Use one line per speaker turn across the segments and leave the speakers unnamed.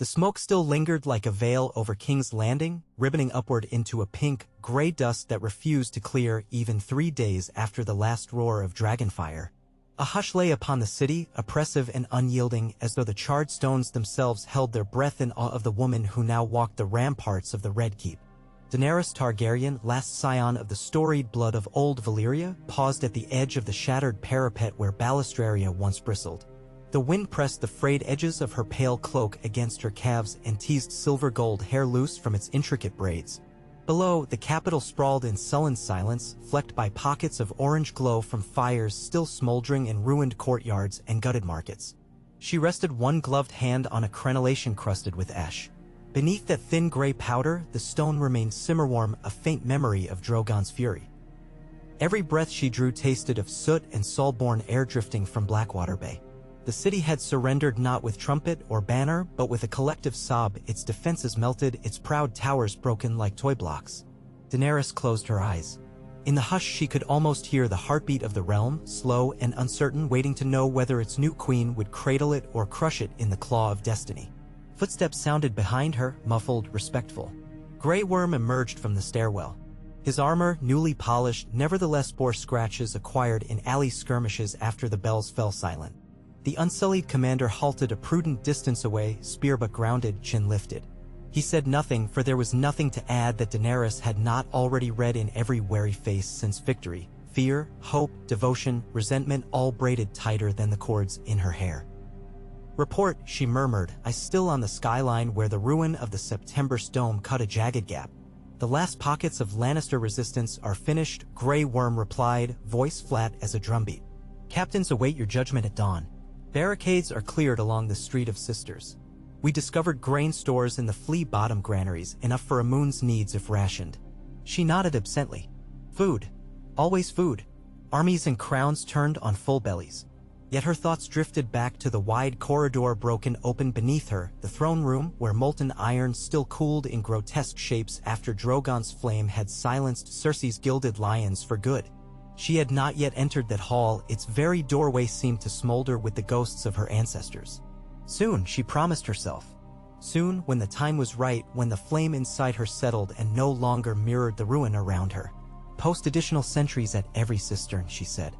The smoke still lingered like a veil over King's Landing, ribboning upward into a pink, gray dust that refused to clear even 3 days after the last roar of dragonfire. A hush lay upon the city, oppressive and unyielding, as though the charred stones themselves held their breath in awe of the woman who now walked the ramparts of the Red Keep. Daenerys Targaryen, last scion of the storied blood of old Valyria, paused at the edge of the shattered parapet where Balustraria once bristled. The wind pressed the frayed edges of her pale cloak against her calves and teased silver-gold hair loose from its intricate braids. Below, the capital sprawled in sullen silence, flecked by pockets of orange glow from fires still smoldering in ruined courtyards and gutted markets. She rested one gloved hand on a crenellation crusted with ash. Beneath that thin gray powder, the stone remained simmer-warm, a faint memory of Drogon's fury. Every breath she drew tasted of soot and Sol-born air drifting from Blackwater Bay. The city had surrendered not with trumpet or banner, but with a collective sob, its defenses melted, its proud towers broken like toy blocks. Daenerys closed her eyes. In the hush she could almost hear the heartbeat of the realm, slow and uncertain, waiting to know whether its new queen would cradle it or crush it in the claw of destiny. Footsteps sounded behind her, muffled, respectful. Grey Worm emerged from the stairwell. His armor, newly polished, nevertheless bore scratches acquired in alley skirmishes after the bells fell silent. The unsullied commander halted a prudent distance away, spear but grounded, chin lifted. He said nothing, for there was nothing to add that Daenerys had not already read in every wary face since victory: fear, hope, devotion, resentment, all braided tighter than the cords in her hair. "Report," she murmured, "I still on the skyline where the ruin of the September Dome cut a jagged gap. The last pockets of Lannister resistance are finished," Grey Worm replied, voice flat as a drumbeat. "Captains await your judgment at dawn. Barricades are cleared along the Street of Sisters. We discovered grain stores in the flea-bottom granaries, enough for a moon's needs if rationed." She nodded absently. Food. Always food. Armies and crowns turned on full bellies. Yet her thoughts drifted back to the wide corridor broken open beneath her, the throne room where molten iron still cooled in grotesque shapes after Drogon's flame had silenced Cersei's gilded lions for good. She had not yet entered that hall, its very doorway seemed to smolder with the ghosts of her ancestors. Soon, she promised herself. Soon, when the time was right, when the flame inside her settled and no longer mirrored the ruin around her. "Post additional sentries at every cistern," she said.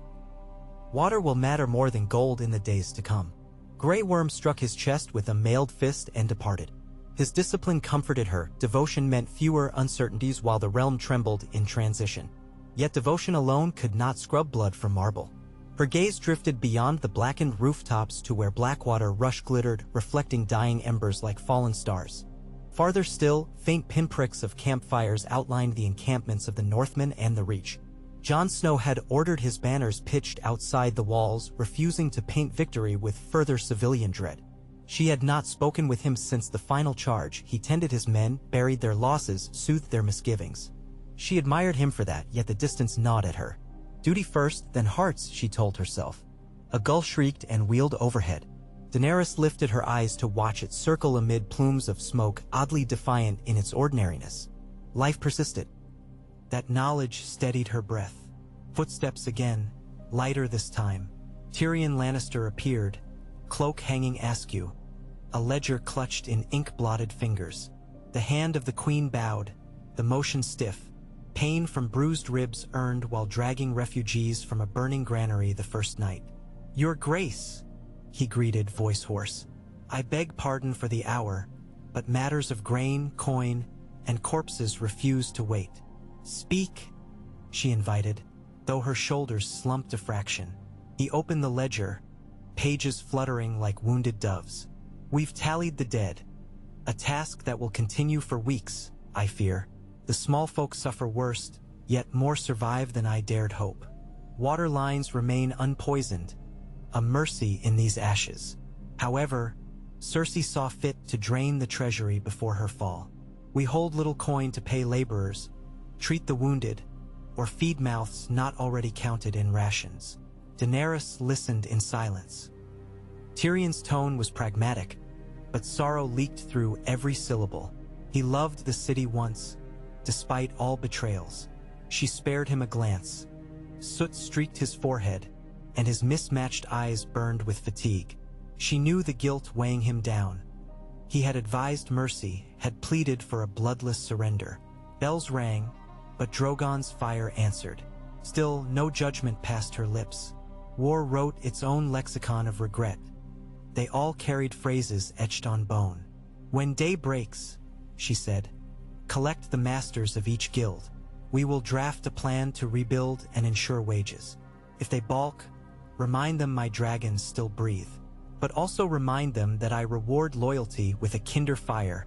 "Water will matter more than gold in the days to come." Grey Worm struck his chest with a mailed fist and departed. His discipline comforted her, devotion meant fewer uncertainties while the realm trembled in transition. Yet devotion alone could not scrub blood from marble. Her gaze drifted beyond the blackened rooftops to where Blackwater rush glittered, reflecting dying embers like fallen stars. Farther still, faint pinpricks of campfires outlined the encampments of the Northmen and the Reach. Jon Snow had ordered his banners pitched outside the walls, refusing to paint victory with further civilian dread. She had not spoken with him since the final charge. He tended his men, buried their losses, soothed their misgivings. She admired him for that, yet the distance gnawed at her. Duty first, then hearts, she told herself. A gull shrieked and wheeled overhead. Daenerys lifted her eyes to watch it circle amid plumes of smoke, oddly defiant in its ordinariness. Life persisted. That knowledge steadied her breath. Footsteps again, lighter this time. Tyrion Lannister appeared, cloak hanging askew. A ledger clutched in ink-blotted fingers. The hand of the queen bowed, the motion stiff. Pain from bruised ribs earned while dragging refugees from a burning granary the first night. "Your Grace," he greeted, voice hoarse. "I beg pardon for the hour, but matters of grain, coin, and corpses refuse to wait." "Speak," she invited, though her shoulders slumped a fraction. He opened the ledger, pages fluttering like wounded doves. "We've tallied the dead. A task that will continue for weeks, I fear. The small folk suffer worst, yet more survive than I dared hope. Water lines remain unpoisoned, a mercy in these ashes. However, Cersei saw fit to drain the treasury before her fall. We hold little coin to pay laborers, treat the wounded, or feed mouths not already counted in rations." Daenerys listened in silence. Tyrion's tone was pragmatic, but sorrow leaked through every syllable. He loved the city once, despite all betrayals. She spared him a glance. Soot streaked his forehead, and his mismatched eyes burned with fatigue. She knew the guilt weighing him down. He had advised mercy, had pleaded for a bloodless surrender. Bells rang, but Drogon's fire answered. Still, no judgment passed her lips. War wrote its own lexicon of regret. They all carried phrases etched on bone. "When day breaks," she said, "collect the masters of each guild. We will draft a plan to rebuild and ensure wages. If they balk, remind them my dragons still breathe. But also remind them that I reward loyalty with a kinder fire.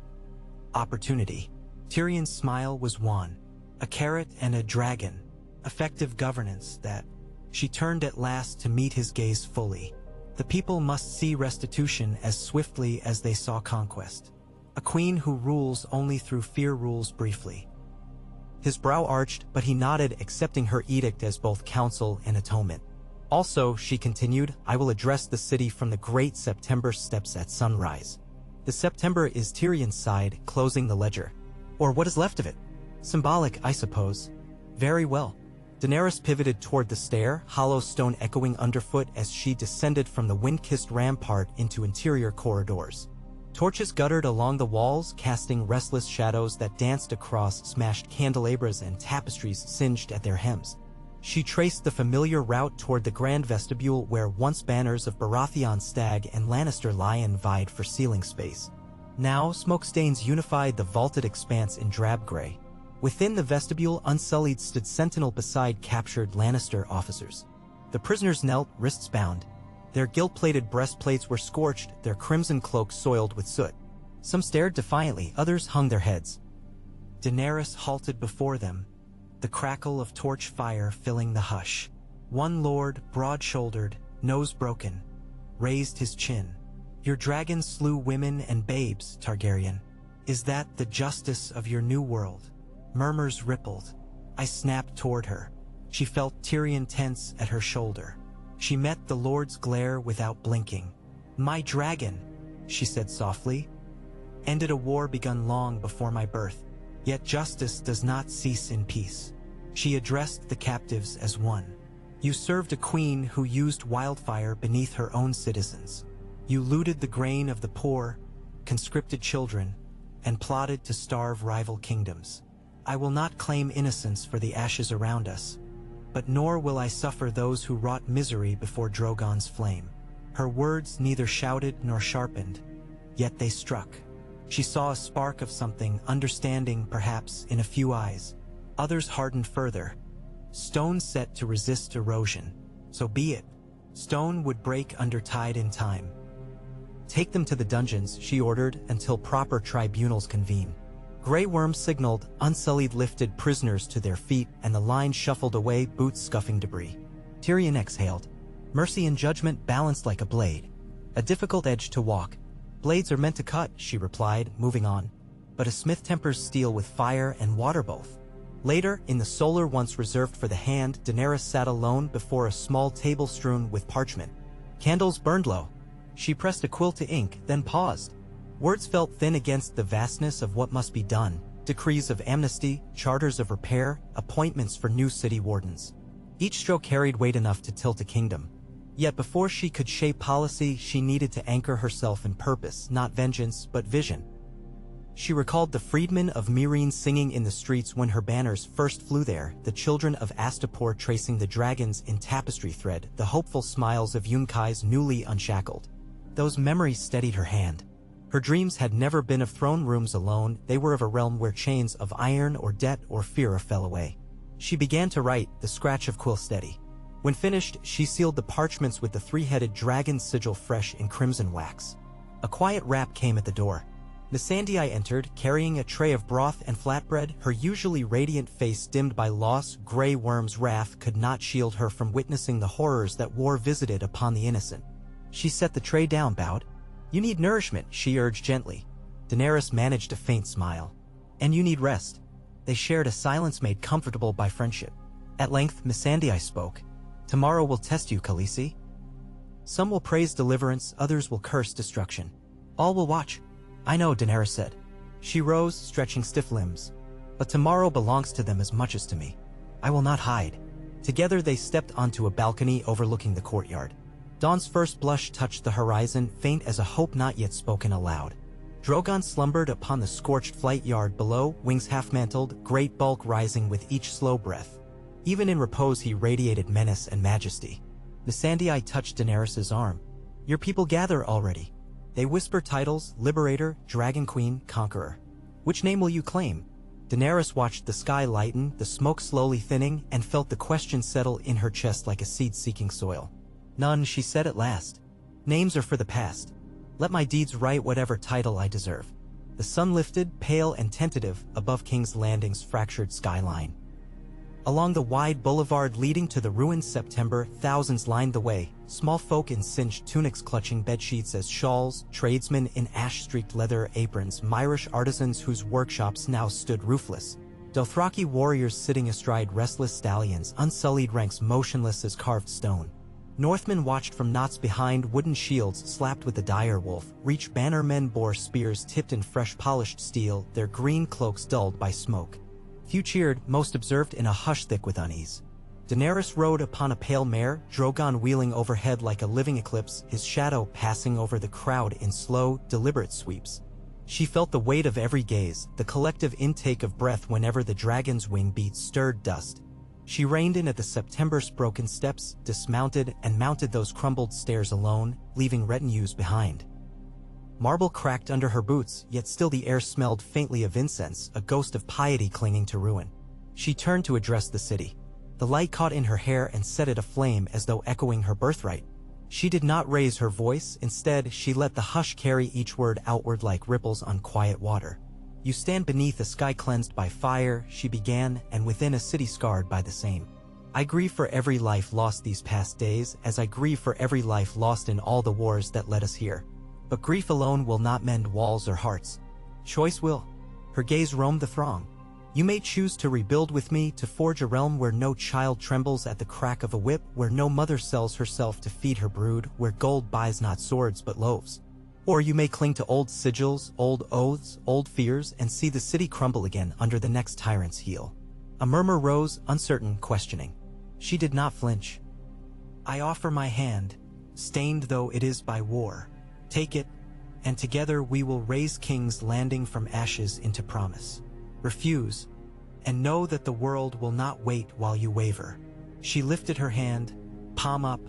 Opportunity." Tyrion's smile was wan. A carrot and a dragon. Effective governance, that. She turned at last to meet his gaze fully. The people must see restitution as swiftly as they saw conquest. A queen who rules only through fear rules briefly. His brow arched, but he nodded, accepting her edict as both counsel and atonement. "Also," she continued, "I will address the city from the great September steps at sunrise." The September is Tyrion's side, closing the ledger. Or what is left of it. Symbolic, I suppose. Very well. Daenerys pivoted toward the stair, hollow stone echoing underfoot as she descended from the wind-kissed rampart into interior corridors. Torches guttered along the walls, casting restless shadows that danced across smashed candelabras and tapestries singed at their hems. She traced the familiar route toward the grand vestibule where once banners of Baratheon stag and Lannister lion vied for ceiling space. Now, smoke stains unified the vaulted expanse in drab gray. Within the vestibule, unsullied, stood sentinel beside captured Lannister officers. The prisoners knelt, wrists bound. Their gilt-plated breastplates were scorched, their crimson cloaks soiled with soot. Some stared defiantly, others hung their heads. Daenerys halted before them, the crackle of torch fire filling the hush. One lord, broad-shouldered, nose broken, raised his chin. "Your dragons slew women and babes, Targaryen. Is that the justice of your new world?" Murmurs rippled. I snapped toward her. She felt Tyrion tense at her shoulder. She met the Lord's glare without blinking. "My dragon," she said softly, "ended a war begun long before my birth. Yet justice does not cease in peace." She addressed the captives as one. "You served a queen who used wildfire beneath her own citizens. You looted the grain of the poor, conscripted children, and plotted to starve rival kingdoms. I will not claim innocence for the ashes around us, but nor will I suffer those who wrought misery before Drogon's flame." Her words neither shouted nor sharpened, yet they struck. She saw a spark of something, understanding perhaps, in a few eyes. Others hardened further. Stone set to resist erosion. So be it. Stone would break under tide in time. "Take them to the dungeons," she ordered, "until proper tribunals convene." Grey Worm signaled, unsullied lifted prisoners to their feet, and the line shuffled away, boots scuffing debris. Tyrion exhaled. Mercy and judgment balanced like a blade. A difficult edge to walk. "Blades are meant to cut," she replied, moving on. "But a smith tempers steel with fire and water both." Later, in the solar once reserved for the hand, Daenerys sat alone before a small table strewn with parchment. Candles burned low. She pressed a quill to ink, then paused. Words felt thin against the vastness of what must be done. Decrees of amnesty, charters of repair, appointments for new city wardens. Each stroke carried weight enough to tilt a kingdom. Yet before she could shape policy, she needed to anchor herself in purpose, not vengeance, but vision. She recalled the freedmen of Meereen singing in the streets when her banners first flew there, the children of Astapor tracing the dragons in tapestry thread, the hopeful smiles of Yunkai's newly unshackled. Those memories steadied her hand. Her dreams had never been of throne rooms alone, they were of a realm where chains of iron or debt or fear fell away. She began to write, the scratch of quill steady. When finished, she sealed the parchments with the three-headed dragon sigil fresh in crimson wax. A quiet rap came at the door. Missandei entered, carrying a tray of broth and flatbread, her usually radiant face dimmed by loss. Grey Worm's wrath could not shield her from witnessing the horrors that war visited upon the innocent. She set the tray down, bowed. "You need nourishment," she urged gently. Daenerys managed a faint smile. "And you need rest." They shared a silence made comfortable by friendship. At length, Missandei spoke. "Tomorrow will test you, Khaleesi. Some will praise deliverance, others will curse destruction. All will watch." "I know," Daenerys said. She rose, stretching stiff limbs. "But tomorrow belongs to them as much as to me. I will not hide." Together they stepped onto a balcony overlooking the courtyard. Dawn's first blush touched the horizon, faint as a hope not yet spoken aloud. Drogon slumbered upon the scorched flight yard below, wings half-mantled, great bulk rising with each slow breath. Even in repose he radiated menace and majesty. Missandei touched Daenerys' arm. "Your people gather already." They whisper titles: Liberator, Dragon Queen, Conqueror. "Which name will you claim?" Daenerys watched the sky lighten, the smoke slowly thinning, and felt the question settle in her chest like a seed seeking soil. "None," she said at last. "Names are for the past. Let my deeds write whatever title I deserve." The sun lifted, pale and tentative, above King's Landing's fractured skyline. Along the wide boulevard leading to the ruined September, thousands lined the way, small folk in cinched tunics clutching bedsheets as shawls, tradesmen in ash-streaked leather aprons, Myrish artisans whose workshops now stood roofless, Dothraki warriors sitting astride restless stallions, unsullied ranks motionless as carved stone. Northmen watched from knots behind wooden shields slapped with the dire wolf, reach bannermen bore spears tipped in fresh polished steel, their green cloaks dulled by smoke. Few cheered, most observed in a hush thick with unease. Daenerys rode upon a pale mare, Drogon wheeling overhead like a living eclipse, his shadow passing over the crowd in slow, deliberate sweeps. She felt the weight of every gaze, the collective intake of breath whenever the dragon's wing beat stirred dust. She reined in at the September's broken steps, dismounted, and mounted those crumbled stairs alone, leaving retinues behind. Marble cracked under her boots, yet still the air smelled faintly of incense, a ghost of piety clinging to ruin. She turned to address the city. The light caught in her hair and set it aflame as though echoing her birthright. She did not raise her voice, instead she let the hush carry each word outward like ripples on quiet water. "You stand beneath a sky cleansed by fire," she began, "and within a city scarred by the same. I grieve for every life lost these past days, as I grieve for every life lost in all the wars that led us here. But grief alone will not mend walls or hearts. Choice will." Her gaze roamed the throng. "You may choose to rebuild with me, to forge a realm where no child trembles at the crack of a whip, where no mother sells herself to feed her brood, where gold buys not swords but loaves. Or you may cling to old sigils, old oaths, old fears, and see the city crumble again under the next tyrant's heel." A murmur rose, uncertain, questioning. She did not flinch. "I offer my hand, stained though it is by war. Take it, and together we will raise King's Landing from ashes into promise. Refuse, and know that the world will not wait while you waver." She lifted her hand, palm up,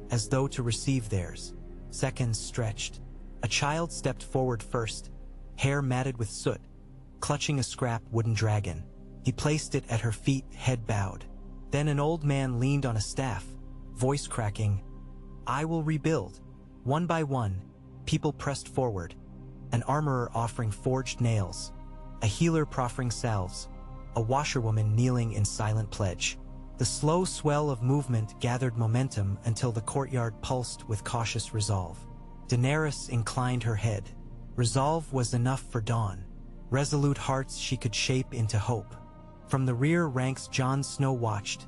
as though to receive theirs. Seconds stretched. A child stepped forward first, hair matted with soot, clutching a scrap wooden dragon. He placed it at her feet, head bowed. Then an old man leaned on a staff, voice cracking. "I will rebuild." One by one, people pressed forward, an armorer offering forged nails, a healer proffering salves, a washerwoman kneeling in silent pledge. The slow swell of movement gathered momentum until the courtyard pulsed with cautious resolve. Daenerys inclined her head. Resolve was enough for dawn. Resolute hearts she could shape into hope. From the rear ranks Jon Snow watched,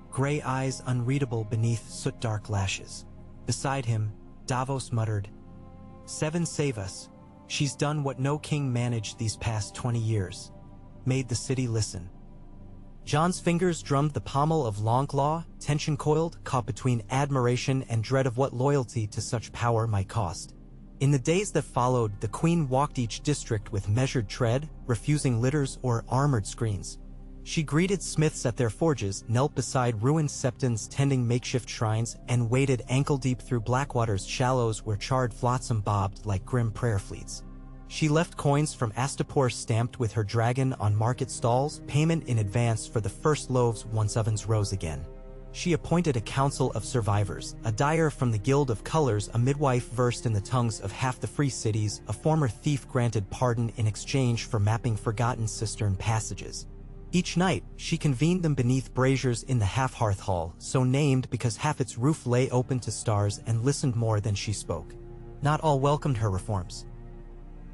gray eyes unreadable beneath soot-dark lashes. Beside him, Davos muttered, "Seven save us. She's done what no king managed these past 20 years. Made the city listen." Jon's fingers drummed the pommel of Longclaw, tension coiled, caught between admiration and dread of what loyalty to such power might cost. In the days that followed, the queen walked each district with measured tread, refusing litters or armored screens. She greeted smiths at their forges, knelt beside ruined septons tending makeshift shrines, and waded ankle-deep through Blackwater's shallows where charred flotsam bobbed like grim prayer fleets. She left coins from Astapor stamped with her dragon on market stalls, payment in advance for the first loaves once ovens rose again. She appointed a council of survivors, a dyer from the Guild of Colors, a midwife versed in the tongues of half the free cities, a former thief granted pardon in exchange for mapping forgotten cistern passages. Each night, she convened them beneath braziers in the half-hearth hall, so named because half its roof lay open to stars, and listened more than she spoke. Not all welcomed her reforms.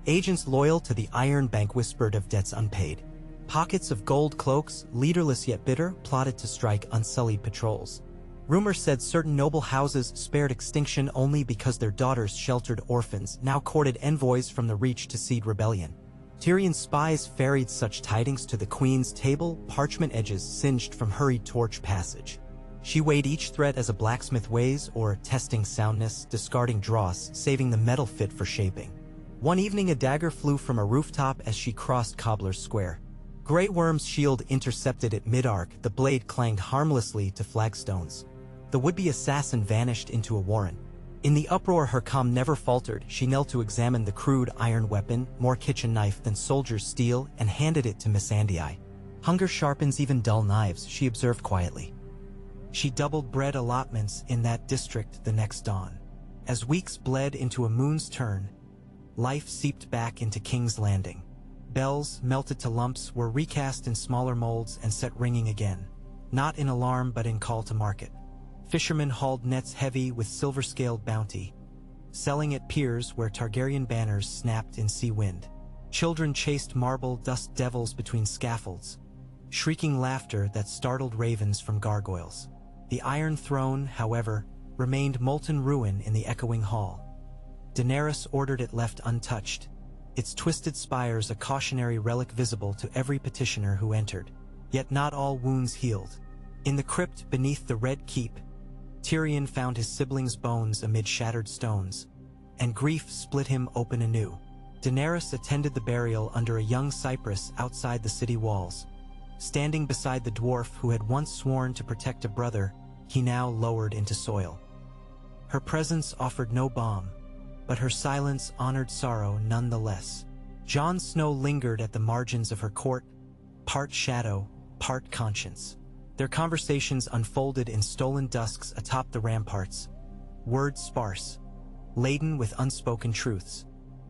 Agents loyal to the Iron Bank whispered of debts unpaid. Pockets of gold cloaks, leaderless yet bitter, plotted to strike unsullied patrols. Rumor said certain noble houses spared extinction only because their daughters sheltered orphans, now courted envoys from the Reach to seed rebellion. Tyrion's spies ferried such tidings to the queen's table, parchment edges singed from hurried torch passage. She weighed each threat as a blacksmith weighs, or testing soundness, discarding dross, saving the metal fit for shaping. One evening a dagger flew from a rooftop as she crossed Cobbler's Square. Grey Worm's shield intercepted it mid-arc, the blade clanged harmlessly to flagstones. The would-be assassin vanished into a warren. In the uproar her calm never faltered. She knelt to examine the crude iron weapon, more kitchen knife than soldier's steel, and handed it to Miss Andii. Hunger sharpens even dull knives, she observed quietly. She doubled bread allotments in that district the next dawn. As weeks bled into a moon's turn, life seeped back into King's Landing. Bells, melted to lumps, were recast in smaller molds and set ringing again, not in alarm but in call to market. Fishermen hauled nets heavy with silver-scaled bounty, selling at piers where Targaryen banners snapped in sea wind. Children chased marble dust devils between scaffolds, shrieking laughter that startled ravens from gargoyles. The Iron Throne, however, remained molten ruin in the echoing hall. Daenerys ordered it left untouched, its twisted spires a cautionary relic visible to every petitioner who entered. Yet not all wounds healed. In the crypt beneath the Red Keep, Tyrion found his siblings' bones amid shattered stones, and grief split him open anew. Daenerys attended the burial under a young cypress outside the city walls. Standing beside the dwarf who had once sworn to protect a brother, he now lowered into soil. Her presence offered no balm, but her silence honored sorrow nonetheless. Jon Snow lingered at the margins of her court, part shadow, part conscience. Their conversations unfolded in stolen dusks atop the ramparts, words sparse, laden with unspoken truths.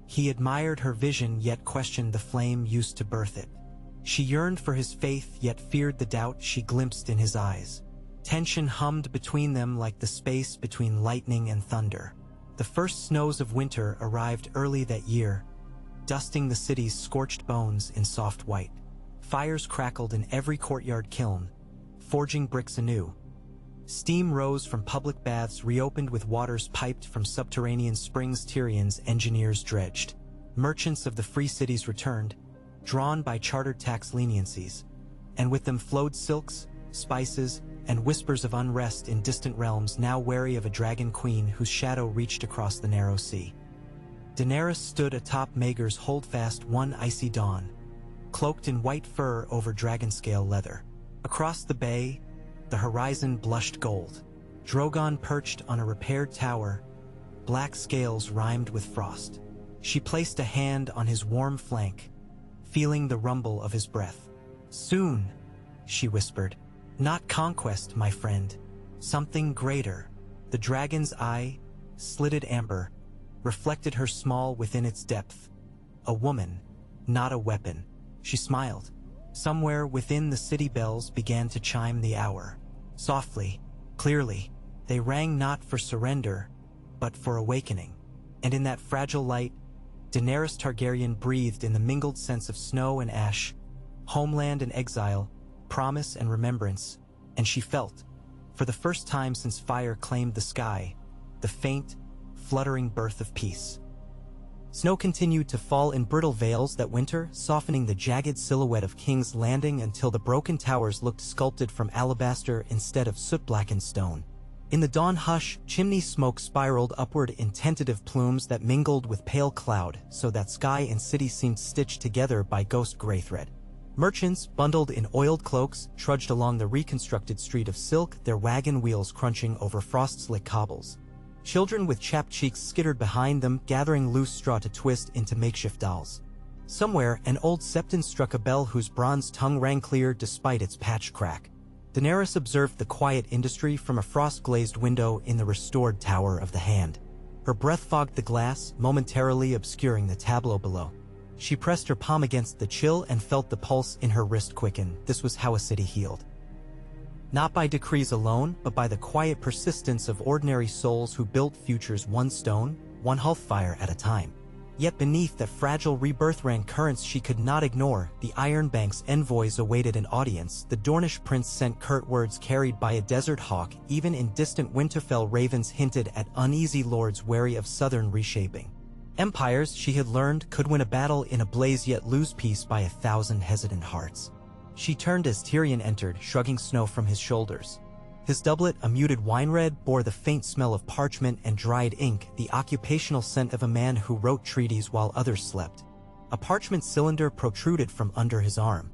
He admired her vision yet questioned the flame used to birth it. She yearned for his faith yet feared the doubt she glimpsed in his eyes. Tension hummed between them like the space between lightning and thunder. The first snows of winter arrived early that year, dusting the city's scorched bones in soft white. Fires crackled in every courtyard kiln, forging bricks anew. Steam rose from public baths reopened with waters piped from subterranean springs Tyrion's engineers dredged. Merchants of the free cities returned, drawn by chartered tax leniencies, and with them flowed silks, spices, and whispers of unrest in distant realms now wary of a dragon queen whose shadow reached across the narrow sea. Daenerys stood atop Maegor's holdfast one icy dawn, cloaked in white fur over dragon-scale leather. Across the bay, the horizon blushed gold. Drogon perched on a repaired tower, black scales rimed with frost. She placed a hand on his warm flank, feeling the rumble of his breath. "Soon," she whispered. "Not conquest, my friend. Something greater." The dragon's eye, slitted amber, reflected her small within its depth. A woman, not a weapon. She smiled. Somewhere within the city bells began to chime the hour. Softly, clearly, they rang not for surrender, but for awakening. And in that fragile light, Daenerys Targaryen breathed in the mingled sense of snow and ash, homeland and exile, promise and remembrance, and she felt, for the first time since fire claimed the sky, the faint, fluttering birth of peace. Snow continued to fall in brittle veils that winter, softening the jagged silhouette of King's Landing until the broken towers looked sculpted from alabaster instead of soot-blackened stone. In the dawn hush, chimney smoke spiraled upward in tentative plumes that mingled with pale cloud, so that sky and city seemed stitched together by ghost gray thread. Merchants, bundled in oiled cloaks, trudged along the reconstructed street of silk, their wagon wheels crunching over frost-slick cobbles. Children with chapped cheeks skittered behind them, gathering loose straw to twist into makeshift dolls. Somewhere, an old septon struck a bell whose bronze tongue rang clear despite its patched crack. Daenerys observed the quiet industry from a frost-glazed window in the restored Tower of the Hand. Her breath fogged the glass, momentarily obscuring the tableau below. She pressed her palm against the chill and felt the pulse in her wrist quicken. This was how a city healed. Not by decrees alone, but by the quiet persistence of ordinary souls who built futures one stone, one hearthfire at a time. Yet beneath that fragile rebirth ran currents she could not ignore. The Iron Bank's envoys awaited an audience. The Dornish prince sent curt words carried by a desert hawk. Even in distant Winterfell ravens hinted at uneasy lords wary of southern reshaping. Empires, she had learned, could win a battle in a blaze yet lose peace by 1,000 hesitant hearts. She turned as Tyrion entered, shrugging snow from his shoulders. His doublet, a muted wine red, bore the faint smell of parchment and dried ink, the occupational scent of a man who wrote treaties while others slept. A parchment cylinder protruded from under his arm.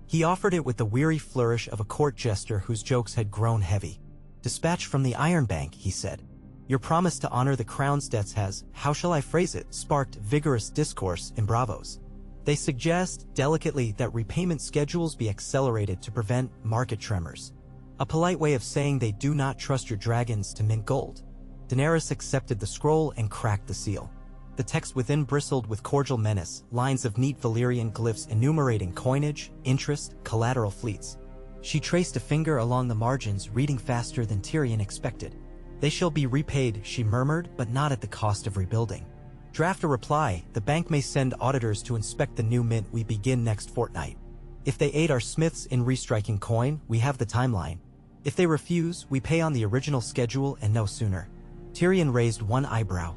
He offered it with the weary flourish of a court jester whose jokes had grown heavy. "Dispatch from the Iron Bank," he said. "Your promise to honor the crown's debts has, how shall I phrase it, sparked vigorous discourse in bravos. They suggest, delicately, that repayment schedules be accelerated to prevent market tremors. A polite way of saying they do not trust your dragons to mint gold." Daenerys accepted the scroll and cracked the seal. The text within bristled with cordial menace, lines of neat Valyrian glyphs enumerating coinage, interest, collateral fleets. She traced a finger along the margins, reading faster than Tyrion expected. "They shall be repaid," she murmured, "but not at the cost of rebuilding. Draft a reply. The bank may send auditors to inspect the new mint. We begin next fortnight. If they aid our smiths in restriking coin, we have the timeline. If they refuse, we pay on the original schedule and no sooner." Tyrion raised one eyebrow.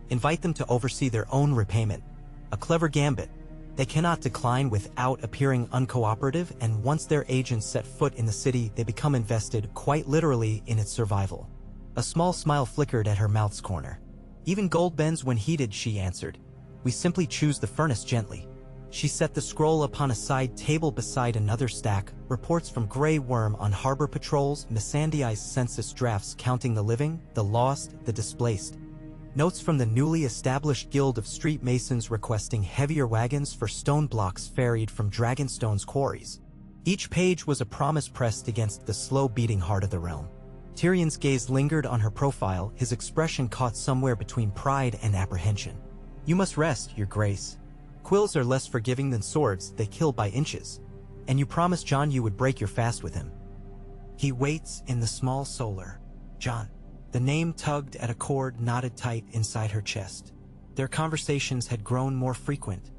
"Invite them to oversee their own repayment. A clever gambit. They cannot decline without appearing uncooperative, and once their agents set foot in the city, they become invested, quite literally, in its survival." A small smile flickered at her mouth's corner. "Even gold bends when heated," she answered. "We simply choose the furnace gently." She set the scroll upon a side table beside another stack, reports from Grey Worm on harbor patrols, Missandei's census drafts counting the living, the lost, the displaced. Notes from the newly established Guild of Street Masons requesting heavier wagons for stone blocks ferried from Dragonstone's quarries. Each page was a promise pressed against the slow-beating heart of the realm. Tyrion's gaze lingered on her profile, his expression caught somewhere between pride and apprehension. "You must rest, your grace. Quills are less forgiving than swords, they kill by inches. And you promised Jon you would break your fast with him." "He waits in the small solar." Jon. The name tugged at a cord knotted tight inside her chest. Their conversations had grown more frequent.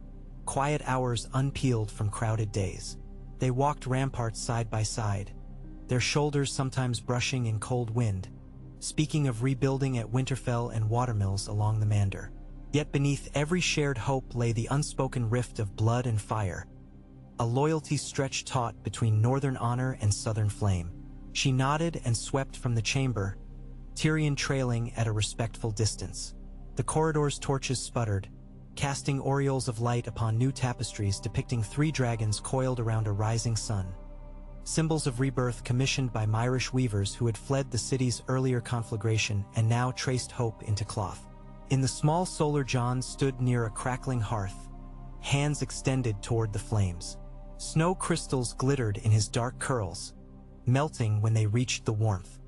Quiet hours unpeeled from crowded days. They walked ramparts side by side, their shoulders sometimes brushing in cold wind, speaking of rebuilding at Winterfell and watermills along the Mander. Yet beneath every shared hope lay the unspoken rift of blood and fire, a loyalty stretched taut between northern honor and southern flame. She nodded and swept from the chamber, Tyrion trailing at a respectful distance. The corridor's torches sputtered, casting aureoles of light upon new tapestries depicting 3 dragons coiled around a rising sun. Symbols of rebirth commissioned by Myrish weavers who had fled the city's earlier conflagration and now traced hope into cloth. In the small solar, Jon stood near a crackling hearth, hands extended toward the flames. Snow crystals glittered in his dark curls, melting when they reached the warmth.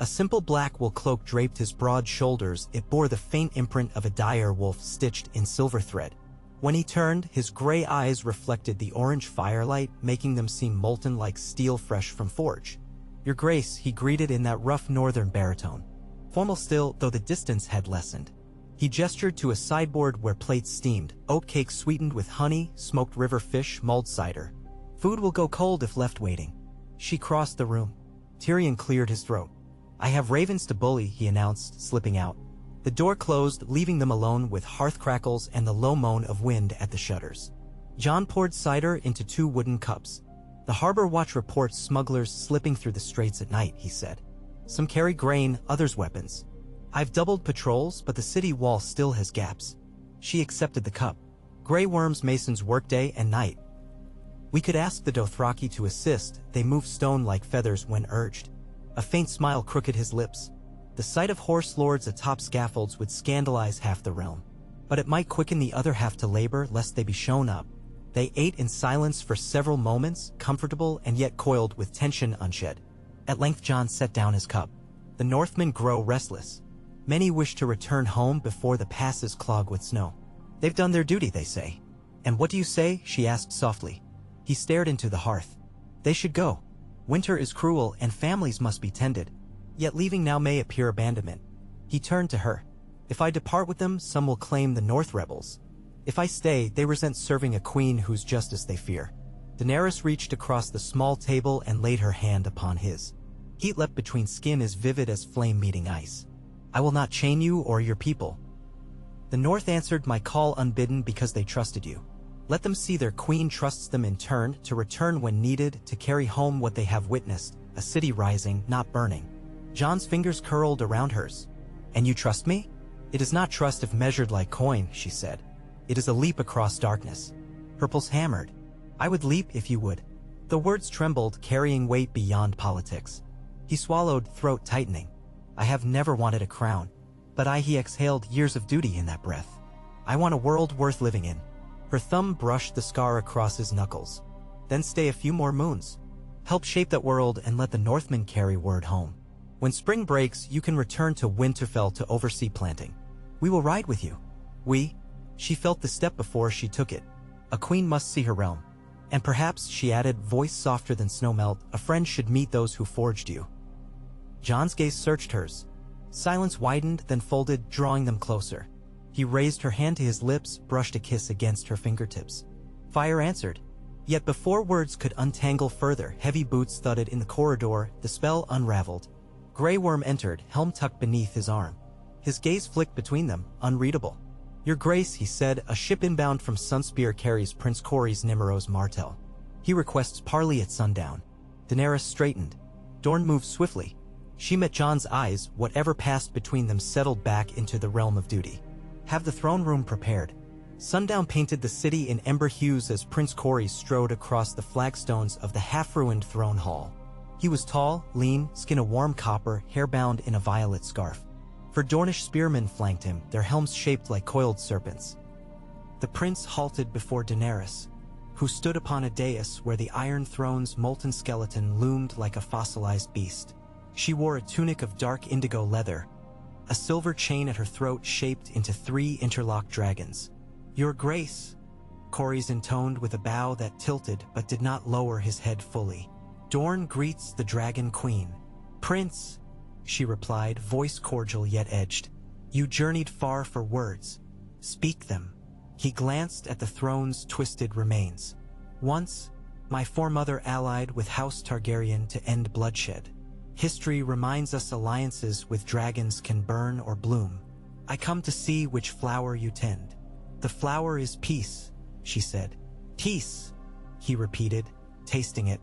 A simple black wool cloak draped his broad shoulders. It bore the faint imprint of a dire wolf stitched in silver thread. When he turned, his gray eyes reflected the orange firelight, making them seem molten like steel fresh from forge. "Your Grace," he greeted in that rough northern baritone. Formal still, though the distance had lessened. He gestured to a sideboard where plates steamed, oatcake sweetened with honey, smoked river fish, mulled cider. "Food will go cold if left waiting." She crossed the room. Tyrion cleared his throat. "I have ravens to bully," he announced, slipping out. The door closed, leaving them alone with hearth crackles and the low moan of wind at the shutters. Jon poured cider into 2 wooden cups. "The harbor watch reports smugglers slipping through the straits at night," he said. "Some carry grain, others weapons. I've doubled patrols, but the city wall still has gaps." She accepted the cup. "Grey Worm's masons work day and night. We could ask the Dothraki to assist, they move stone like feathers when urged." A faint smile crooked his lips. The sight of horse lords atop scaffolds would scandalize half the realm, but it might quicken the other half to labor lest they be shown up. They ate in silence for several moments, comfortable and yet coiled with tension unshed. At length Jon set down his cup. "The Northmen grow restless. Many wish to return home before the passes clog with snow. They've done their duty, they say." "And what do you say?" she asked softly. He stared into the hearth. "They should go. Winter is cruel and families must be tended. Yet leaving now may appear abandonment." He turned to her. "If I depart with them, some will claim the North rebels. If I stay, they resent serving a queen whose justice they fear." Daenerys reached across the small table and laid her hand upon his. Heat leapt between skin as vivid as flame meeting ice. "I will not chain you or your people. The North answered my call unbidden because they trusted you. Let them see their queen trusts them in turn, to return when needed, to carry home what they have witnessed, a city rising, not burning. Jon's fingers curled around hers. And you trust me? It is not trust if measured like coin, she said. It is a leap across darkness. Her pulse hammered. I would leap if you would. The words trembled, carrying weight beyond politics. He swallowed, throat tightening. I have never wanted a crown, but he exhaled years of duty in that breath. I want a world worth living in. Her thumb brushed the scar across his knuckles. Then stay a few more moons. Help shape that world and let the Northmen carry word home. When spring breaks, you can return to Winterfell to oversee planting. We will ride with you. She felt the step before she took it. A queen must see her realm. And perhaps, she added, voice softer than snowmelt, a friend should meet those who forged you. Jon's gaze searched hers. Silence widened, then folded, drawing them closer. He raised her hand to his lips, brushed a kiss against her fingertips. Fire answered. Yet before words could untangle further, heavy boots thudded in the corridor, the spell unraveled. Grey Worm entered, helm tucked beneath his arm. His gaze flicked between them, unreadable. Your Grace, he said, a ship inbound from Sunspear carries Prince Corey's Nimeros Martell. He requests parley at sundown. Daenerys straightened. Dorne moved swiftly. She met Jon's eyes, whatever passed between them settled back into the realm of duty. Have the throne room prepared. Sundown painted the city in ember hues as Prince Corey strode across the flagstones of the half-ruined throne hall. He was tall, lean, skin a warm copper, hair bound in a violet scarf. 4 Dornish spearmen flanked him, their helms shaped like coiled serpents. The prince halted before Daenerys, who stood upon a dais where the Iron Throne's molten skeleton loomed like a fossilized beast. She wore a tunic of dark indigo leather, a silver chain at her throat shaped into 3 interlocked dragons. Your Grace, Corys intoned with a bow that tilted but did not lower his head fully. Dorne greets the Dragon Queen. Prince, she replied, voice cordial yet edged. You journeyed far for words. Speak them. He glanced at the throne's twisted remains. Once, my foremother allied with House Targaryen to end bloodshed. History reminds us alliances with dragons can burn or bloom. I come to see which flower you tend. The flower is peace, she said. Peace, he repeated, tasting it.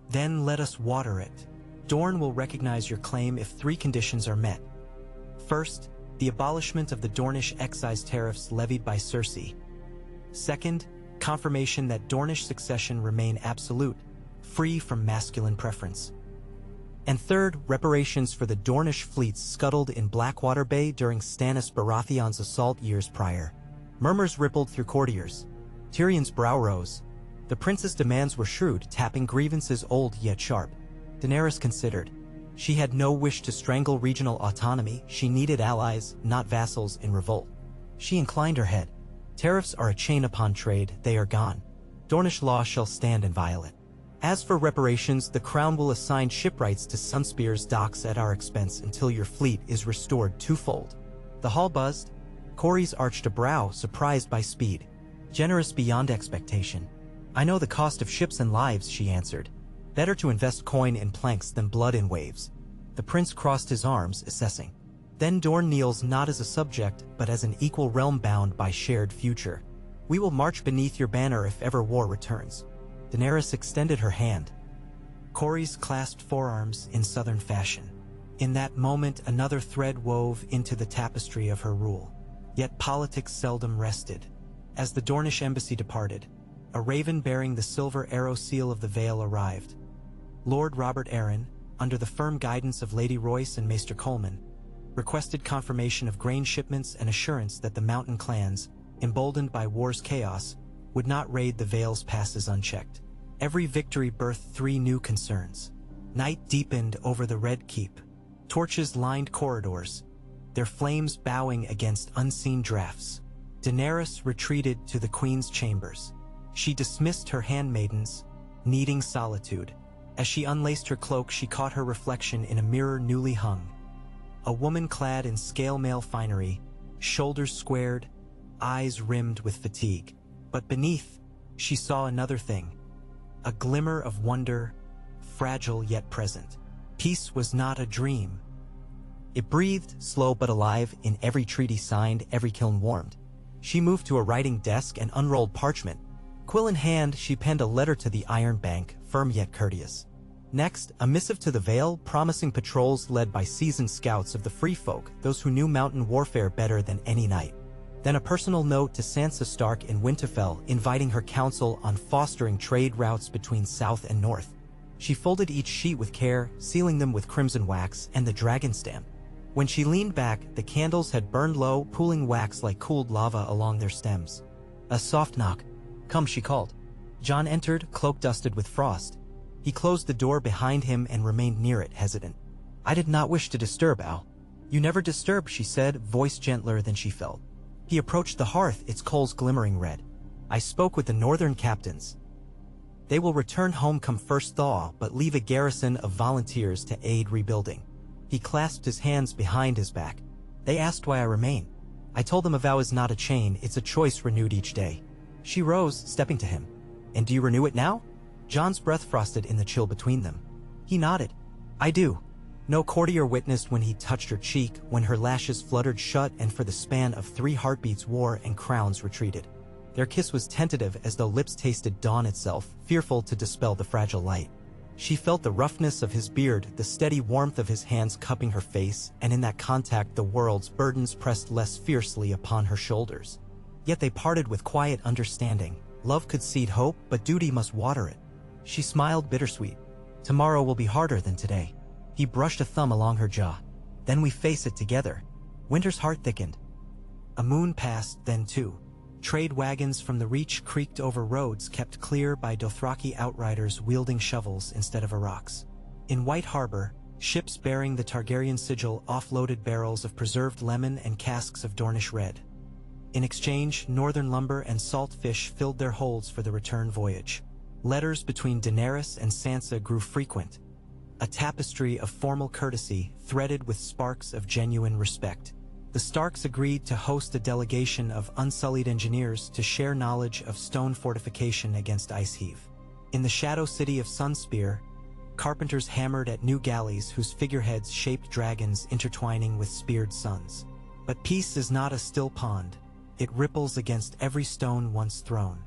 Then let us water it. Dorne will recognize your claim if 3 conditions are met. First, the abolishment of the Dornish excise tariffs levied by Cersei. Second, confirmation that Dornish succession remain absolute, free from masculine preference. And third, reparations for the Dornish fleets scuttled in Blackwater Bay during Stannis Baratheon's assault years prior. Murmurs rippled through courtiers. Tyrion's brow rose. The prince's demands were shrewd, tapping grievances old yet sharp. Daenerys considered. She had no wish to strangle regional autonomy, she needed allies, not vassals in revolt. She inclined her head. Tariffs are a chain upon trade, they are gone. Dornish law shall stand inviolate. As for reparations, the crown will assign shipwrights to Sunspear's docks at our expense until your fleet is restored twofold. The hall buzzed. Corys arched a brow, surprised by speed. Generous beyond expectation. I know the cost of ships and lives, she answered. Better to invest coin in planks than blood in waves. The prince crossed his arms, assessing. Then Dorne kneels not as a subject, but as an equal realm bound by shared future. We will march beneath your banner if ever war returns. Daenerys extended her hand. Corys clasped forearms in southern fashion. In that moment, another thread wove into the tapestry of her rule. Yet politics seldom rested. As the Dornish embassy departed, a raven bearing the silver arrow seal of the Vale arrived. Lord Robert Arryn, under the firm guidance of Lady Royce and Maester Coleman, requested confirmation of grain shipments and assurance that the mountain clans, emboldened by war's chaos, would not raid the Vale's passes unchecked. Every victory birthed 3 new concerns. Night deepened over the Red Keep. Torches lined corridors, their flames bowing against unseen drafts. Daenerys retreated to the queen's chambers. She dismissed her handmaidens, needing solitude. As she unlaced her cloak, she caught her reflection in a mirror newly hung. A woman clad in scale mail finery, shoulders squared, eyes rimmed with fatigue. But beneath, she saw another thing. A glimmer of wonder, fragile yet present. Peace was not a dream. It breathed, slow but alive, in every treaty signed, every kiln warmed. She moved to a writing desk and unrolled parchment. Quill in hand, she penned a letter to the Iron Bank, firm yet courteous. Next, a missive to the Vale promising patrols led by seasoned scouts of the Free Folk, those who knew mountain warfare better than any knight. Then a personal note to Sansa Stark in Winterfell inviting her counsel on fostering trade routes between south and north. She folded each sheet with care, sealing them with crimson wax and the dragon stamp. When she leaned back, the candles had burned low, pooling wax like cooled lava along their stems. A soft knock. "Come," she called. Jon entered, cloak dusted with frost. He closed the door behind him and remained near it, hesitant. "I did not wish to disturb, Al." "You never disturb," she said, voice gentler than she felt. He approached the hearth, its coals glimmering red. "I spoke with the northern captains. They will return home come first thaw, but leave a garrison of volunteers to aid rebuilding." He clasped his hands behind his back. "They asked why I remain. I told them a vow is not a chain, it's a choice renewed each day." She rose, stepping to him. "And do you renew it now?" Jon's breath frosted in the chill between them. He nodded. "I do." No courtier witnessed when he touched her cheek, when her lashes fluttered shut and for the span of 3 heartbeats war and crowns retreated. Their kiss was tentative as though lips tasted dawn itself, fearful to dispel the fragile light. She felt the roughness of his beard, the steady warmth of his hands cupping her face, and in that contact the world's burdens pressed less fiercely upon her shoulders. Yet they parted with quiet understanding. Love could seed hope, but duty must water it. She smiled bittersweet. "Tomorrow will be harder than today." He brushed a thumb along her jaw. "Then we face it together." Winter's heart thickened. A moon passed, then 2. Trade wagons from the Reach creaked over roads kept clear by Dothraki outriders wielding shovels instead of rocks. In White Harbor, ships bearing the Targaryen sigil offloaded barrels of preserved lemon and casks of Dornish red. In exchange, northern lumber and salt fish filled their holds for the return voyage. Letters between Daenerys and Sansa grew frequent, a tapestry of formal courtesy threaded with sparks of genuine respect. The Starks agreed to host a delegation of unsullied engineers to share knowledge of stone fortification against ice heave. In the shadow city of Sunspear, carpenters hammered at new galleys whose figureheads shaped dragons intertwining with speared suns. But peace is not a still pond. It ripples against every stone once thrown.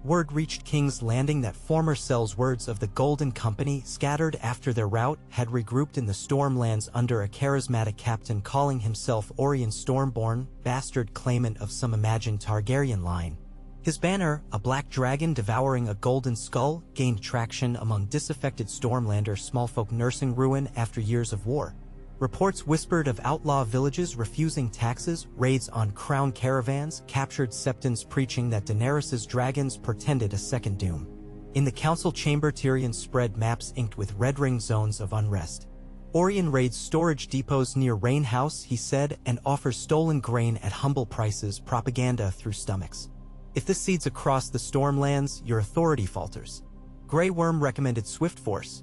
Word reached King's Landing that former sellswords of the Golden Company, scattered after their rout, had regrouped in the Stormlands under a charismatic captain calling himself Orien Stormborn, bastard claimant of some imagined Targaryen line. His banner, a black dragon devouring a golden skull, gained traction among disaffected Stormlander smallfolk nursing ruin after years of war. Reports whispered of outlaw villages refusing taxes, raids on crown caravans, captured septons preaching that Daenerys' dragons portended a second doom. In the council chamber, Tyrion spread maps inked with red-ring zones of unrest. Orien raids storage depots near Rain House, he said, and offers stolen grain at humble prices, propaganda through stomachs. If this seeds across the Stormlands, your authority falters. Grey Worm recommended swift force.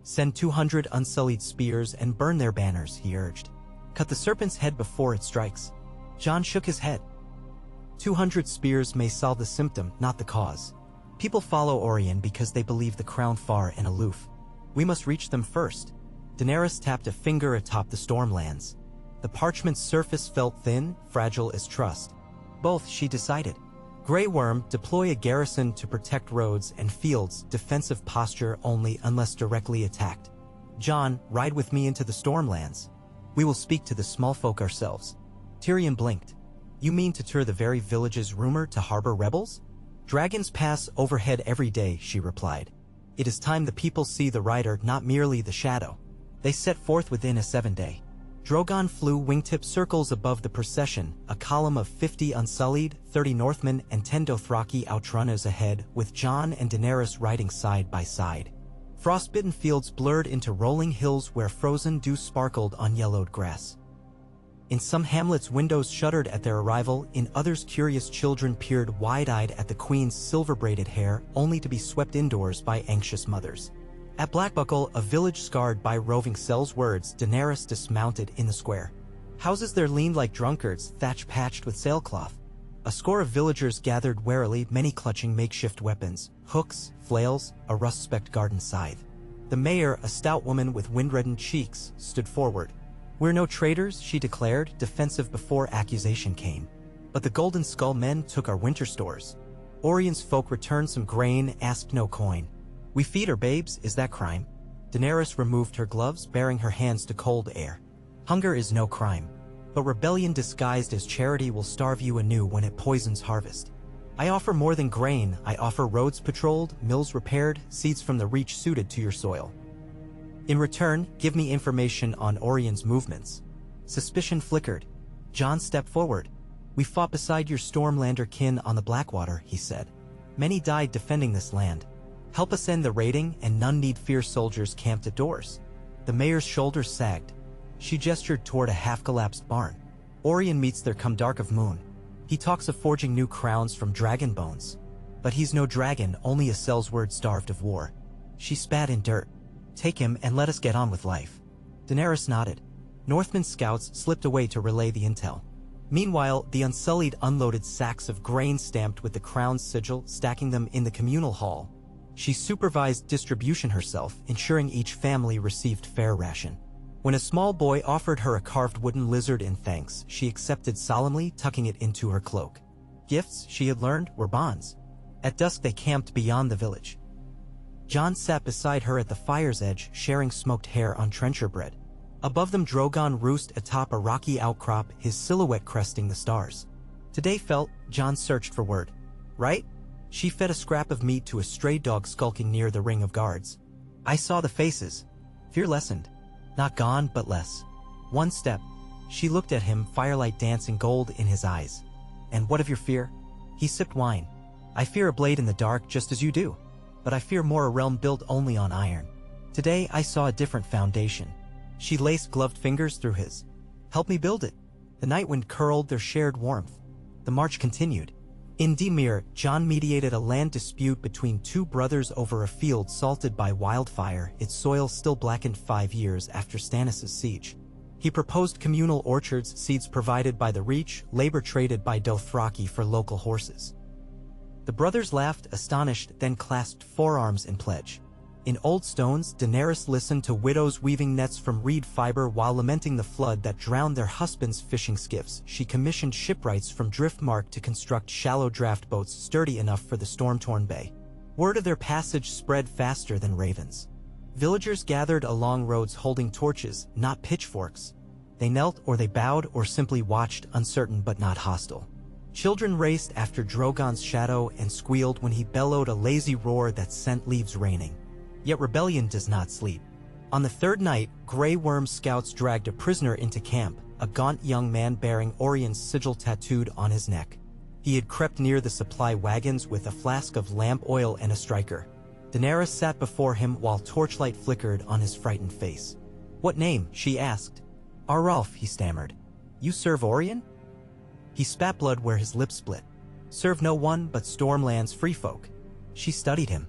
Send 200 unsullied spears and burn their banners, he urged. Cut the serpent's head before it strikes. Jon shook his head. 200 spears may solve the symptom, not the cause. People follow Orien because they believe the crown far and aloof. We must reach them first. Daenerys tapped a finger atop the Stormlands. The parchment's surface felt thin, fragile as trust. Both, she decided. Grey Worm, deploy a garrison to protect roads and fields, defensive posture only unless directly attacked. Jon, ride with me into the Stormlands. We will speak to the small folk ourselves. Tyrion blinked. You mean to tour the very villages rumored to harbor rebels? Dragons pass overhead every day, she replied. It is time the people see the rider, not merely the shadow. They set forth within a 7-day. Drogon flew wingtip circles above the procession, a column of 50 unsullied, 30 Northmen and 10 Dothraki outrunners ahead, with Jon and Daenerys riding side by side. Frostbitten fields blurred into rolling hills where frozen dew sparkled on yellowed grass. In some hamlets windows shuddered at their arrival, in others curious children peered wide-eyed at the queen's silver-braided hair, only to be swept indoors by anxious mothers. At Blackbuckle, a village scarred by roving sellswords, Daenerys dismounted in the square. Houses there leaned like drunkards, thatch patched with sailcloth. A score of villagers gathered warily, many clutching makeshift weapons, hooks, flails, a rust-specked garden scythe. The mayor, a stout woman with wind-reddened cheeks, stood forward. We're no traitors, she declared, defensive before accusation came. But the Golden Skull men took our winter stores. Orien's folk returned some grain, asked no coin. We feed our babes, is that crime? Daenerys removed her gloves, baring her hands to cold air. Hunger is no crime, but rebellion disguised as charity will starve you anew when it poisons harvest. I offer more than grain, I offer roads patrolled, mills repaired, seeds from the reach suited to your soil. In return, give me information on Orion's movements. Suspicion flickered. Jon stepped forward. We fought beside your Stormlander kin on the Blackwater, he said. Many died defending this land. Help us end the raiding, and none need fear soldiers camped at doors. The mayor's shoulders sagged. She gestured toward a half-collapsed barn. Orion meets there come dark of moon. He talks of forging new crowns from dragon bones. But he's no dragon, only a Sellsword starved of war. She spat in dirt. Take him and let us get on with life. Daenerys nodded. Northman scouts slipped away to relay the intel. Meanwhile, the Unsullied unloaded sacks of grain stamped with the crown's sigil, stacking them in the communal hall. She supervised distribution herself, ensuring each family received fair ration. When a small boy offered her a carved wooden lizard in thanks, she accepted solemnly, tucking it into her cloak. Gifts, she had learned, were bonds. At dusk they camped beyond the village. Jon sat beside her at the fire's edge, sharing smoked hare on trencher bread. Above them Drogon roost atop a rocky outcrop, his silhouette cresting the stars. Today felt, Jon searched for word. Right? She fed a scrap of meat to a stray dog skulking near the ring of guards. I saw the faces. Fear lessened. Not gone, but less. One step. She looked at him, firelight dancing gold in his eyes. And what of your fear? He sipped wine. I fear a blade in the dark just as you do. But I fear more a realm built only on iron. Today I saw a different foundation. She laced gloved fingers through his. Help me build it. The night wind curled their shared warmth. The march continued. In Dimir, Jon mediated a land dispute between two brothers over a field salted by wildfire, its soil still blackened 5 years after Stannis' siege. He proposed communal orchards, seeds provided by the Reach, labor traded by Dothraki for local horses. The brothers laughed, astonished, then clasped forearms in pledge. In Old Stones, Daenerys listened to widows weaving nets from reed fiber while lamenting the flood that drowned their husbands' fishing skiffs. She commissioned shipwrights from Driftmark to construct shallow draft boats sturdy enough for the storm-torn bay. Word of their passage spread faster than ravens. Villagers gathered along roads holding torches, not pitchforks. They knelt or they bowed or simply watched, uncertain but not hostile. Children raced after Drogon's shadow and squealed when he bellowed a lazy roar that sent leaves raining. Yet rebellion does not sleep. On the third night, Grey Worm scouts dragged a prisoner into camp, a gaunt young man bearing Orion's sigil tattooed on his neck. He had crept near the supply wagons with a flask of lamp oil and a striker. Daenerys sat before him while torchlight flickered on his frightened face. "What name?" she asked. "Arulf," he stammered. "You serve Orion?" He spat blood where his lips split. "Serve no one but Stormland's free folk." She studied him.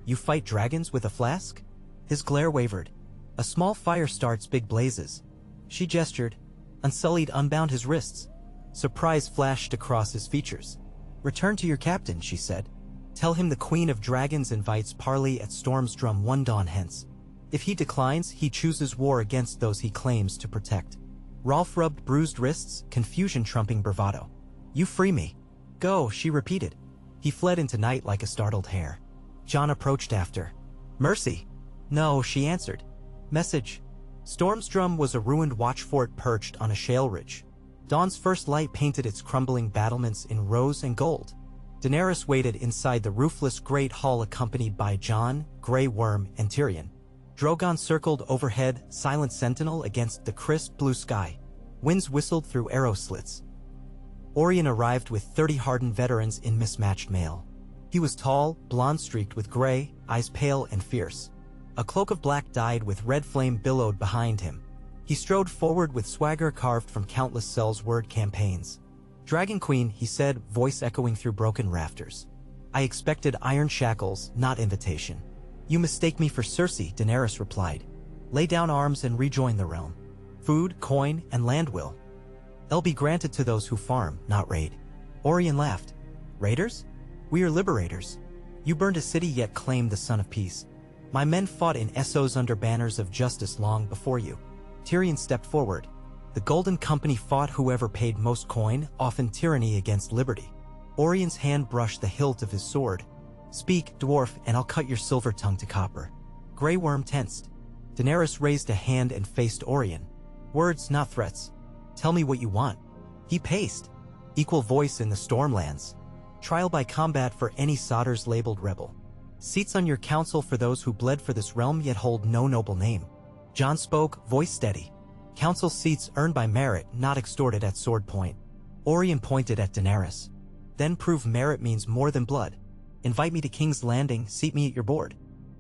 "You fight dragons with a flask?" His glare wavered. "A small fire starts big blazes." She gestured. Unsullied unbound his wrists. Surprise flashed across his features. "Return to your captain," she said. "Tell him the Queen of Dragons invites parley at Storm's Drum 1 dawn hence. If he declines, he chooses war against those he claims to protect." Rolf rubbed bruised wrists, confusion trumping bravado. "You free me." "Go," she repeated. He fled into night like a startled hare. Jon approached after. "Mercy." "No," she answered. "Message." Storm's Drum was a ruined watchfort perched on a shale ridge. Dawn's first light painted its crumbling battlements in rose and gold. Daenerys waited inside the roofless great hall accompanied by Jon, Grey Worm, and Tyrion. Drogon circled overhead, silent sentinel against the crisp blue sky. Winds whistled through arrow slits. Orion arrived with 30 hardened veterans in mismatched mail. He was tall, blonde-streaked with gray, eyes pale and fierce. A cloak of black dyed with red flame billowed behind him. He strode forward with swagger carved from countless Sellsword campaigns. "Dragon Queen," he said, voice echoing through broken rafters. "I expected iron shackles, not invitation." "You mistake me for Cersei," Daenerys replied. "Lay down arms and rejoin the realm. Food, coin, and land will. They'll be granted to those who farm, not raid." Orion laughed. "Raiders? We are liberators. You burned a city yet claimed the Son of Peace. My men fought in Essos under banners of justice long before you." Tyrion stepped forward. "The Golden Company fought whoever paid most coin, often tyranny against liberty." Orion's hand brushed the hilt of his sword. "Speak, dwarf, and I'll cut your silver tongue to copper." Grey Worm tensed. Daenerys raised a hand and faced Orien. Words, not threats. Tell me what you want. He paced. Equal voice in the Stormlands. Trial by combat for any Sodders labeled rebel. Seats on your council for those who bled for this realm yet hold no noble name. Jon spoke, voice steady. Council seats earned by merit, not extorted at sword point. Orien pointed at Daenerys. Then prove merit means more than blood. Invite me to King's Landing, seat me at your board.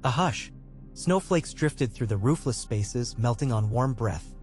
A hush. Snowflakes drifted through the roofless spaces, melting on warm breath.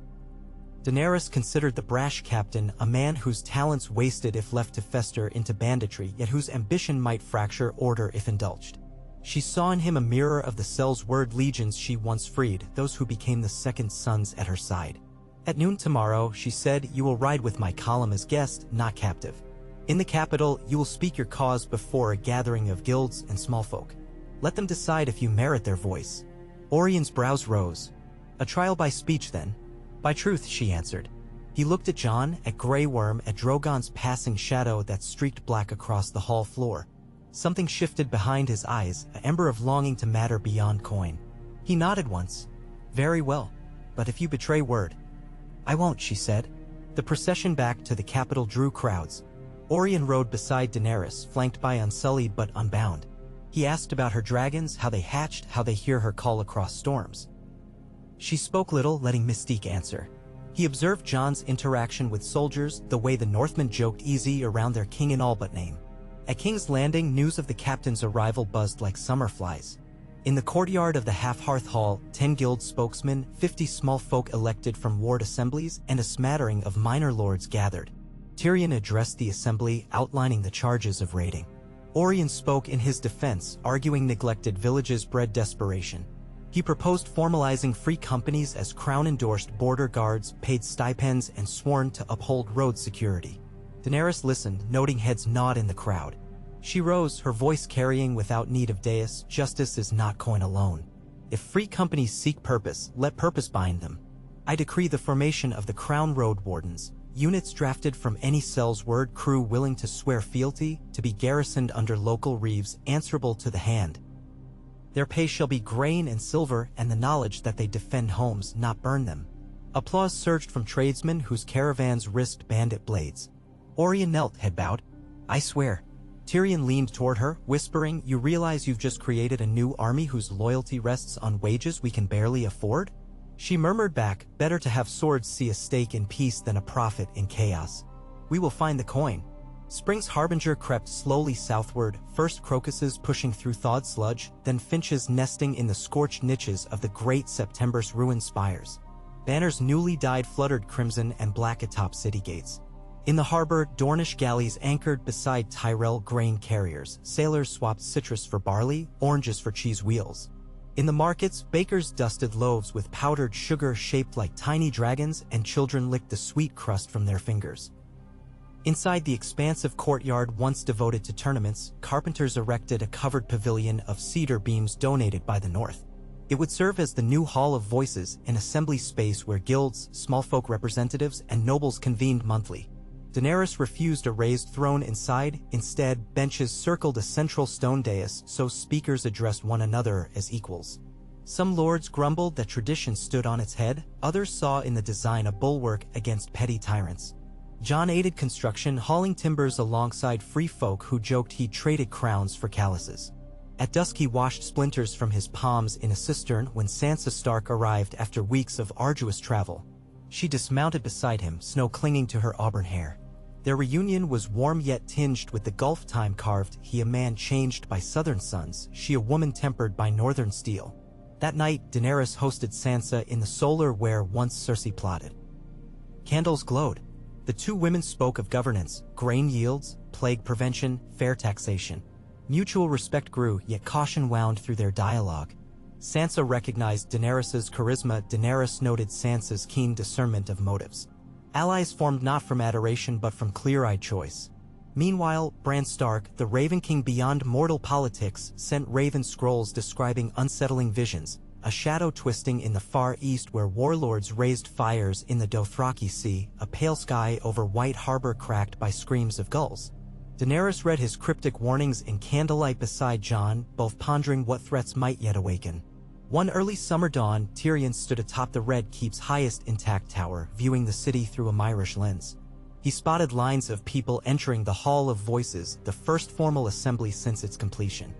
Daenerys considered the brash captain a man whose talents wasted if left to fester into banditry, yet whose ambition might fracture order if indulged. She saw in him a mirror of the Cell's-word legions she once freed, those who became the second sons at her side. At noon tomorrow, she said, you will ride with my column as guest, not captive. In the capital, you will speak your cause before a gathering of guilds and small folk. Let them decide if you merit their voice. Orien's brows rose. A trial by speech, then? By truth, she answered. He looked at Jon, at Grey Worm, at Drogon's passing shadow that streaked black across the hall floor. Something shifted behind his eyes, an ember of longing to matter beyond coin. He nodded once. Very well. But if you betray word. I won't, she said. The procession back to the capital drew crowds. Orien rode beside Daenerys, flanked by Unsullied but unbound. He asked about her dragons, how they hatched, how they hear her call across storms. She spoke little, letting Mystique answer. He observed Jon's interaction with soldiers, the way the Northmen joked easy around their king in all but name. At King's Landing, news of the captain's arrival buzzed like summer flies. In the courtyard of the Half-Hearth Hall, 10 guild spokesmen, 50 small folk elected from ward assemblies, and a smattering of minor lords gathered. Tyrion addressed the assembly, outlining the charges of raiding. Orien spoke in his defense, arguing neglected villages bred desperation. He proposed formalizing free companies as crown-endorsed border guards, paid stipends, and sworn to uphold road security. Daenerys listened, noting heads nod in the crowd. She rose, her voice carrying without need of dais, justice is not coin alone. If free companies seek purpose, let purpose bind them. I decree the formation of the Crown Road Wardens, units drafted from any cell's word crew willing to swear fealty, to be garrisoned under local reeves, answerable to the hand. Their pay shall be grain and silver, and the knowledge that they defend homes, not burn them. Applause surged from tradesmen whose caravans risked bandit blades. Orien knelt, head bowed. I swear. Tyrion leaned toward her, whispering, you realize you've just created a new army whose loyalty rests on wages we can barely afford? She murmured back, better to have swords see a stake in peace than a profit in chaos. We will find the coin. Spring's harbinger crept slowly southward, first crocuses pushing through thawed sludge, then finches nesting in the scorched niches of the great September's ruined spires. Banners newly dyed fluttered crimson and black atop city gates. In the harbor, Dornish galleys anchored beside Tyrell grain carriers. Sailors swapped citrus for barley, oranges for cheese wheels. In the markets, bakers dusted loaves with powdered sugar shaped like tiny dragons, and children licked the sweet crust from their fingers. Inside the expansive courtyard once devoted to tournaments, carpenters erected a covered pavilion of cedar beams donated by the North. It would serve as the new Hall of Voices, an assembly space where guilds, small folk representatives, and nobles convened monthly. Daenerys refused a raised throne inside. Instead, benches circled a central stone dais so speakers addressed one another as equals. Some lords grumbled that tradition stood on its head, others saw in the design a bulwark against petty tyrants. Jon aided construction, hauling timbers alongside free folk who joked he'd traded crowns for calluses. At dusk he washed splinters from his palms in a cistern when Sansa Stark arrived after weeks of arduous travel. She dismounted beside him, snow clinging to her auburn hair. Their reunion was warm yet tinged with the gulf time carved, he a man changed by southern suns, she a woman tempered by northern steel. That night, Daenerys hosted Sansa in the solar where once Cersei plotted. Candles glowed. The two women spoke of governance, grain yields, plague prevention, fair taxation. Mutual respect grew, yet caution wound through their dialogue. Sansa recognized Daenerys's charisma. Daenerys noted Sansa's keen discernment of motives. Allies formed not from adoration but from clear-eyed choice. Meanwhile, Bran Stark, the Raven King beyond mortal politics, sent raven scrolls describing unsettling visions, a shadow twisting in the far east where warlords raised fires in the Dothraki Sea, a pale sky over White Harbor cracked by screams of gulls. Daenerys read his cryptic warnings in candlelight beside Jon, both pondering what threats might yet awaken. One early summer dawn, Tyrion stood atop the Red Keep's highest intact tower, viewing the city through a Myrish lens. He spotted lines of people entering the Hall of Voices, the first formal assembly since its completion.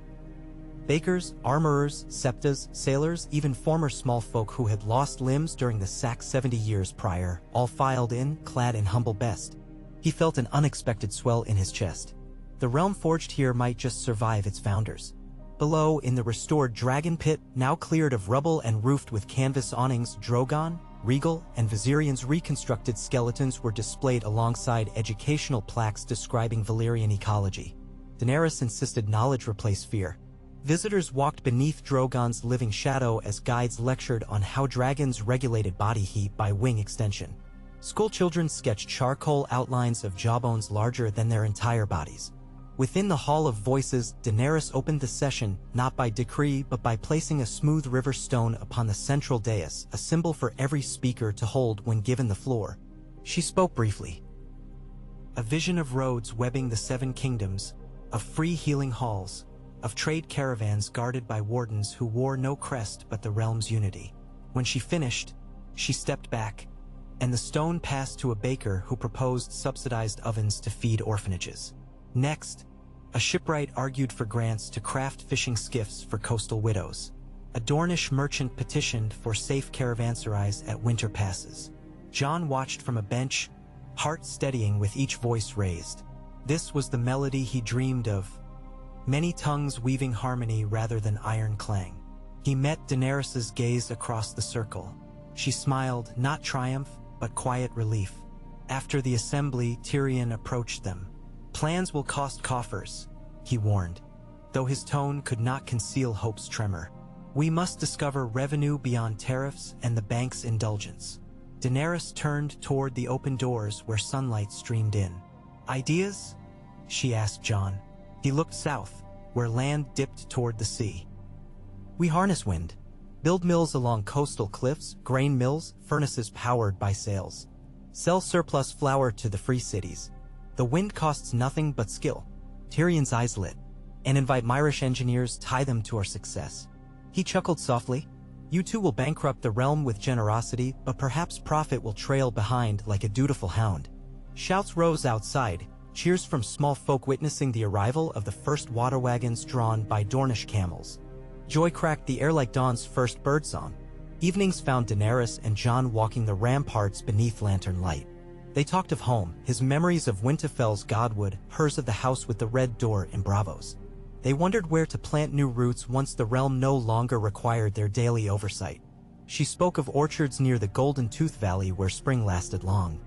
Bakers, armorers, septas, sailors, even former small folk who had lost limbs during the sack 70 years prior, all filed in, clad in humble best. He felt an unexpected swell in his chest. The realm forged here might just survive its founders. Below, in the restored dragon pit, now cleared of rubble and roofed with canvas awnings, Drogon, Regal, and Viserions' reconstructed skeletons were displayed alongside educational plaques describing Valyrian ecology. Daenerys insisted knowledge replace fear. Visitors walked beneath Drogon's living shadow as guides lectured on how dragons regulated body heat by wing extension. Schoolchildren sketched charcoal outlines of jawbones larger than their entire bodies. Within the Hall of Voices, Daenerys opened the session, not by decree but by placing a smooth river stone upon the central dais, a symbol for every speaker to hold when given the floor. She spoke briefly. A vision of roads webbing the seven kingdoms, of free healing halls, of trade caravans guarded by wardens who wore no crest but the realm's unity. When she finished, she stepped back, and the stone passed to a baker who proposed subsidized ovens to feed orphanages. Next, a shipwright argued for grants to craft fishing skiffs for coastal widows. A Dornish merchant petitioned for safe caravanserais at winter passes. Jon watched from a bench, heart steadying with each voice raised. This was the melody he dreamed of, many tongues weaving harmony rather than iron clang. He met Daenerys' gaze across the circle. She smiled, not triumph, but quiet relief. After the assembly, Tyrion approached them. "Plans will cost coffers," he warned, though his tone could not conceal hope's tremor. "We must discover revenue beyond tariffs and the bank's indulgence." Daenerys turned toward the open doors where sunlight streamed in. "Ideas?" she asked Jon. He looked south, where land dipped toward the sea. "We harness wind. Build mills along coastal cliffs, grain mills, furnaces powered by sails. Sell surplus flour to the free cities. The wind costs nothing but skill." Tyrion's eyes lit. "And invite Myrish engineers, tie them to our success." He chuckled softly. "You two will bankrupt the realm with generosity, but perhaps profit will trail behind like a dutiful hound." Shouts rose outside. Cheers from small folk witnessing the arrival of the first water wagons drawn by Dornish camels. Joy cracked the air like dawn's first birdsong. Evenings found Daenerys and Jon walking the ramparts beneath lantern light. They talked of home, his memories of Winterfell's Godwood, hers of the house with the red door in Bravos. They wondered where to plant new roots once the realm no longer required their daily oversight. She spoke of orchards near the Golden Tooth Valley where spring lasted long.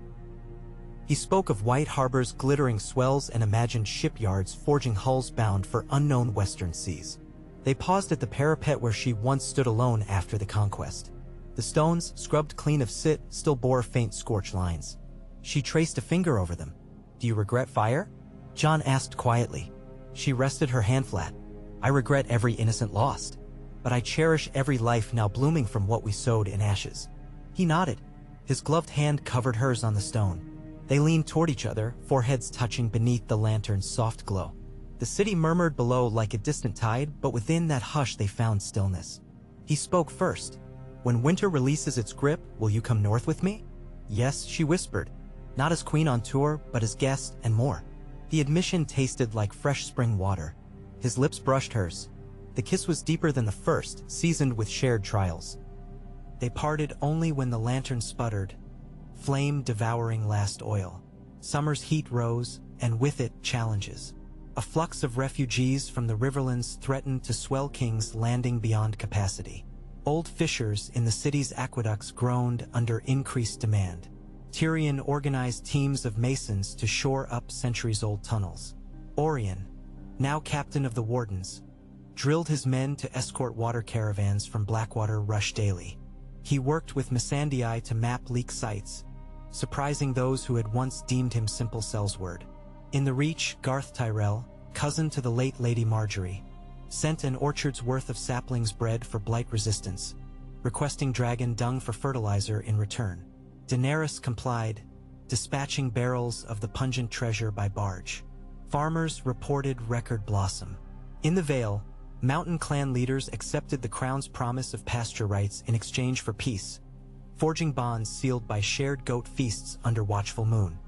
He spoke of white harbors, glittering swells, and imagined shipyards forging hulls bound for unknown western seas. They paused at the parapet where she once stood alone after the conquest. The stones, scrubbed clean of soot, still bore faint scorch lines. She traced a finger over them. "Do you regret fire?" Jon asked quietly. She rested her hand flat. "I regret every innocent lost, but I cherish every life now blooming from what we sowed in ashes." He nodded. His gloved hand covered hers on the stone. They leaned toward each other, foreheads touching beneath the lantern's soft glow. The city murmured below like a distant tide, but within that hush they found stillness. He spoke first. "When winter releases its grip, will you come north with me?" "Yes," she whispered. Not as queen on tour, but as guest and more. The admission tasted like fresh spring water. His lips brushed hers. The kiss was deeper than the first, seasoned with shared trials. They parted only when the lantern sputtered, flame devouring last oil. Summer's heat rose, and with it, challenges. A flux of refugees from the riverlands threatened to swell King's Landing beyond capacity. Old fissures in the city's aqueducts groaned under increased demand. Tyrion organized teams of masons to shore up centuries-old tunnels. Orion, now captain of the Wardens, drilled his men to escort water caravans from Blackwater Rush daily. He worked with Missandei to map leak sites, surprising those who had once deemed him simple Sellsword. In the Reach, Garth Tyrell, cousin to the late Lady Marjorie, sent an orchard's worth of saplings bred for blight resistance, requesting dragon dung for fertilizer in return. Daenerys complied, dispatching barrels of the pungent treasure by barge. Farmers reported record blossom. In the Vale, Mountain clan leaders accepted the crown's promise of pasture rights in exchange for peace, forging bonds sealed by shared goat feasts under watchful moon.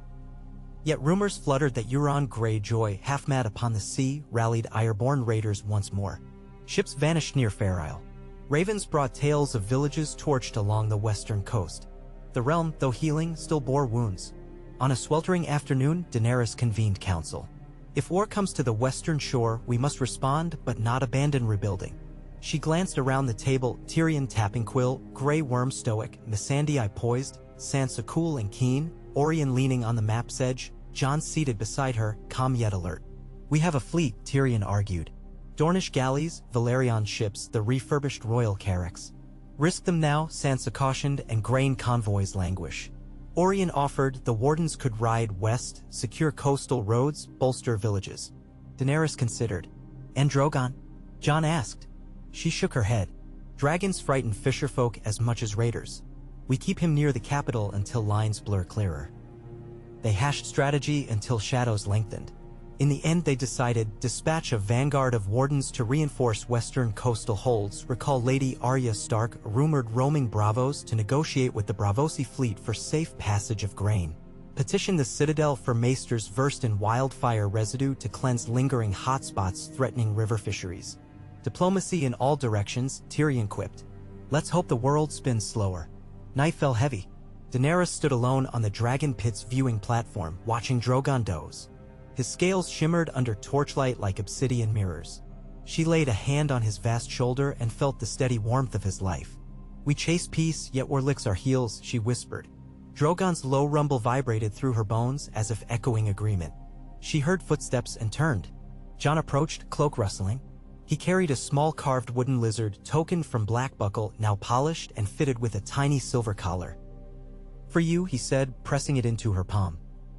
Yet rumors fluttered that Euron Greyjoy, half-mad upon the sea, rallied Ironborn raiders once more. Ships vanished near Fair Isle. Ravens brought tales of villages torched along the western coast. The realm, though healing, still bore wounds. On a sweltering afternoon, Daenerys convened council. If war comes to the western shore, we must respond but not abandon rebuilding. She glanced around the table, Tyrion tapping quill, Grey Worm stoic, Missandei poised, Sansa cool and keen, Orionne leaning on the map's edge, Jon seated beside her, calm yet alert. We have a fleet, Tyrion argued. Dornish galleys, Valerian ships, the refurbished royal carracks. Risk them now, Sansa cautioned, and grain convoys languish. Orionne offered the wardens could ride west, secure coastal roads, bolster villages. Daenerys considered. And Drogon? Jon asked. She shook her head. Dragons frighten fisherfolk as much as raiders. We keep him near the capital until lines blur clearer. They hashed strategy until shadows lengthened. In the end they decided, dispatch a vanguard of wardens to reinforce western coastal holds, recall Lady Arya Stark, rumored roaming bravos to negotiate with the Braavosi fleet for safe passage of grain. Petition the Citadel for maesters versed in wildfire residue to cleanse lingering hotspots threatening river fisheries. Diplomacy in all directions, Tyrion quipped. Let's hope the world spins slower. Night fell heavy. Daenerys stood alone on the Dragon Pit's viewing platform, watching Drogon doze. His scales shimmered under torchlight like obsidian mirrors. She laid a hand on his vast shoulder and felt the steady warmth of his life. We chase peace, yet war licks our heels, she whispered. Drogon's low rumble vibrated through her bones as if echoing agreement. She heard footsteps and turned. Jon approached, cloak rustling. He carried a small carved wooden lizard, token from Blackbuckle, now polished and fitted with a tiny silver collar. For you, he said, pressing it into her palm.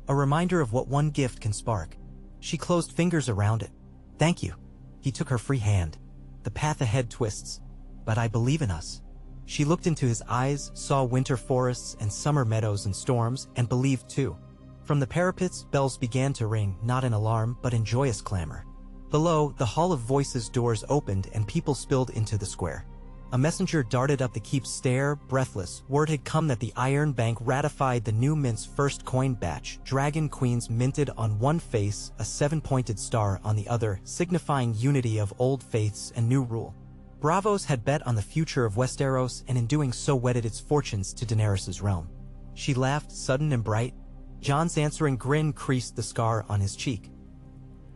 A reminder of what one gift can spark. She closed fingers around it. Thank you. He took her free hand. The path ahead twists. But I believe in us. She looked into his eyes, saw winter forests and summer meadows and storms, and believed too. From the parapets, bells began to ring, not in alarm, but in joyous clamor. Below, the Hall of Voices doors opened and people spilled into the square. A messenger darted up the keep's stair, breathless. Word had come that the Iron Bank ratified the new mint's first coin batch. Dragon Queens minted on one face, a 7-pointed star on the other, signifying unity of old faiths and new rule. Bravos had bet on the future of Westeros and in doing so wedded its fortunes to Daenerys' realm. She laughed, sudden and bright. Jon's answering grin creased the scar on his cheek.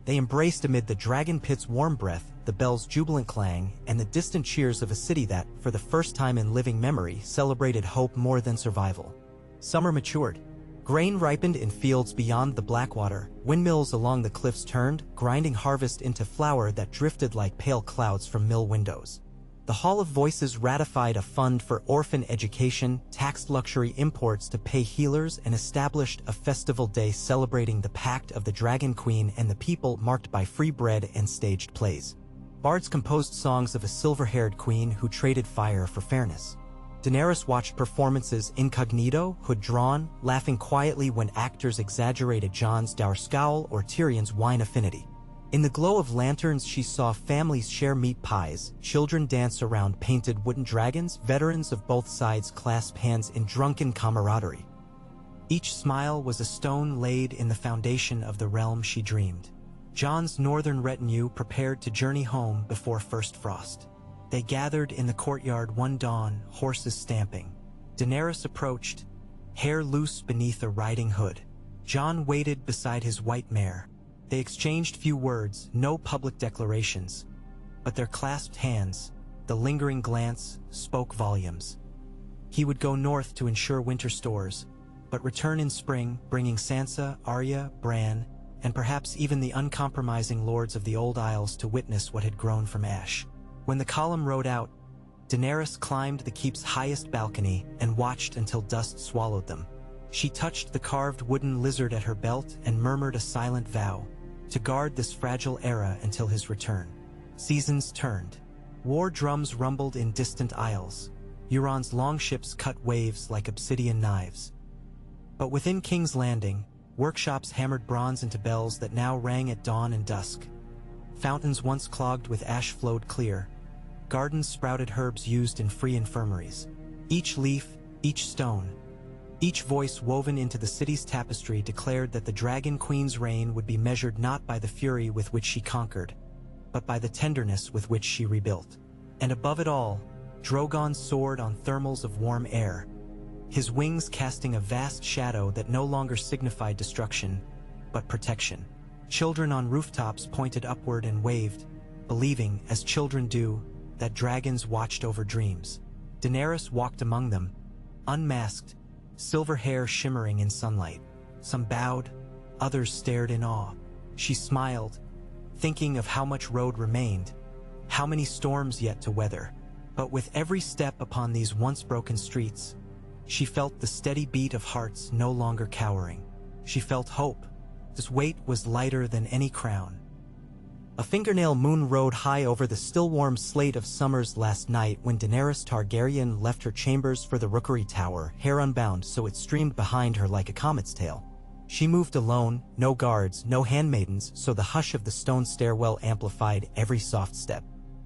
They embraced amid the Dragon Pit's warm breath, the bell's jubilant clang, and the distant cheers of a city that, for the first time in living memory, celebrated hope more than survival. Summer matured. Grain ripened in fields beyond the Blackwater, windmills along the cliffs turned, grinding harvest into flour that drifted like pale clouds from mill windows. The Hall of Voices ratified a fund for orphan education, taxed luxury imports to pay healers, and established a festival day celebrating the pact of the Dragon Queen and the people, marked by free bread and staged plays. Bards composed songs of a silver-haired queen who traded fire for fairness. Daenerys watched performances incognito, hood drawn, laughing quietly when actors exaggerated Jon's dour scowl or Tyrion's wine affinity. In the glow of lanterns she saw families share meat pies, children dance around painted wooden dragons, veterans of both sides clasp hands in drunken camaraderie. Each smile was a stone laid in the foundation of the realm she dreamed. Jon's northern retinue prepared to journey home before first frost. They gathered in the courtyard one dawn, horses stamping. Daenerys approached, hair loose beneath a riding hood. Jon waited beside his white mare. They exchanged few words, no public declarations. But their clasped hands, the lingering glance, spoke volumes. He would go north to ensure winter stores, but return in spring, bringing Sansa, Arya, Bran, and perhaps even the uncompromising lords of the Old Isles to witness what had grown from ash. When the column rode out, Daenerys climbed the keep's highest balcony and watched until dust swallowed them. She touched the carved wooden lizard at her belt and murmured a silent vow, to guard this fragile era until his return. Seasons turned. War drums rumbled in distant isles. Euron's longships cut waves like obsidian knives. But within King's Landing, workshops hammered bronze into bells that now rang at dawn and dusk. Fountains once clogged with ash flowed clear. Gardens sprouted herbs used in free infirmaries. Each leaf, each stone, each voice woven into the city's tapestry declared that the Dragon Queen's reign would be measured not by the fury with which she conquered, but by the tenderness with which she rebuilt. And above it all, Drogon soared on thermals of warm air, his wings casting a vast shadow that no longer signified destruction, but protection. Children on rooftops pointed upward and waved, believing, as children do, that dragons watched over dreams. Daenerys walked among them, unmasked, silver hair shimmering in sunlight. Some bowed, others stared in awe. She smiled, thinking of how much road remained, how many storms yet to weather. But with every step upon these once broken streets, she felt the steady beat of hearts no longer cowering. She felt hope. This weight was lighter than any crown. A fingernail moon rode high over the still-warm slate of summers last night when Daenerys Targaryen left her chambers for the Rookery Tower, hair unbound so it streamed behind her like a comet's tail. She moved alone, no guards, no handmaidens, so the hush of the stone stairwell amplified every soft step.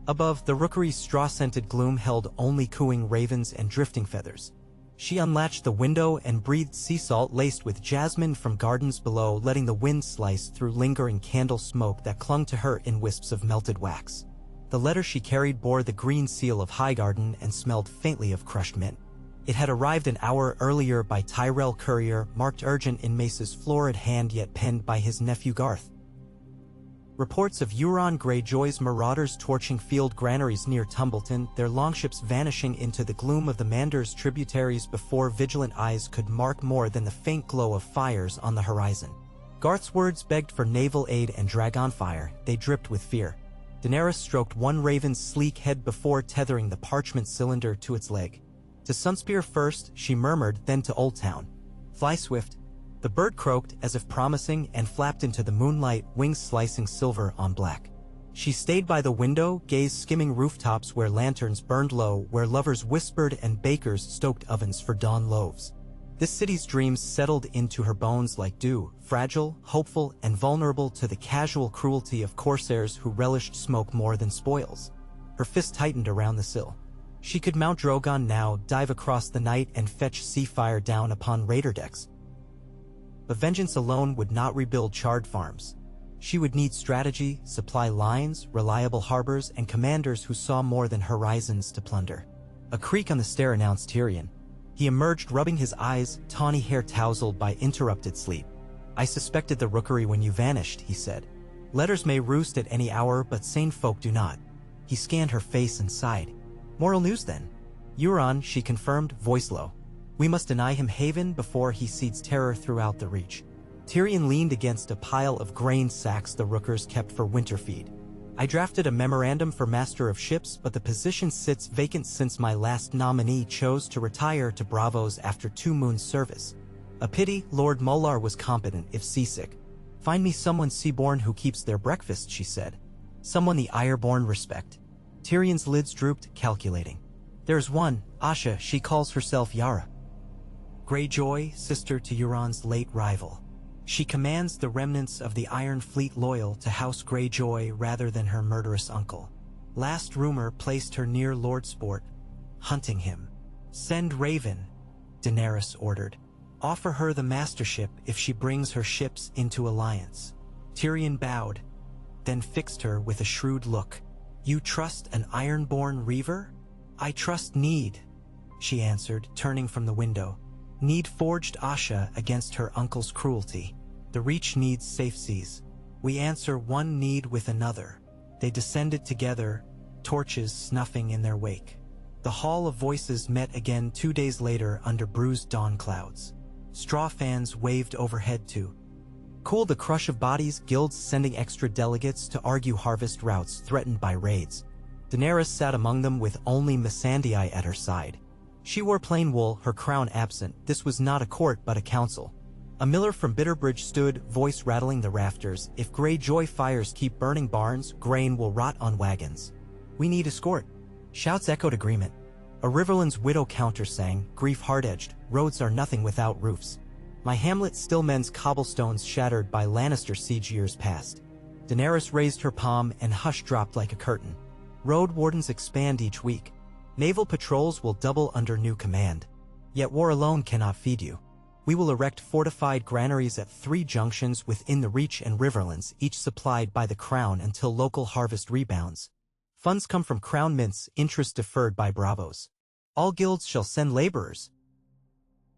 Above, the Rookery's straw-scented gloom held only cooing ravens and drifting feathers. She unlatched the window and breathed sea salt laced with jasmine from gardens below, letting the wind slice through lingering candle smoke that clung to her in wisps of melted wax. The letter she carried bore the green seal of Highgarden and smelled faintly of crushed mint. It had arrived an hour earlier by Tyrell courier, marked urgent in Mace's florid hand yet penned by his nephew Garth. Reports of Euron Greyjoy's marauders torching field granaries near Tumbleton, their longships vanishing into the gloom of the Mander's tributaries before vigilant eyes could mark more than the faint glow of fires on the horizon. Garth's words begged for naval aid and dragonfire. They dripped with fear. Daenerys stroked one raven's sleek head before tethering the parchment cylinder to its leg. To Sunspear first, she murmured, then to Old Town. Fly swift. The bird croaked as if promising and flapped into the moonlight, wings slicing silver on black. She stayed by the window, gazed skimming rooftops where lanterns burned low, where lovers whispered and bakers stoked ovens for dawn loaves. This city's dreams settled into her bones like dew, fragile, hopeful, and vulnerable to the casual cruelty of corsairs who relished smoke more than spoils. Her fist tightened around the sill. She could mount Drogon now, dive across the night, and fetch sea fire down upon raider decks. But vengeance alone would not rebuild charred farms. She would need strategy, supply lines, reliable harbors, and commanders who saw more than horizons to plunder. A creak on the stair announced Tyrion. He emerged, rubbing his eyes, tawny hair tousled by interrupted sleep. "I suspected the Rookery when you vanished," he said. "Letters may roost at any hour, but sane folk do not." He scanned her face and sighed. "Moral news, then?" "Euron," she confirmed, voice low. "We must deny him haven before he seeds terror throughout the Reach." Tyrion leaned against a pile of grain sacks the Rookers kept for winter feed. "I drafted a memorandum for Master of Ships, but the position sits vacant since my last nominee chose to retire to Bravos after 2 moons' service. A pity. Lord Molar was competent, if seasick. Find me someone seaborne who keeps their breakfast," she said. "Someone the Ironborn respect." Tyrion's lids drooped, calculating. "There's one, Asha. She calls herself Yara. Greyjoy, sister to Euron's late rival. She commands the remnants of the Iron Fleet loyal to House Greyjoy rather than her murderous uncle. Last rumor placed her near Lord Sport, hunting him. Send Raven," Daenerys ordered. "Offer her the mastership if she brings her ships into alliance." Tyrion bowed, then fixed her with a shrewd look. "You trust an Ironborn Reaver?" "I trust Need," she answered, turning from the window. Need forged Asha against her uncle's cruelty. The Reach needs safe seas. We answer one need with another. They descended together, torches snuffing in their wake. The Hall of Voices met again 2 days later under bruised dawn clouds. Straw fans waved overhead to cool the crush of bodies, guilds sending extra delegates to argue harvest routes threatened by raids. Daenerys sat among them with only Missandei at her side. She wore plain wool, her crown absent. This was not a court but a council. A miller from Bitterbridge stood, voice rattling the rafters. "If Greyjoy fires keep burning barns, grain will rot on wagons. We need escort." Shouts echoed agreement. A Riverlands widow counter-sang, grief hard-edged, "Roads are nothing without roofs. My hamlet still mends cobblestones shattered by Lannister siege years past." Daenerys raised her palm and hush dropped like a curtain. Road wardens expand each week. Naval patrols will double under new command. Yet war alone cannot feed you. We will erect fortified granaries at 3 junctions within the Reach and Riverlands, each supplied by the Crown until local harvest rebounds. Funds come from Crown mints, interest deferred by bravos. All guilds shall send laborers.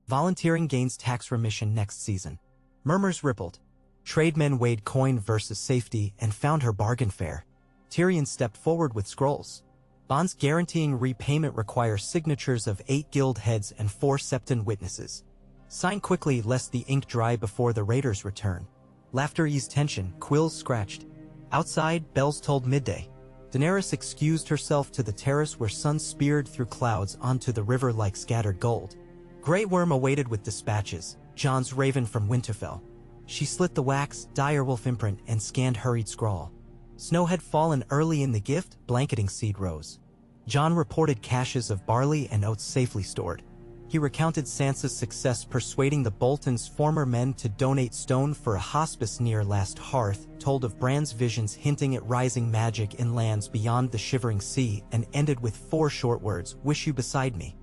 Volunteering gains tax remission next season. Murmurs rippled. Trademen weighed coin versus safety and found her bargain fair. Tyrion stepped forward with scrolls. Bonds guaranteeing repayment require signatures of 8 guild heads and 4 septon witnesses. Sign quickly lest the ink dry before the raiders return. Laughter eased tension, quills scratched. Outside, bells tolled midday. Daenerys excused herself to the terrace where sun speared through clouds onto the river like scattered gold. Grey Worm awaited with dispatches, Jon's raven from Winterfell. She slit the wax, direwolf imprint, and scanned hurried scrawl. Snow had fallen early in the gift, blanketing seed rows. Jon reported caches of barley and oats safely stored. He recounted Sansa's success persuading the Boltons' former men to donate stone for a hospice near Last Hearth, told of Bran's visions hinting at rising magic in lands beyond the Shivering Sea, and ended with 4 short words, "Wish you beside me."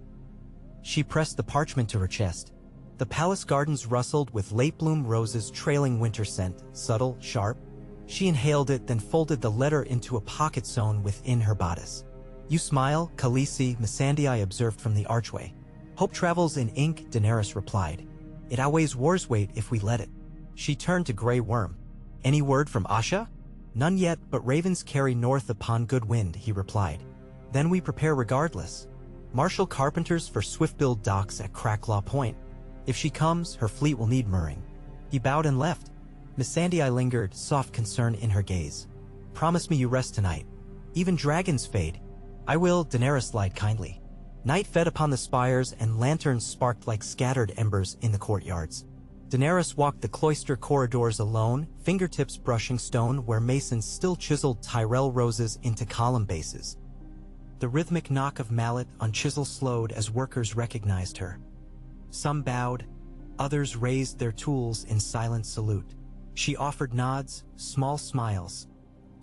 She pressed the parchment to her chest. The palace gardens rustled with late-bloom roses trailing winter scent, subtle, sharp. She inhaled it, then folded the letter into a pocket sewn within her bodice. "You smile, Khaleesi," Missandei observed from the archway. "Hope travels in ink," Daenerys replied. "It outweighs war's weight if we let it." She turned to Grey Worm. "Any word from Asha?" "None yet, but ravens carry north upon good wind," he replied. "Then we prepare regardless. Marshal carpenters for swift-build docks at Cracklaw Point. If she comes, her fleet will need mooring." He bowed and left. Missandei lingered, soft concern in her gaze. "Promise me you rest tonight. Even dragons fade." "I will," Daenerys lied kindly. Night fed upon the spires and lanterns sparked like scattered embers in the courtyards. Daenerys walked the cloister corridors alone, fingertips brushing stone where masons still chiseled Tyrell roses into column bases. The rhythmic knock of mallet on chisel slowed as workers recognized her. Some bowed, others raised their tools in silent salute. She offered nods, small smiles.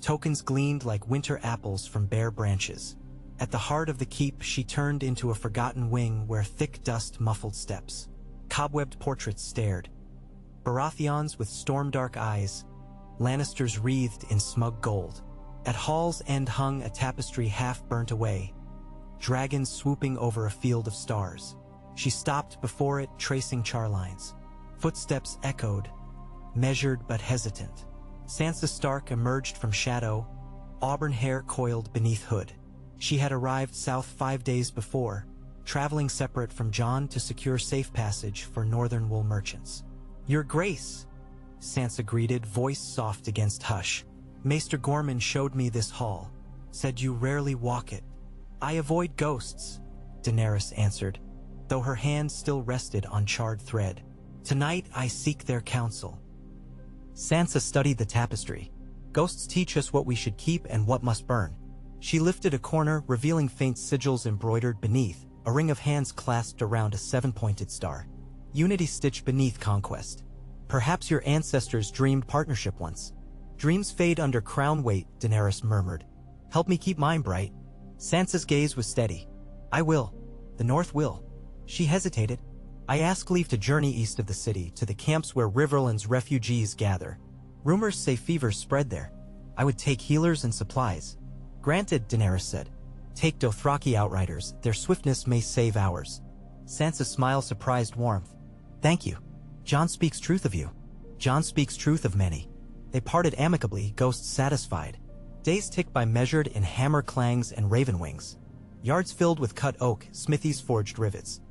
Tokens gleamed like winter apples from bare branches. At the heart of the keep, she turned into a forgotten wing where thick dust muffled steps. Cobwebbed portraits stared. Baratheons with storm-dark eyes, Lannisters wreathed in smug gold. At hall's end hung a tapestry half burnt away, dragons swooping over a field of stars. She stopped before it, tracing charlines. Footsteps echoed, measured but hesitant. Sansa Stark emerged from shadow, auburn hair coiled beneath hood. She had arrived south 5 days before, traveling separate from Jon to secure safe passage for northern wool merchants. "Your Grace," Sansa greeted, voice soft against hush. "Maester Gorman showed me this hall, said you rarely walk it." "I avoid ghosts," Daenerys answered, though her hand still rested on charred thread. "Tonight I seek their counsel." Sansa studied the tapestry. "Ghosts teach us what we should keep and what must burn." She lifted a corner, revealing faint sigils embroidered beneath, a ring of hands clasped around a 7-pointed star. "Unity stitched beneath conquest. Perhaps your ancestors dreamed partnership once." "Dreams fade under crown weight," Daenerys murmured. "Help me keep mine bright." Sansa's gaze was steady. "I will. The North will." She hesitated. "I ask leave to journey east of the city, to the camps where Riverland's refugees gather. Rumors say fevers spread there. I would take healers and supplies." "Granted," Daenerys said. "Take Dothraki outriders, their swiftness may save ours." Sansa's smile surprised warmth. "Thank you. Jon speaks truth of you. Jon speaks truth of many." They parted amicably, ghosts satisfied. Days ticked by measured in hammer clangs and raven wings. Yards filled with cut oak, smithies forged rivets.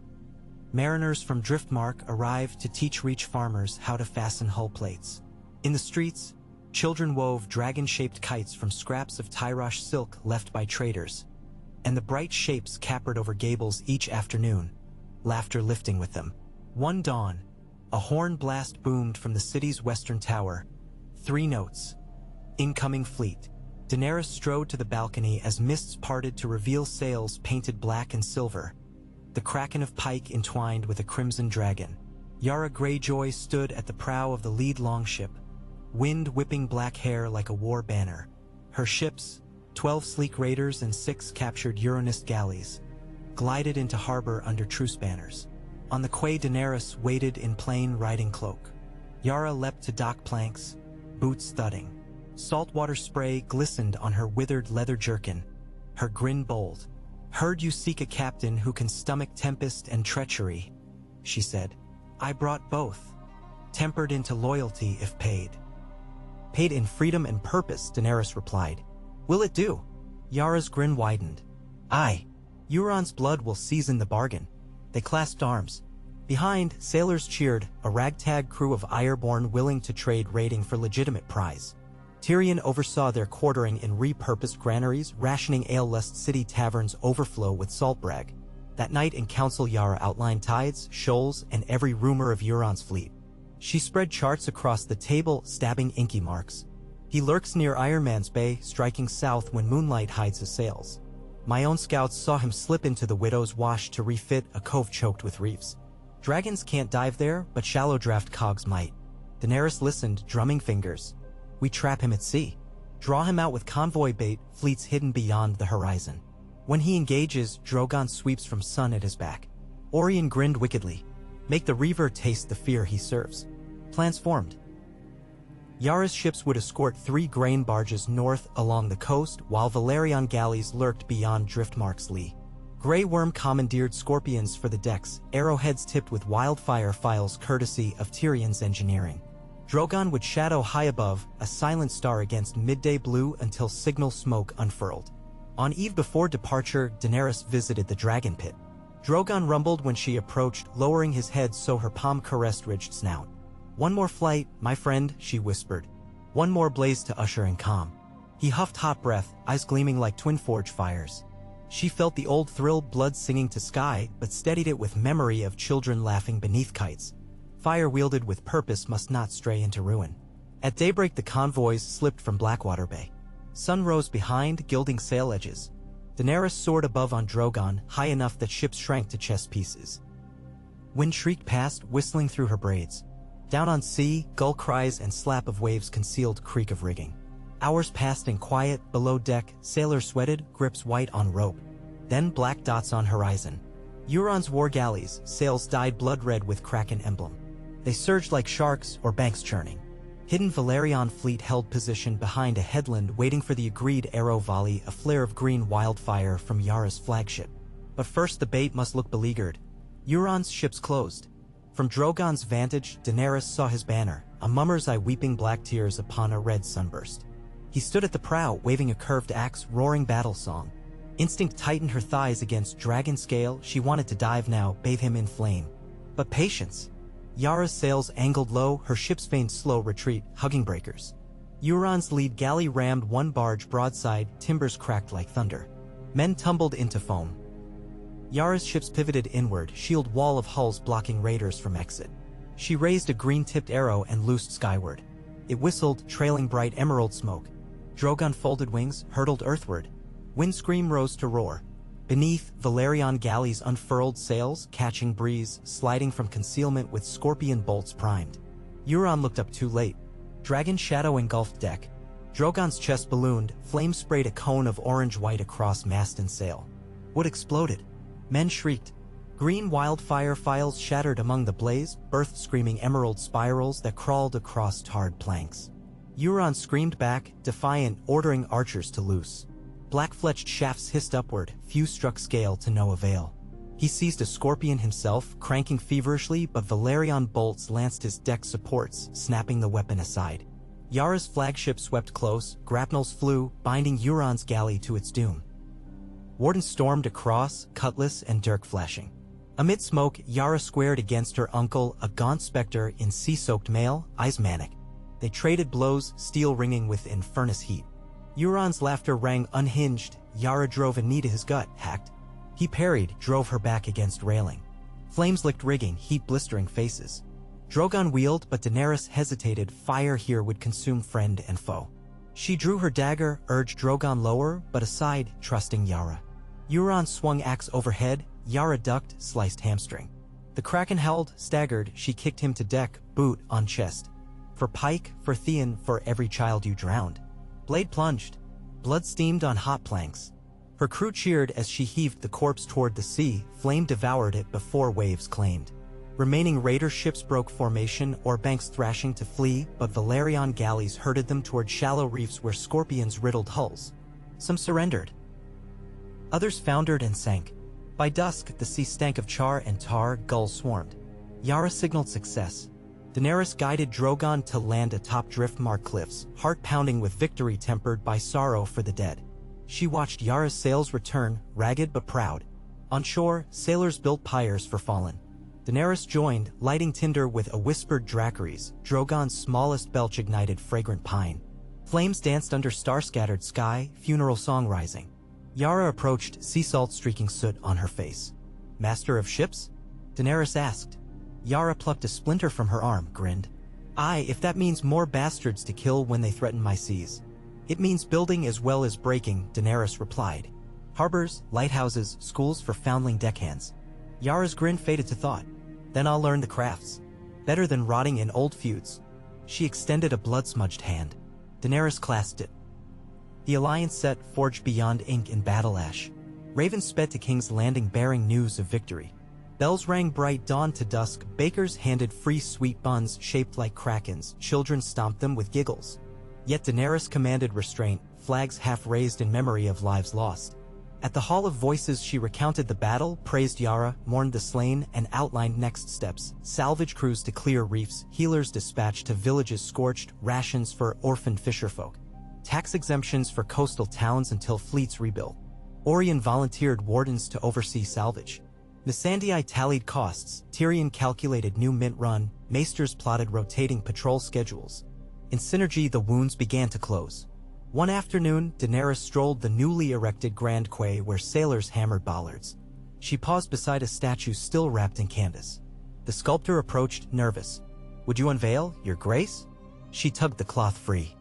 Mariners from Driftmark arrived to teach Reach farmers how to fasten hull plates. In the streets, children wove dragon-shaped kites from scraps of Tyrosh silk left by traders, and the bright shapes capered over gables each afternoon, laughter lifting with them. One dawn, a horn blast boomed from the city's western tower. 3 notes. Incoming fleet. Daenerys strode to the balcony as mists parted to reveal sails painted black and silver, the kraken of pike entwined with a crimson dragon. Yara Greyjoy stood at the prow of the lead longship, wind whipping black hair like a war banner. Her ships, 12 sleek raiders and 6 captured Euronist galleys, glided into harbor under truce banners. On the quay, Daenerys waited in plain riding cloak. Yara leapt to dock planks, boots thudding. Saltwater spray glistened on her withered leather jerkin, her grin bold. "Heard you seek a captain who can stomach tempest and treachery," she said. "I brought both, tempered into loyalty if paid." "Paid in freedom and purpose," Daenerys replied. "Will it do?" Yara's grin widened. "Aye. Euron's blood will season the bargain." They clasped arms. Behind, sailors cheered, a ragtag crew of Ironborn willing to trade raiding for legitimate prize. Tyrion oversaw their quartering in repurposed granaries, rationing ale lest city taverns overflow with saltbrag. That night in council, Yara outlined tides, shoals, and every rumor of Euron's fleet. She spread charts across the table, stabbing inky marks. "He lurks near Ironman's Bay, striking south when moonlight hides his sails. My own scouts saw him slip into the Widow's Wash to refit a cove choked with reefs. Dragons can't dive there, but shallow draft cogs might." Daenerys listened, drumming fingers. "We trap him at sea. Draw him out with convoy bait, fleets hidden beyond the horizon. When he engages, Drogon sweeps from sun at his back." Orien grinned wickedly. "Make the Reaver taste the fear he serves." Plans formed. Yara's ships would escort 3 grain barges north along the coast, while Valyrian galleys lurked beyond Driftmark's lee. Grey Worm commandeered scorpions for the decks, arrowheads tipped with wildfire files courtesy of Tyrion's engineering. Drogon would shadow high above, a silent star against midday blue until signal smoke unfurled. On eve before departure, Daenerys visited the dragon pit. Drogon rumbled when she approached, lowering his head so her palm caressed ridged snout. "One more flight, my friend," she whispered. "One more blaze to usher in calm." He huffed hot breath, eyes gleaming like twin forge fires. She felt the old thrill, blood singing to sky, but steadied it with memory of children laughing beneath kites. Fire wielded with purpose must not stray into ruin. At daybreak, the convoys slipped from Blackwater Bay. Sun rose behind, gilding sail edges. Daenerys soared above on Drogon, high enough that ships shrank to chess pieces. Wind shrieked past, whistling through her braids. Down on sea, gull cries and slap of waves concealed creak of rigging. Hours passed in quiet. Below deck, sailors sweated, grips white on rope. Then black dots on horizon. Euron's war galleys, sails dyed blood red with kraken emblem. They surged like sharks or banks churning. Hidden Valyrian fleet held position behind a headland, waiting for the agreed arrow volley, a flare of green wildfire from Yara's flagship. But first the bait must look beleaguered. Euron's ships closed. From Drogon's vantage, Daenerys saw his banner, a mummer's eye weeping black tears upon a red sunburst. He stood at the prow, waving a curved axe, roaring battle song. Instinct tightened her thighs against dragon scale. She wanted to dive now, bathe him in flame. But patience. Yara's sails angled low, her ships feigned slow retreat, hugging breakers. Euron's lead galley rammed one barge broadside, timbers cracked like thunder. Men tumbled into foam. Yara's ships pivoted inward, shield wall of hulls blocking raiders from exit. She raised a green-tipped arrow and loosed skyward. It whistled, trailing bright emerald smoke. Drogon folded wings, hurtled earthward. Windscream rose to roar. Beneath, Valyrian galleys unfurled sails, catching breeze, sliding from concealment with scorpion bolts primed. Euron looked up too late. Dragon shadow engulfed deck. Drogon's chest ballooned, flame sprayed a cone of orange-white across mast and sail. Wood exploded. Men shrieked. Green wildfire files shattered among the blaze, birth-screaming emerald spirals that crawled across tarred planks. Euron screamed back, defiant, ordering archers to loose. Black-fletched shafts hissed upward, few struck scale to no avail. He seized a scorpion himself, cranking feverishly, but Valyrian bolts lanced his deck supports, snapping the weapon aside. Yara's flagship swept close, grapnels flew, binding Euron's galley to its doom. Warden stormed across, cutlass and dirk flashing. Amid smoke, Yara squared against her uncle, a gaunt specter in sea-soaked mail, eyes manic. They traded blows, steel ringing within furnace heat. Euron's laughter rang unhinged. Yara drove a knee to his gut, hacked. He parried, drove her back against railing. Flames licked rigging, heat blistering faces. Drogon wheeled, but Daenerys hesitated. Fire here would consume friend and foe. She drew her dagger, urged Drogon lower, but aside, trusting Yara. Euron swung axe overhead. Yara ducked, sliced hamstring. The kraken howled, staggered. She kicked him to deck, boot on chest. For Pike, for Theon, for every child you drowned. Blade plunged. Blood steamed on hot planks. Her crew cheered as she heaved the corpse toward the sea. Flame devoured it before waves claimed. Remaining raider ships broke formation, or banks thrashing to flee, but Valerian galleys herded them toward shallow reefs where scorpions riddled hulls. Some surrendered. Others foundered and sank. By dusk, the sea stank of char and tar. Gulls swarmed. Yara signaled success. Daenerys guided Drogon to land atop Driftmark cliffs, heart pounding with victory tempered by sorrow for the dead. She watched Yara's sails return, ragged but proud. On shore, sailors built pyres for fallen. Daenerys joined, lighting tinder with a whispered Dracarys. Drogon's smallest belch ignited fragrant pine. Flames danced under star-scattered sky, funeral song rising. Yara approached, sea salt streaking soot on her face. "Master of ships?" Daenerys asked. Yara plucked a splinter from her arm, grinned. "Aye, if that means more bastards to kill when they threaten my seas." "It means building as well as breaking," Daenerys replied. "Harbors, lighthouses, schools for foundling deckhands." Yara's grin faded to thought. "Then I'll learn the crafts. Better than rotting in old feuds." She extended a blood-smudged hand. Daenerys clasped it. The alliance set forged beyond ink and battle ash. Ravens sped to King's Landing bearing news of victory. Bells rang bright dawn to dusk. Bakers handed free sweet buns shaped like krakens. Children stomped them with giggles. Yet Daenerys commanded restraint, flags half raised in memory of lives lost. At the Hall of Voices she recounted the battle, praised Yara, mourned the slain, and outlined next steps. Salvage crews to clear reefs, healers dispatched to villages scorched, rations for orphaned fisherfolk. Tax exemptions for coastal towns until fleets rebuilt. Orion volunteered wardens to oversee salvage. Missandei tallied costs, Tyrion calculated new mint run, maesters plotted rotating patrol schedules. In synergy the wounds began to close. One afternoon, Daenerys strolled the newly erected Grand Quay where sailors hammered bollards. She paused beside a statue still wrapped in canvas. The sculptor approached, nervous. "Would you unveil, your grace?" She tugged the cloth free.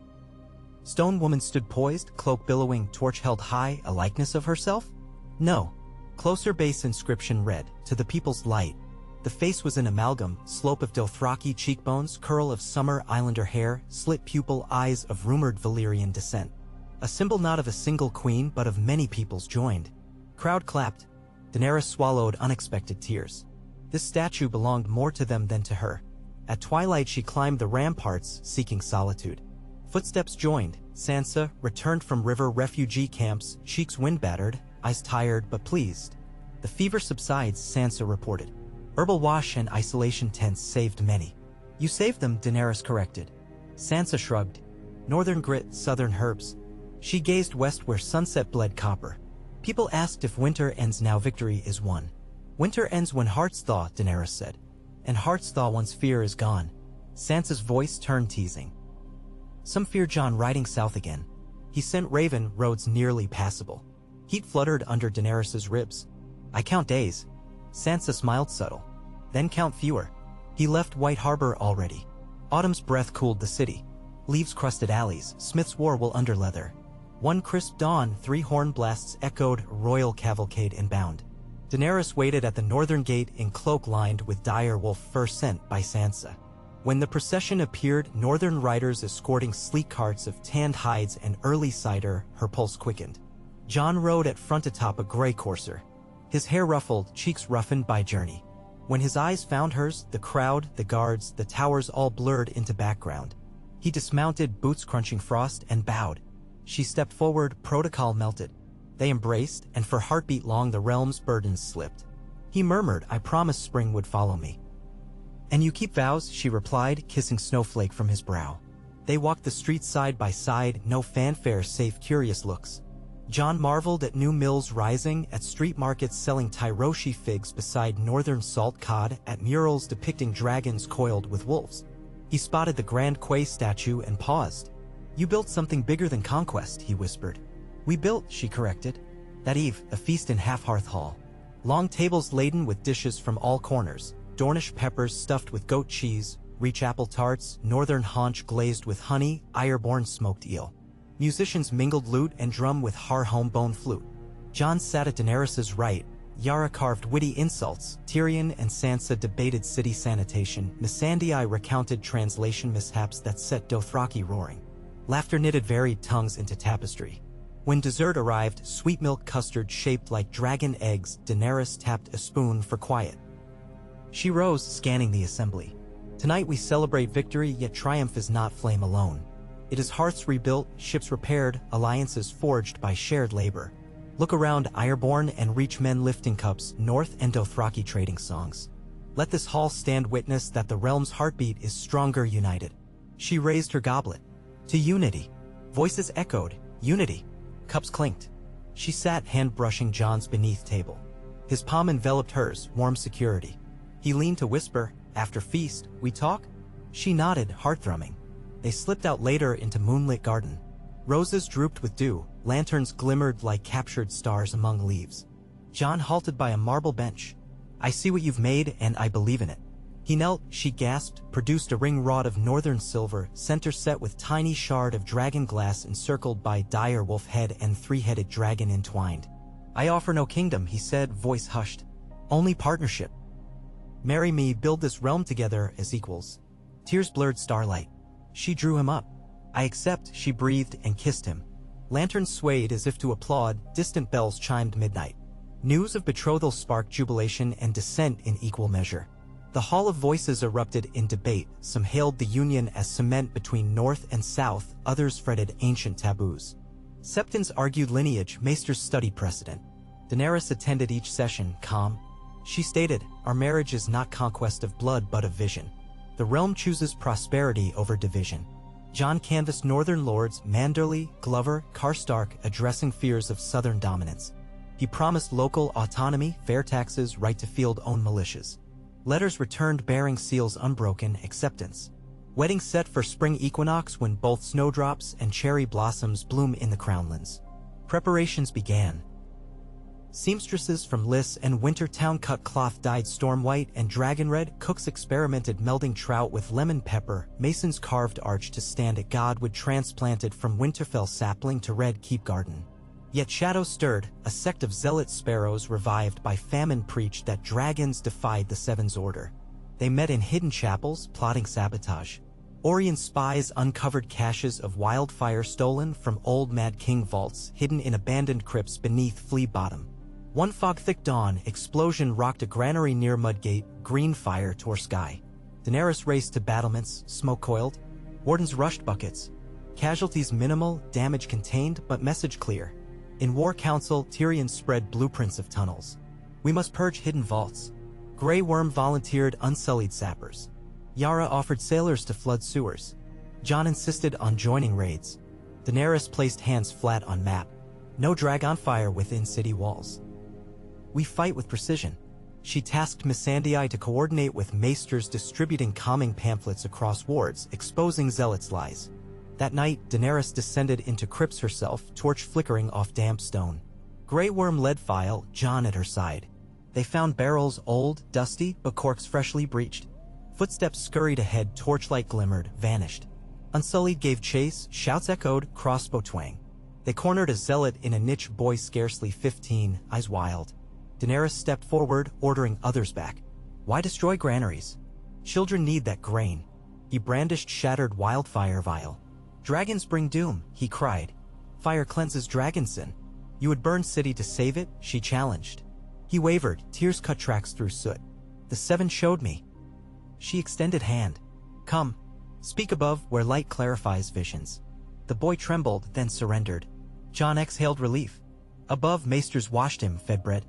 Stone woman stood poised, cloak billowing, torch held high, a likeness of herself? No. Closer base inscription read, "To the people's light." The face was an amalgam, slope of Dothraki cheekbones, curl of summer islander hair, slit pupil eyes of rumored Valyrian descent. A symbol not of a single queen but of many peoples joined. Crowd clapped. Daenerys swallowed unexpected tears. This statue belonged more to them than to her. At twilight she climbed the ramparts, seeking solitude. Footsteps joined. Sansa returned from river refugee camps, cheeks wind-battered, eyes tired but pleased. "The fever subsides," Sansa reported. "Herbal wash and isolation tents saved many." "You saved them," Daenerys corrected. Sansa shrugged. "Northern grit, southern herbs." She gazed west where sunset bled copper. "People asked if winter ends now victory is won." "Winter ends when hearts thaw," Daenerys said. "And hearts thaw once fear is gone." Sansa's voice turned teasing. "Some fear Jon riding south again. He sent Raven, roads nearly passable." Heat fluttered under Daenerys's ribs. "I count days." Sansa smiled subtle. "Then count fewer. He left White Harbor already." Autumn's breath cooled the city. Leaves-crusted alleys, Smith's war wool underleather. One crisp dawn, 3 horn blasts echoed, royal cavalcade inbound. Daenerys waited at the northern gate in cloak lined with dire wolf fur sent by Sansa. When the procession appeared, northern riders escorting sleek carts of tanned hides and early cider, her pulse quickened. Jon rode at front atop a gray courser. His hair ruffled, cheeks roughened by journey. When his eyes found hers, the crowd, the guards, the towers all blurred into background. He dismounted, boots crunching frost, and bowed. She stepped forward, protocol melted. They embraced, and for heartbeat long the realm's burdens slipped. He murmured, "I promised spring would follow me." "And you keep vows," she replied, kissing snowflake from his brow. They walked the streets side by side, no fanfare save curious looks. Jon marveled at new mills rising, at street markets selling Tyroshi figs beside northern salt cod, at murals depicting dragons coiled with wolves. He spotted the Grand Quay statue and paused. "You built something bigger than conquest," he whispered. "We built," she corrected. That eve, a feast in Half-Hearth Hall. Long tables laden with dishes from all corners, Dornish peppers stuffed with goat cheese, Reach apple tarts, northern haunch glazed with honey, Ireborn smoked eel. Musicians mingled lute and drum with Har home bone flute. Jon sat at Daenerys's right, Yara carved witty insults, Tyrion and Sansa debated city sanitation, Missandei recounted translation mishaps that set Dothraki roaring. Laughter knitted varied tongues into tapestry. When dessert arrived, sweet milk custard shaped like dragon eggs, Daenerys tapped a spoon for quiet. She rose, scanning the assembly. Tonight we celebrate victory, yet triumph is not flame alone. It is hearths rebuilt, ships repaired, alliances forged by shared labor. Look around, Ironborn and Reach men lifting cups, North and Dothraki trading songs. Let this hall stand witness that the realm's heartbeat is stronger united. She raised her goblet. To unity. Voices echoed, unity. Cups clinked. She sat, hand brushing Jon's beneath table. His palm enveloped hers, warm security. He leaned to whisper, after feast, we talk? She nodded, heart thrumming. They slipped out later into moonlit garden. Roses drooped with dew, lanterns glimmered like captured stars among leaves. Jon halted by a marble bench. I see what you've made, and I believe in it. He knelt, she gasped, produced a ring rod of northern silver, center set with tiny shard of dragon glass encircled by dire wolf head and three-headed dragon entwined. I offer no kingdom, he said, voice hushed. Only partnership. Marry me, build this realm together as equals. Tears blurred starlight. She drew him up. I accept, she breathed and kissed him. Lanterns swayed as if to applaud, distant bells chimed midnight. News of betrothal sparked jubilation and dissent in equal measure. The Hall of Voices erupted in debate, some hailed the union as cement between North and South, others fretted ancient taboos. Septons argued lineage, Maesters studied precedent. Daenerys attended each session, calm. She stated, our marriage is not conquest of blood but of vision. The realm chooses prosperity over division. Jon canvassed northern lords, Manderly, Glover, Karstark, addressing fears of southern dominance. He promised local autonomy, fair taxes, right to field-own militias. Letters returned bearing seals unbroken, acceptance. Wedding set for spring equinox when both snowdrops and cherry blossoms bloom in the crownlands. Preparations began. Seamstresses from Liss and Wintertown cut cloth dyed storm white and dragon red, cooks experimented melding trout with lemon pepper, masons carved arch to stand at Godwood transplanted from Winterfell sapling to Red Keep garden. Yet shadows stirred, a sect of zealot sparrows revived by famine preached that dragons defied the Seven's order. They met in hidden chapels, plotting sabotage. Orient spies uncovered caches of wildfire stolen from old Mad King vaults hidden in abandoned crypts beneath Flea Bottom. One fog-thick dawn, explosion rocked a granary near Mudgate, green fire tore sky. Daenerys raced to battlements, smoke coiled. Wardens rushed buckets. Casualties minimal, damage contained, but message clear. In War Council, Tyrion spread blueprints of tunnels. We must purge hidden vaults. Grey Worm volunteered unsullied sappers. Yara offered sailors to flood sewers. Jon insisted on joining raids. Daenerys placed hands flat on map. No dragonfire within city walls. We fight with precision. She tasked Missandei to coordinate with Maesters distributing calming pamphlets across wards, exposing zealots' lies. That night, Daenerys descended into crypts herself, torch flickering off damp stone. Grey Worm led file, Jon at her side. They found barrels old, dusty, but corks freshly breached. Footsteps scurried ahead, torchlight glimmered, vanished. Unsullied gave chase, shouts echoed, crossbow twang. They cornered a zealot in a niche, boy scarcely 15, eyes wild. Daenerys stepped forward, ordering others back. Why destroy granaries? Children need that grain. He brandished shattered wildfire vial. Dragons bring doom, he cried. Fire cleanses dragon sin. You would burn city to save it, she challenged. He wavered, tears cut tracks through soot. The Seven showed me. She extended hand. Come. Speak above, where light clarifies visions. The boy trembled, then surrendered. Jon exhaled relief. Above, Maesters washed him, fed bread.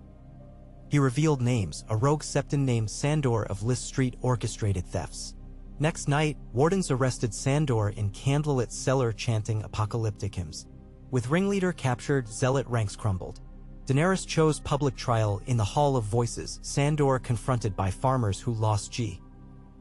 He revealed names, a rogue septon named Sandor of Liss Street orchestrated thefts. Next night, wardens arrested Sandor in candlelit cellar chanting apocalyptic hymns. With ringleader captured, zealot ranks crumbled. Daenerys chose public trial in the Hall of Voices, Sandor confronted by farmers who lost G.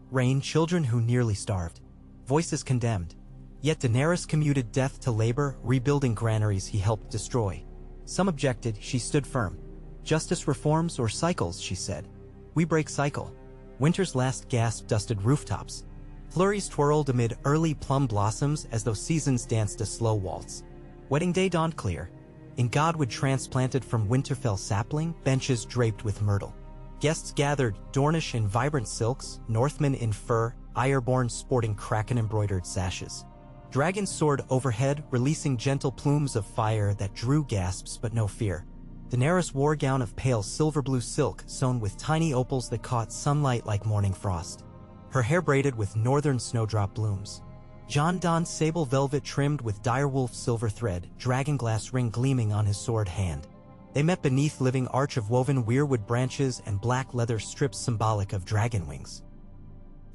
Rain, children who nearly starved. Voices condemned. Yet Daenerys commuted death to labor, rebuilding granaries he helped destroy. Some objected, she stood firm. Justice reforms or cycles, she said. We break cycle. Winter's last gasp dusted rooftops. Flurries twirled amid early plum blossoms as though seasons danced a slow waltz. Wedding day dawned clear. in Godwood transplanted from Winterfell sapling, benches draped with myrtle. Guests gathered, Dornish in vibrant silks, Northmen in fur, Ironborn sporting kraken-embroidered sashes. Dragons soared overhead, releasing gentle plumes of fire that drew gasps but no fear. Daenerys wore a gown of pale silver-blue silk sewn with tiny opals that caught sunlight like morning frost. Her hair braided with northern snowdrop blooms. Jon donned sable velvet trimmed with direwolf silver thread, dragonglass ring gleaming on his sword hand. They met beneath living arch of woven weirwood branches and black leather strips symbolic of dragon wings.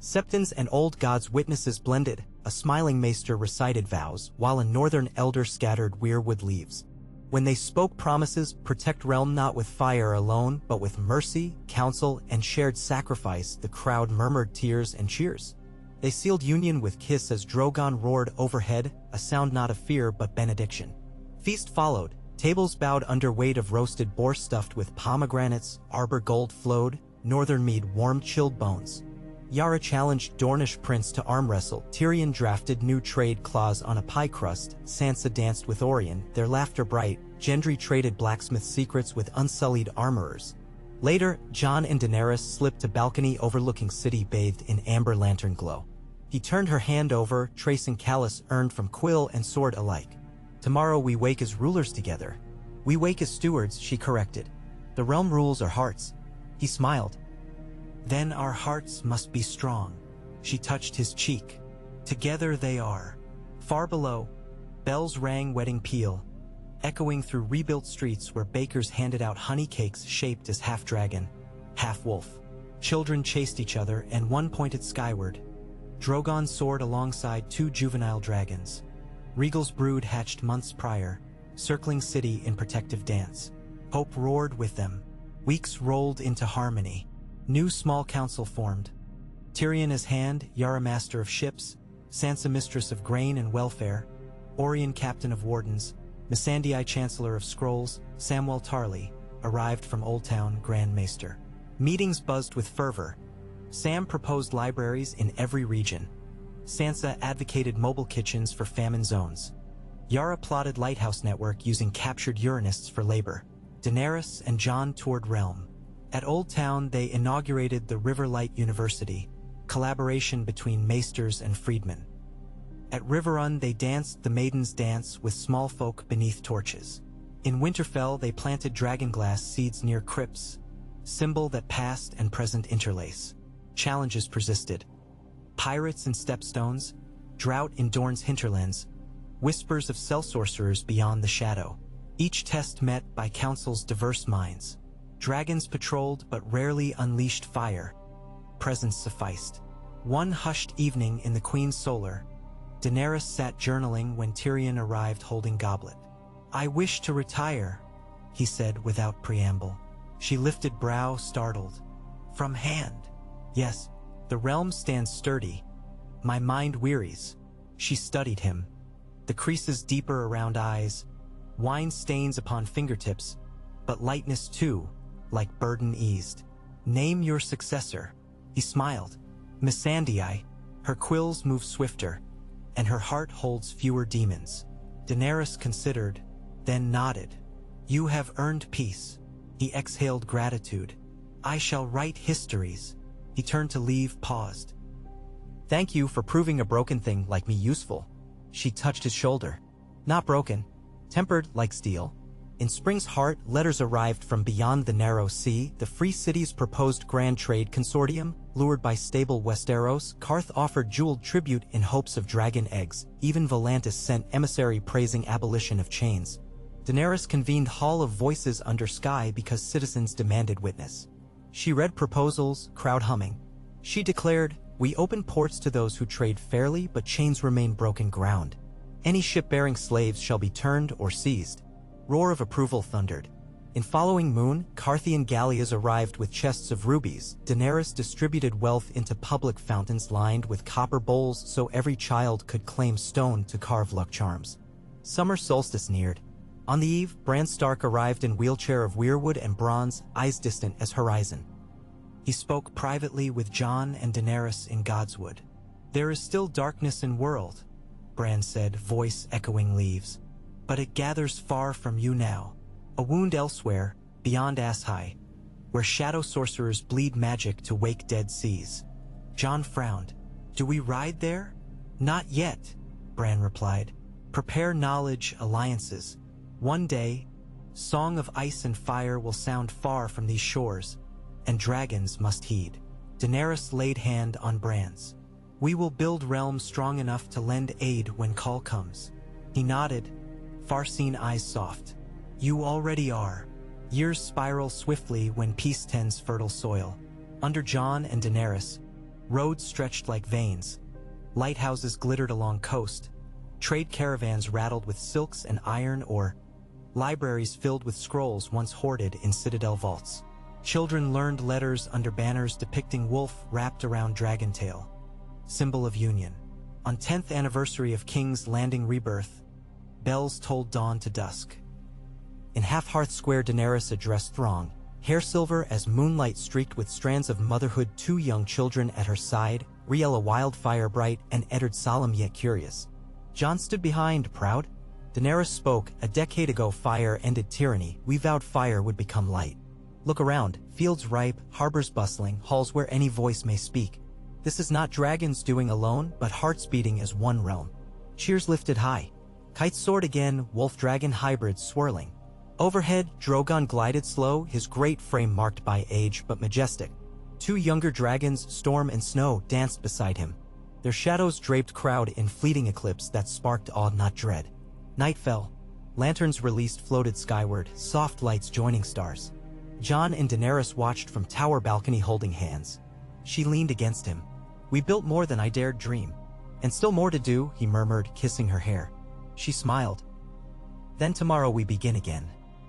Septons and old gods' witnesses blended, a smiling maester recited vows, while a northern elder scattered weirwood leaves. When they spoke promises, protect realm not with fire alone, but with mercy, counsel, and shared sacrifice, the crowd murmured tears and cheers. They sealed union with kiss as Drogon roared overhead, a sound not of fear but benediction. Feast followed, tables bowed under weight of roasted boar stuffed with pomegranates, arbor gold flowed, northern mead warmed chilled bones. Yara challenged Dornish prince to arm wrestle, Tyrion drafted new trade clause on a pie crust, Sansa danced with Orien, their laughter bright, Gendry traded blacksmith secrets with unsullied armorers. Later, Jon and Daenerys slipped to balcony overlooking city bathed in amber lantern glow. He turned her hand over, tracing callus earned from quill and sword alike. Tomorrow we wake as rulers together. We wake as stewards, she corrected. The realm rules our hearts. He smiled. Then our hearts must be strong. She touched his cheek. Together they are. Far below, bells rang wedding peal, echoing through rebuilt streets where bakers handed out honey cakes shaped as half-dragon, half-wolf. Children chased each other and one pointed skyward. Drogon soared alongside two juvenile dragons. Regal's brood hatched months prior, circling city in protective dance. Hope roared with them. Weeks rolled into harmony. New small council formed. Tyrion as hand, Yara master of ships, Sansa mistress of grain and welfare, Orien captain of wardens, Missandei chancellor of scrolls, Samwell Tarly, arrived from Old Town Grand Maester. Meetings buzzed with fervor. Sam proposed libraries in every region. Sansa advocated mobile kitchens for famine zones. Yara plotted lighthouse network using captured Uranists for labor. Daenerys and Jon toured realm. At Old Town, they inaugurated the Riverlight University, collaboration between maesters and freedmen. At Riverrun, they danced the Maiden's Dance with small folk beneath torches. In Winterfell, they planted dragonglass seeds near crypts, symbol that past and present interlace. Challenges persisted. Pirates and stepstones, drought in Dorne's hinterlands, whispers of cell sorcerers beyond the shadow. Each test met by council's diverse minds. Dragons patrolled but rarely unleashed fire. Presence sufficed. One hushed evening in the Queen's solar, Daenerys sat journaling when Tyrion arrived holding goblet. "I wish to retire," he said without preamble. She lifted brow, startled. "From hand?" "Yes, the realm stands sturdy. My mind wearies." She studied him. The creases deeper around eyes, wine stains upon fingertips, but lightness too, like burden eased. "Name your successor." He smiled. "Missandei." Her quills move swifter, and her heart holds fewer demons. Daenerys considered, then nodded. "You have earned peace." He exhaled gratitude. "I shall write histories." He turned to leave, paused. "Thank you for proving a broken thing like me useful." She touched his shoulder. "Not broken, tempered like steel." In Spring's heart, letters arrived from beyond the narrow sea. The Free Cities proposed Grand Trade Consortium. Lured by stable Westeros, Karth offered jeweled tribute in hopes of dragon eggs. Even Volantis sent emissary praising abolition of chains. Daenerys convened Hall of Voices under sky because citizens demanded witness. She read proposals, crowd humming. She declared, "We open ports to those who trade fairly, but chains remain broken ground. Any ship bearing slaves shall be turned or seized." Roar of approval thundered. In following moon, Carthian galleys arrived with chests of rubies. Daenerys distributed wealth into public fountains lined with copper bowls so every child could claim stone to carve luck charms. Summer solstice neared. On the eve, Bran Stark arrived in wheelchair of weirwood and bronze, eyes distant as horizon. He spoke privately with Jon and Daenerys in Godswood. "There is still darkness in world," Bran said, voice echoing leaves. but it gathers far from you now. A wound elsewhere, beyond Ass-High, where shadow sorcerers bleed magic to wake dead seas. Jon frowned. Do we ride there? Not yet, Bran replied. Prepare knowledge alliances. One day, Song of Ice and Fire will sound far from these shores, and dragons must heed. Daenerys laid hand on Bran's. We will build realms strong enough to lend aid when call comes. He nodded, far-seen eyes soft. You already are. Years spiral swiftly when peace tends fertile soil. Under Jon and Daenerys, roads stretched like veins. Lighthouses glittered along coast. Trade caravans rattled with silks and iron ore. Libraries filled with scrolls once hoarded in citadel vaults. Children learned letters under banners depicting wolf wrapped around dragon tail, symbol of union. On 10th anniversary of King's Landing rebirth, bells tolled dawn to dusk. In Half-Hearth Square, Daenerys addressed throng, hair silver as moonlight streaked with strands of motherhood, 2 young children at her side, Riella wildfire bright and Eddard solemn yet curious. Jon stood behind, proud. Daenerys spoke, a decade ago fire ended tyranny, we vowed fire would become light. Look around, fields ripe, harbors bustling, halls where any voice may speak. This is not dragons doing alone, but hearts beating as one realm. Cheers lifted high. Kites soared again, wolf-dragon hybrids swirling. Overhead, Drogon glided slow, his great frame marked by age but majestic. 2 younger dragons, Storm and Snow, danced beside him. Their shadows draped crowd in fleeting eclipse that sparked awe not dread. Night fell. Lanterns released floated skyward, soft lights joining stars. Jon and Daenerys watched from tower balcony holding hands. She leaned against him. We built more than I dared dream. And still more to do, he murmured, kissing her hair. She smiled. Then tomorrow we begin again.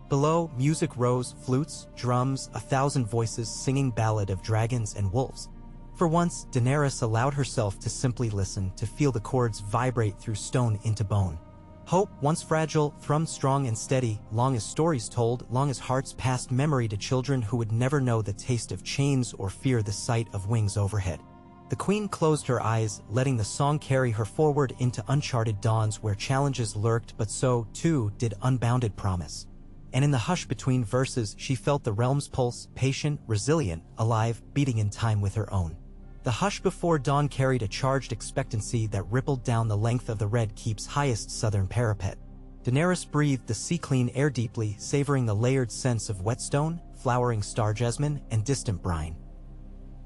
Below, music rose, flutes, drums, 1,000 voices singing ballad of dragons and wolves. For once, Daenerys allowed herself to simply listen, to feel the chords vibrate through stone into bone. Hope, once fragile, thrummed strong and steady, long as stories told, long as hearts passed memory to children who would never know the taste of chains or fear the sight of wings overhead. The queen closed her eyes, letting the song carry her forward into uncharted dawns where challenges lurked, but so, too, did unbounded promise. And in the hush between verses, she felt the realm's pulse, patient, resilient, alive, beating in time with her own. The hush before dawn carried a charged expectancy that rippled down the length of the Red Keep's highest southern parapet. Daenerys breathed the sea-clean air deeply, savoring the layered scents of whetstone, flowering star jasmine, and distant brine.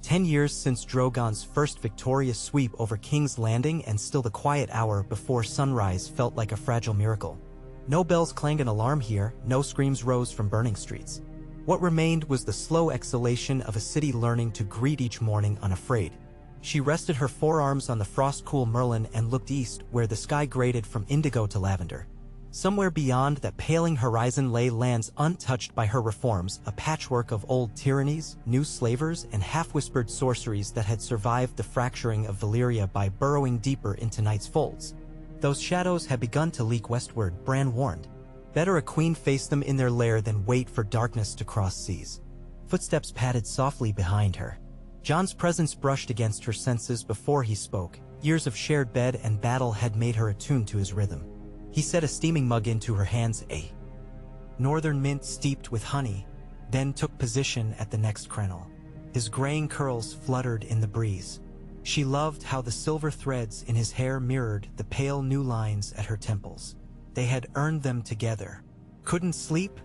10 years since Drogon's first victorious sweep over King's Landing, and still the quiet hour before sunrise felt like a fragile miracle. No bells clanged an alarm here, no screams rose from burning streets. What remained was the slow exhalation of a city learning to greet each morning unafraid. She rested her forearms on the frost-cool Merlin and looked east, where the sky graded from indigo to lavender. Somewhere beyond that paling horizon lay lands untouched by her reforms, a patchwork of old tyrannies, new slavers, and half-whispered sorceries that had survived the fracturing of Valyria by burrowing deeper into night's folds. Those shadows had begun to leak westward, Bran warned. Better a queen face them in their lair than wait for darkness to cross seas. Footsteps padded softly behind her. Jon's presence brushed against her senses before he spoke. Years of shared bed and battle had made her attuned to his rhythm. He set a steaming mug into her hands, a northern mint steeped with honey, then took position at the next crenel. His graying curls fluttered in the breeze. She loved how the silver threads in his hair mirrored the pale new lines at her temples. They had earned them together. Couldn't sleep?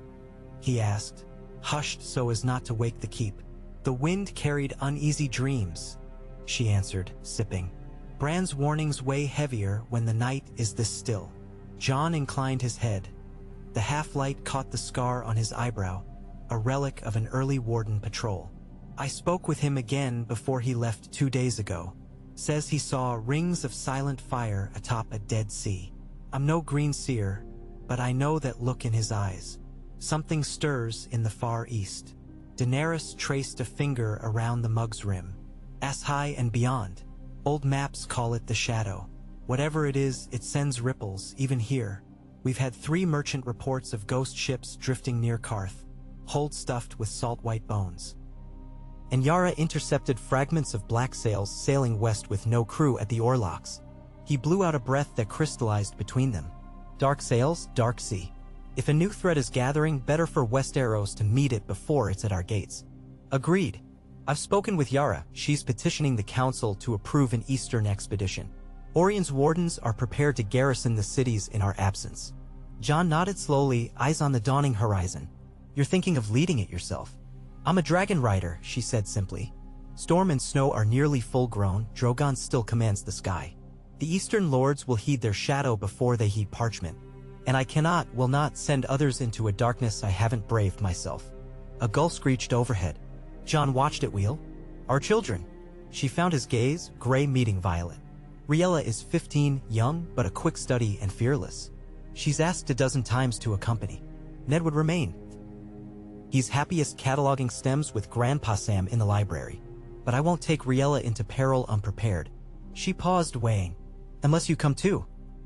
He asked, hushed so as not to wake the keep. The wind carried uneasy dreams, she answered, sipping. Bran's warnings weigh heavier when the night is this still. Jon inclined his head. The half-light caught the scar on his eyebrow, a relic of an early warden patrol. I spoke with him again before he left 2 days ago. Says he saw rings of silent fire atop a dead sea. I'm no green seer, but I know that look in his eyes. Something stirs in the far east. Daenerys traced a finger around the mug's rim. Ass-High and beyond. Old maps call it the shadow. Whatever it is, it sends ripples, even here. We've had 3 merchant reports of ghost ships drifting near Karth, holds stuffed with salt-white bones. And Yara intercepted fragments of black sails sailing west with no crew at the oarlocks. He blew out a breath that crystallized between them. Dark sails, dark sea. If a new threat is gathering, better for Westeros to meet it before it's at our gates. Agreed. I've spoken with Yara. She's petitioning the council to approve an eastern expedition. Orion's wardens are prepared to garrison the cities in our absence. Jon nodded slowly, eyes on the dawning horizon. You're thinking of leading it yourself. I'm a dragon rider, she said simply. Storm and Snow are nearly full-grown. Drogon still commands the sky. The Eastern Lords will heed their shadow before they heed Parchment. And I will not send others into a darkness I haven't braved myself. A gull screeched overhead. Jon watched it wheel. Our children. She found his gaze, gray meeting violet. Riella is 15, young, but a quick study and fearless. She's asked a dozen times to accompany. Ned would remain. He's happiest cataloging stems with Grandpa Sam in the library. But I won't take Riella into peril unprepared. She paused, weighing. Unless you come too.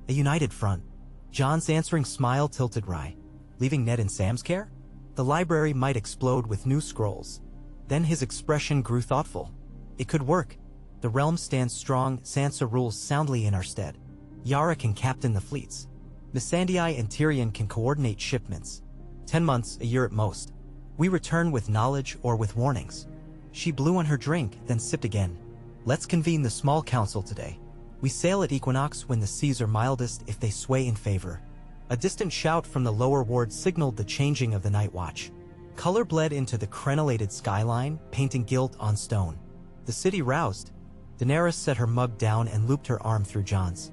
A united front. Jon's answering smile tilted wry. Leaving Ned in Sam's care? The library might explode with new scrolls. Then his expression grew thoughtful. It could work. The realm stands strong, Sansa rules soundly in our stead. Yara can captain the fleets. Missandei and Tyrion can coordinate shipments. 10 months, a year at most. We return with knowledge or with warnings. She blew on her drink, then sipped again. Let's convene the small council today. We sail at equinox when the seas are mildest if they sway in favor. A distant shout from the lower ward signaled the changing of the night watch. Color bled into the crenellated skyline, painting gilt on stone. The city roused. Daenerys set her mug down and looped her arm through Jon's.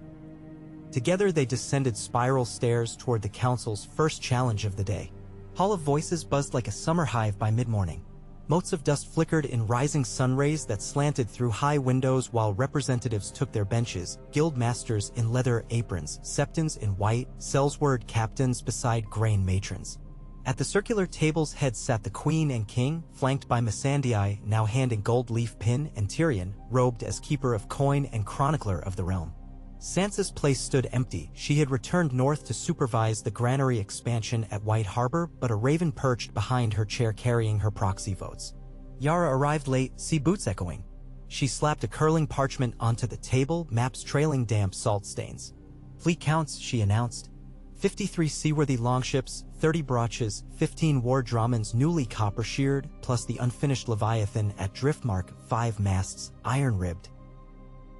Together they descended spiral stairs toward the council's first challenge of the day. Hall of voices buzzed like a summer hive by mid-morning. Motes of dust flickered in rising sun rays that slanted through high windows while representatives took their benches, guild masters in leather aprons, septons in white, Sellsword captains beside grain matrons. At the circular table's head sat the queen and king, flanked by Missandei, now handing gold leaf pin, and Tyrion, robed as keeper of coin and chronicler of the realm. Sansa's place stood empty. She had returned north to supervise the granary expansion at White Harbor, but a raven perched behind her chair carrying her proxy votes. Yara arrived late, sea boots echoing. She slapped a curling parchment onto the table, maps trailing damp salt stains. Fleet counts, she announced. 53 seaworthy longships, 30 brooches, 15 war dramans newly copper-sheared, plus the unfinished Leviathan at Driftmark, 5 masts, iron-ribbed.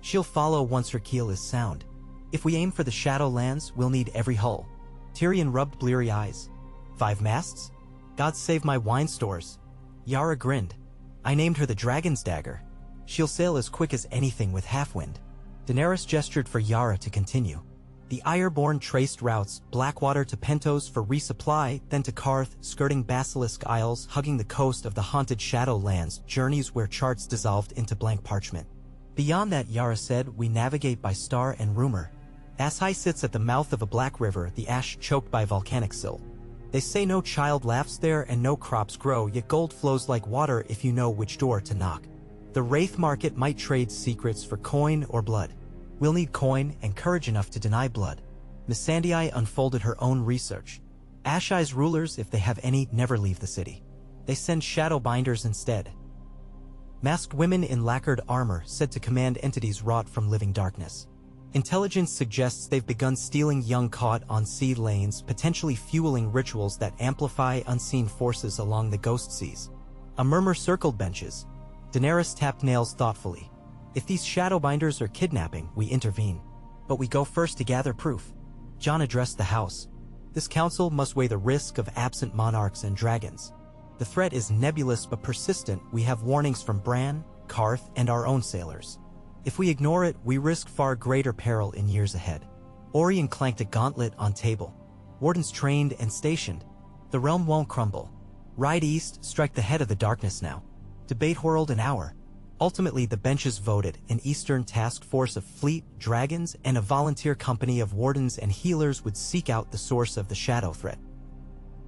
She'll follow once her keel is sound. If we aim for the Shadowlands, we'll need every hull. Tyrion rubbed bleary eyes. 5 masts? God save my wine stores. Yara grinned. I named her the Dragon's Dagger. She'll sail as quick as anything with half-wind. Daenerys gestured for Yara to continue. The Ireborn traced routes, Blackwater to Pentos for resupply, then to Karth, skirting Basilisk Isles, hugging the coast of the haunted Shadowlands, journeys where charts dissolved into blank parchment. Beyond that, Yara said, we navigate by star and rumor. Ashai sits at the mouth of a black river, the ash choked by volcanic silt. They say no child laughs there and no crops grow, yet gold flows like water if you know which door to knock. The Wraith market might trade secrets for coin or blood. We'll need coin and courage enough to deny blood. Missandei unfolded her own research. Ashai's rulers, if they have any, never leave the city. They send shadowbinders instead. Masked women in lacquered armor said to command entities wrought from living darkness. Intelligence suggests they've begun stealing young caught on sea lanes, potentially fueling rituals that amplify unseen forces along the ghost seas. A murmur circled benches. Daenerys tapped nails thoughtfully. If these shadowbinders are kidnapping, we intervene. But we go first to gather proof. Jon addressed the house. This council must weigh the risk of absent monarchs and dragons. The threat is nebulous but persistent. We have warnings from Bran, Karth, and our own sailors. If we ignore it, we risk far greater peril in years ahead. Orion clanked a gauntlet on table. Wardens trained and stationed. The realm won't crumble. Ride east, strike the head of the darkness now. Debate whirled an hour. Ultimately, the benches voted, an Eastern task force of fleet, dragons, and a volunteer company of wardens and healers would seek out the source of the shadow threat.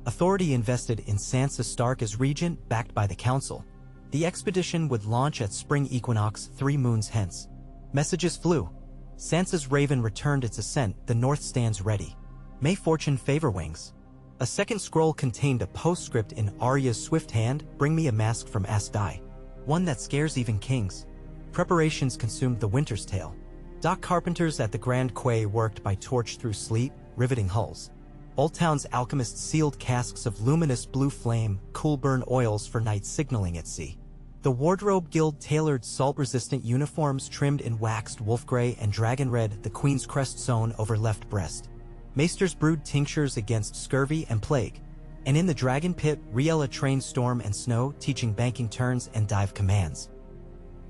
Authority invested in Sansa Stark as regent, backed by the council. The expedition would launch at spring equinox 3 moons hence. Messages flew. Sansa's raven returned its ascent, the north stands ready. May fortune favor wings. A second scroll contained a postscript in Arya's swift hand, bring me a mask from Asdai. One that scares even kings. Preparations consumed the winter's tale. Dock carpenters at the Grand Quay worked by torch through sleet, riveting hulls. Old Town's alchemists sealed casks of luminous blue flame, cool burn oils for night signaling at sea. The Wardrobe Guild tailored salt-resistant uniforms trimmed in waxed wolf gray and dragon red, the Queen's crest sewn over left breast. Maesters brewed tinctures against scurvy and plague. And in the dragon pit, Riella trained Storm and Snow, teaching banking turns and dive commands.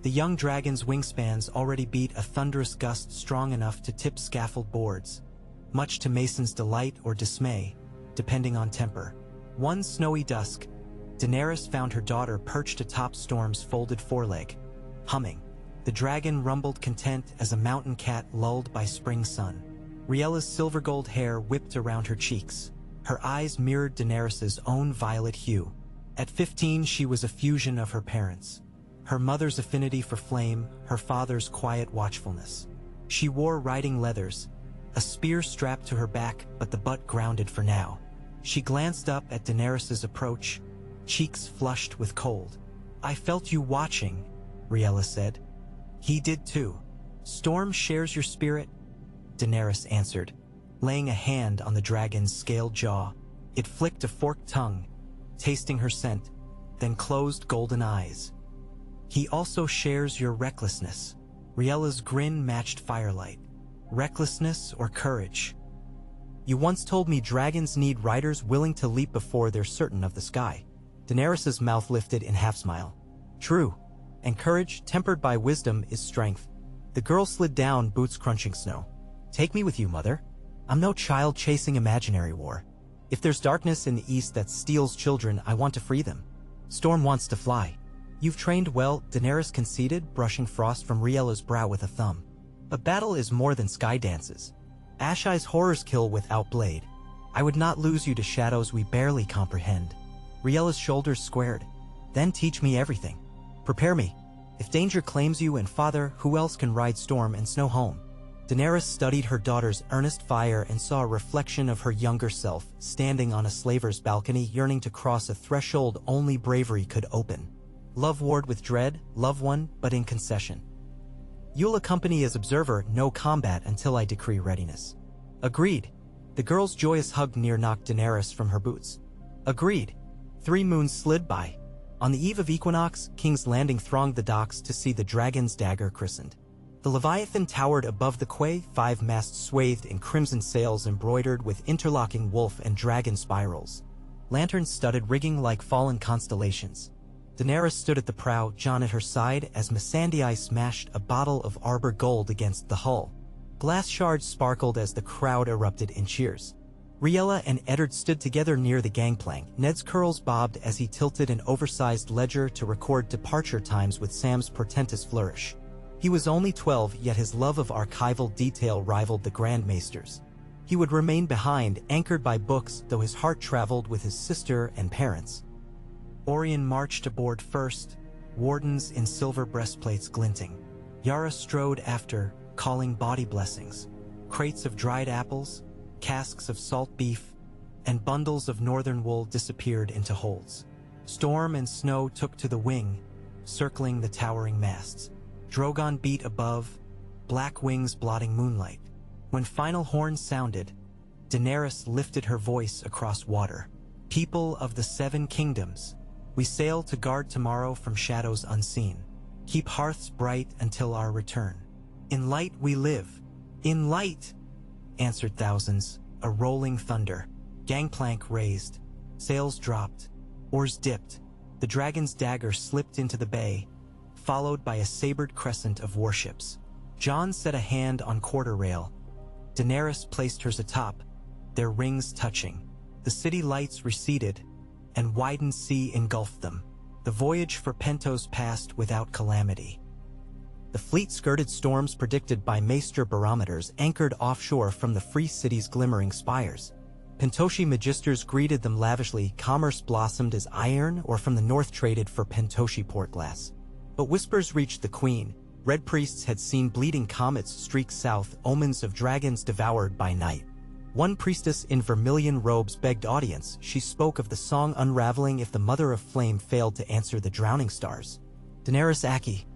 The young dragon's wingspans already beat a thunderous gust strong enough to tip scaffold boards, much to Mason's delight or dismay, depending on temper. One snowy dusk, Daenerys found her daughter perched atop Storm's folded foreleg, humming. The dragon rumbled content as a mountain cat lulled by spring sun. Riella's silver gold hair whipped around her cheeks. Her eyes mirrored Daenerys's own violet hue. At 15, she was a fusion of her parents. Her mother's affinity for flame, her father's quiet watchfulness. She wore riding leathers, a spear strapped to her back, but the butt grounded for now. She glanced up at Daenerys's approach, cheeks flushed with cold. "I felt you watching," Riella said. "He did too. Storm shares your spirit," Daenerys answered, laying a hand on the dragon's scaled jaw. It flicked a forked tongue, tasting her scent, then closed golden eyes. "He also shares your recklessness." Riella's grin matched firelight. "Recklessness or courage? You once told me dragons need riders willing to leap before they're certain of the sky." Daenerys's mouth lifted in half-smile. "True, and courage, tempered by wisdom, is strength." The girl slid down, boots crunching snow. "Take me with you, mother. I'm no child chasing imaginary war. If there's darkness in the east that steals children, I want to free them. Storm wants to fly." "You've trained well," Daenerys conceded, brushing frost from Riella's brow with a thumb. "A battle is more than sky dances. Ashai's horrors kill without blade. I would not lose you to shadows we barely comprehend." Riella's shoulders squared. "Then teach me everything. Prepare me. If danger claims you and father, who else can ride Storm and Snow home?" Daenerys studied her daughter's earnest fire and saw a reflection of her younger self, standing on a slaver's balcony, yearning to cross a threshold only bravery could open. Love warred with dread, love won, but in concession. "You'll accompany as observer, no combat until I decree readiness." "Agreed." The girl's joyous hug near knocked Daenerys from her boots. "Agreed." 3 moons slid by. On the eve of equinox, King's Landing thronged the docks to see the dragon's dagger christened. The Leviathan towered above the quay, 5 masts swathed in crimson sails embroidered with interlocking wolf and dragon spirals. Lanterns studded rigging like fallen constellations. Daenerys stood at the prow, Jon at her side, as Missandei smashed a bottle of Arbor gold against the hull. Glass shards sparkled as the crowd erupted in cheers. Riella and Eddard stood together near the gangplank. Ned's curls bobbed as he tilted an oversized ledger to record departure times with Sam's portentous flourish. He was only 12, yet his love of archival detail rivaled the Grand Maesters. He would remain behind, anchored by books, though his heart traveled with his sister and parents. Orien marched aboard first, wardens in silver breastplates glinting. Yara strode after, calling body blessings. Crates of dried apples, casks of salt beef, and bundles of northern wool disappeared into holds. Storm and Snow took to the wing, circling the towering masts. Drogon beat above, black wings blotting moonlight. When final horns sounded, Daenerys lifted her voice across water. "People of the 7 kingdoms, we sail to guard tomorrow from shadows unseen. Keep hearths bright until our return. In light we live. In light!" answered thousands, a rolling thunder. Gangplank raised, sails dropped, oars dipped. The dragon's dagger slipped into the bay, followed by a sabered crescent of warships. Jon set a hand on quarter rail. Daenerys placed hers atop, their rings touching. The city lights receded, and widened sea engulfed them. The voyage for Pentos passed without calamity. The fleet skirted storms predicted by maester barometers anchored offshore from the free city's glimmering spires. Pentoshi magisters greeted them lavishly, commerce blossomed as iron or from the north traded for Pentoshi port glass. But whispers reached the queen. Red priests had seen bleeding comets streak south, omens of dragons devoured by night. One priestess in vermilion robes begged audience. She spoke of the song unraveling if the Mother of Flame failed to answer the drowning stars. Daenerys Aki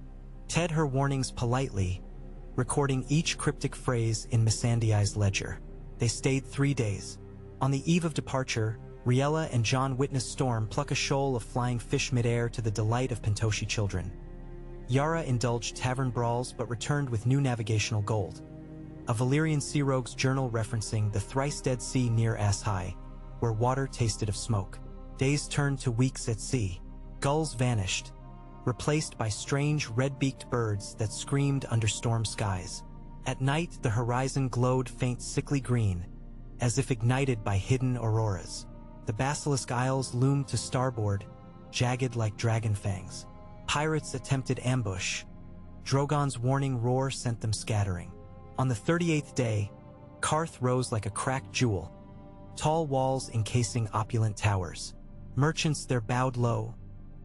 Ted her warnings politely, recording each cryptic phrase in Missandei's ledger. They stayed 3 days. On the eve of departure, Riella and Jon witnessed Storm pluck a shoal of flying fish midair to the delight of Pentoshi children. Yara indulged tavern brawls but returned with new navigational gold. A Valyrian sea rogue's journal referencing the thrice-dead sea near Ass High, where water tasted of smoke. Days turned to weeks at sea. Gulls vanished, replaced by strange red-beaked birds that screamed under storm skies. At night, the horizon glowed faint sickly green, as if ignited by hidden auroras. The Basilisk Isles loomed to starboard, jagged like dragon fangs. Pirates attempted ambush. Drogon's warning roar sent them scattering. On the 38th day, Qarth rose like a cracked jewel, tall walls encasing opulent towers. Merchants there bowed low,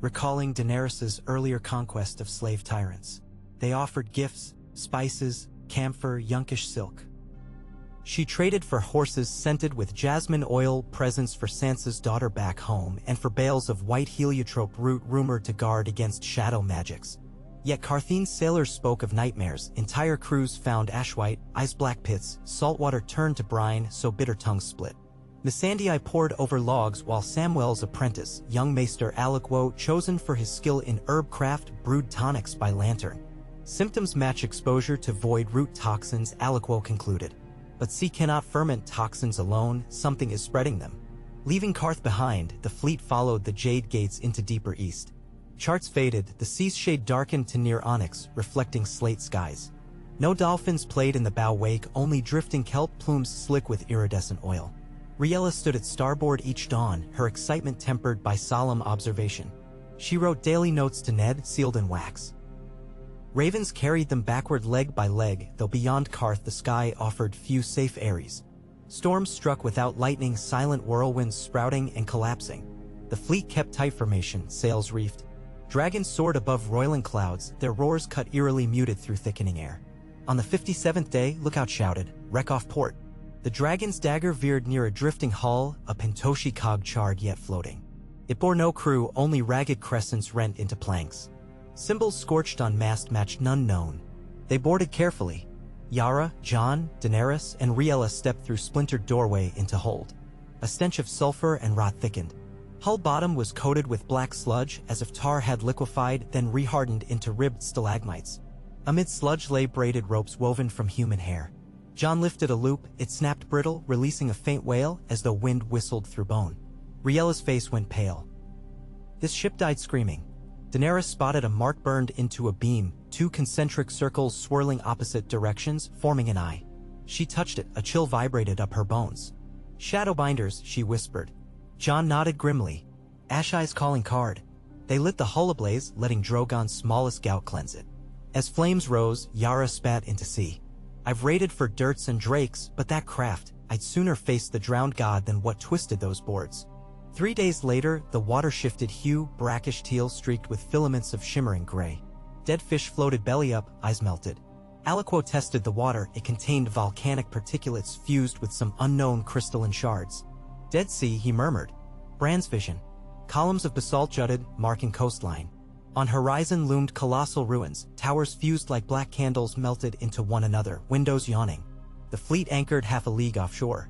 recalling Daenerys' earlier conquest of slave tyrants. They offered gifts, spices, camphor, Yunkish silk. She traded for horses scented with jasmine oil, presents for Sansa's daughter back home, and for bales of white heliotrope root rumored to guard against shadow magics. Yet Qarthine's sailors spoke of nightmares. Entire crews found ash-white, ice-black pits, saltwater turned to brine so bitter tongues split. Missandei poured over logs while Samwell's apprentice, young Maester Aliquo, chosen for his skill in herb craft, brewed tonics by lantern. Symptoms match exposure to void root toxins, Aliquo concluded. But sea cannot ferment toxins alone, something is spreading them. Leaving Qarth behind, the fleet followed the Jade Gates into deeper east. Charts faded, the sea's shade darkened to near onyx, reflecting slate skies. No dolphins played in the bow wake, only drifting kelp plumes slick with iridescent oil. Riella stood at starboard each dawn, her excitement tempered by solemn observation. She wrote daily notes to Ned, sealed in wax. Ravens carried them backward leg by leg, though beyond Qarth the sky offered few safe aeries. Storms struck without lightning, silent whirlwinds sprouting and collapsing. The fleet kept tight formation, sails reefed. Dragons soared above roiling clouds, their roars cut eerily muted through thickening air. On the 57th day, Lookout shouted, "Wreck off port." The dragon's dagger veered near a drifting hull, a Pentoshi cog charred yet floating. It bore no crew, only ragged crescents rent into planks. Symbols scorched on mast matched none known. They boarded carefully. Yara, Jon, Daenerys, and Riella stepped through splintered doorway into hold. A stench of sulfur and rot thickened. Hull bottom was coated with black sludge, as if tar had liquefied, then rehardened into ribbed stalagmites. Amid sludge lay braided ropes woven from human hair. Jon lifted a loop, it snapped brittle, releasing a faint wail, as though wind whistled through bone. Riella's face went pale. This ship died screaming. Daenerys spotted a mark burned into a beam, two concentric circles swirling opposite directions, forming an eye. She touched it, a chill vibrated up her bones. "Shadowbinders," she whispered. Jon nodded grimly. Ash-Eye's calling card. They lit the hull ablaze, letting Drogon's smallest gout cleanse it. As flames rose, Yara spat into sea. "I've raided for dirts and drakes, but that craft, I'd sooner face the drowned god than what twisted those boards." 3 days later, the water shifted hue, brackish teal streaked with filaments of shimmering gray. Dead fish floated belly up, eyes melted. Aliquo tested the water, it contained volcanic particulates fused with some unknown crystalline shards. "Dead Sea," he murmured. Bran's vision. Columns of basalt jutted, marking coastline. On horizon loomed colossal ruins, towers fused like black candles melted into one another, windows yawning. The fleet anchored half a league offshore.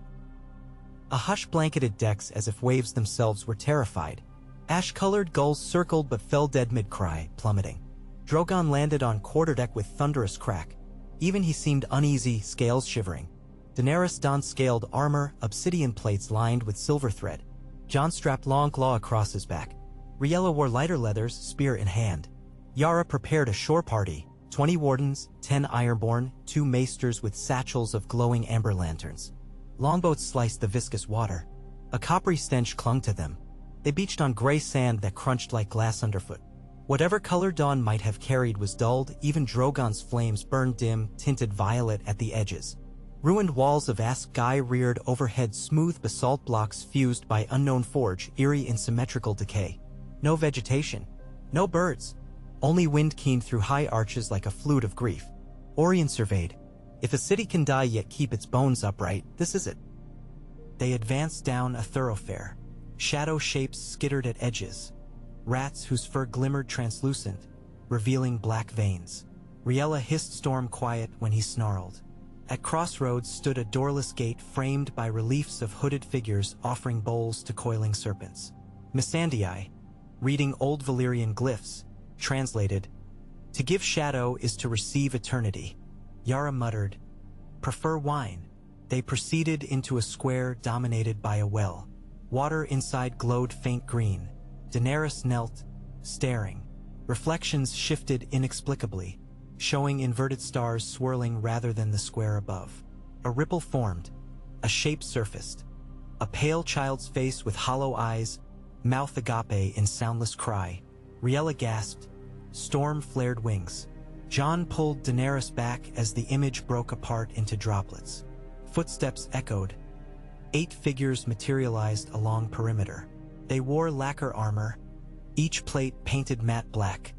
A hush blanketed decks as if waves themselves were terrified. Ash-colored gulls circled but fell dead mid-cry, plummeting. Drogon landed on quarterdeck with thunderous crack. Even he seemed uneasy, scales shivering. Daenerys donned scaled armor, obsidian plates lined with silver thread. Jon strapped long claw across his back. Riella wore lighter leathers, spear in hand. Yara prepared a shore party, 20 wardens, 10 ironborn, 2 maesters with satchels of glowing amber lanterns. Longboats sliced the viscous water. A coppery stench clung to them. They beached on gray sand that crunched like glass underfoot. Whatever color dawn might have carried was dulled, even Drogon's flames burned dim, tinted violet at the edges. Ruined walls of sky reared overhead, smooth basalt blocks fused by unknown forge, eerie in symmetrical decay. No vegetation. No birds. Only wind keened through high arches like a flute of grief. Orion surveyed. If a city can die yet keep its bones upright, this is it. They advanced down a thoroughfare. Shadow shapes skittered at edges. Rats whose fur glimmered translucent, revealing black veins. Riella hissed Storm quiet when he snarled. At crossroads stood a doorless gate framed by reliefs of hooded figures offering bowls to coiling serpents. Missandei, reading old Valyrian glyphs, translated, "To give shadow is to receive eternity." Yara muttered, "Prefer wine." They proceeded into a square dominated by a well. Water inside glowed faint green. Daenerys knelt, staring. Reflections shifted inexplicably, showing inverted stars swirling rather than the square above. A ripple formed. A shape surfaced. A pale child's face with hollow eyes, mouth agape in soundless cry. Riella gasped. Storm flared wings. Jon pulled Daenerys back as the image broke apart into droplets. Footsteps echoed. 8 figures materialized along perimeter. They wore lacquer armor, each plate painted matte black.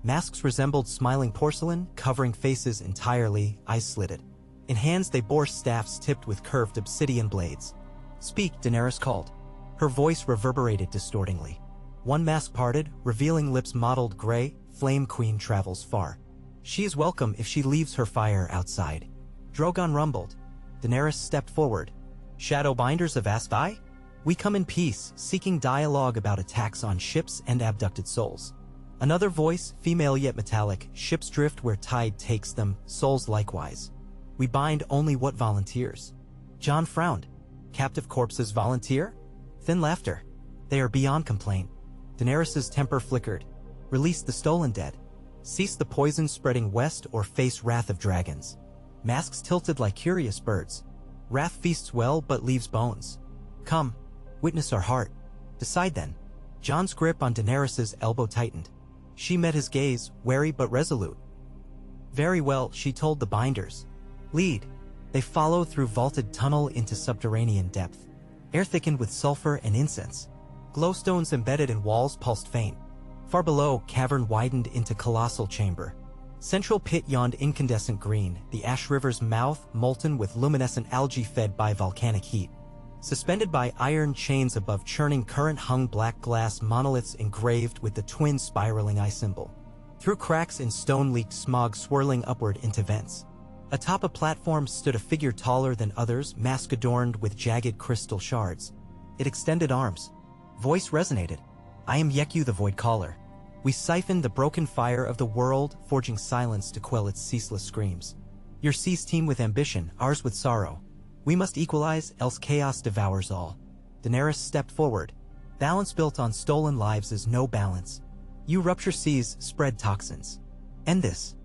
Masks resembled smiling porcelain, covering faces entirely, eyes slitted. In hands they bore staffs tipped with curved obsidian blades. "Speak," Daenerys called. Her voice reverberated distortingly. One mask parted, revealing lips mottled gray. Flame Queen travels far. She is welcome if she leaves her fire outside. Drogon rumbled. Daenerys stepped forward. "Shadowbinders of Astai? We come in peace, seeking dialogue about attacks on ships and abducted souls." Another voice, female yet metallic, "Ships drift where tide takes them, souls likewise. We bind only what volunteers." Jon frowned. "Captive corpses volunteer?" Thin laughter. "They are beyond complaint." Daenerys' temper flickered. "Release the stolen dead. Cease the poison spreading west or face wrath of dragons." Masks tilted like curious birds. "Wrath feasts well but leaves bones. Come, witness our heart. Decide then." Jon's grip on Daenerys' elbow tightened. She met his gaze, wary but resolute. "Very well," she told the binders. "Lead." They followed through vaulted tunnel into subterranean depth. Air thickened with sulfur and incense. Glowstones embedded in walls pulsed faint. Far below, cavern widened into colossal chamber. Central pit yawned incandescent green, the ash river's mouth molten with luminescent algae fed by volcanic heat. Suspended by iron chains above churning current hung black glass monoliths engraved with the twin spiraling eye symbol. Through cracks in stone leaked smog swirling upward into vents. Atop a platform stood a figure taller than others, mask adorned with jagged crystal shards. It extended arms. Voice resonated. "I am Yeku the Void Caller. We siphon the broken fire of the world, forging silence to quell its ceaseless screams. Your seas teem with ambition, ours with sorrow. We must equalize, else chaos devours all." Daenerys stepped forward. "Balance built on stolen lives is no balance. You rupture seas, spread toxins. End this."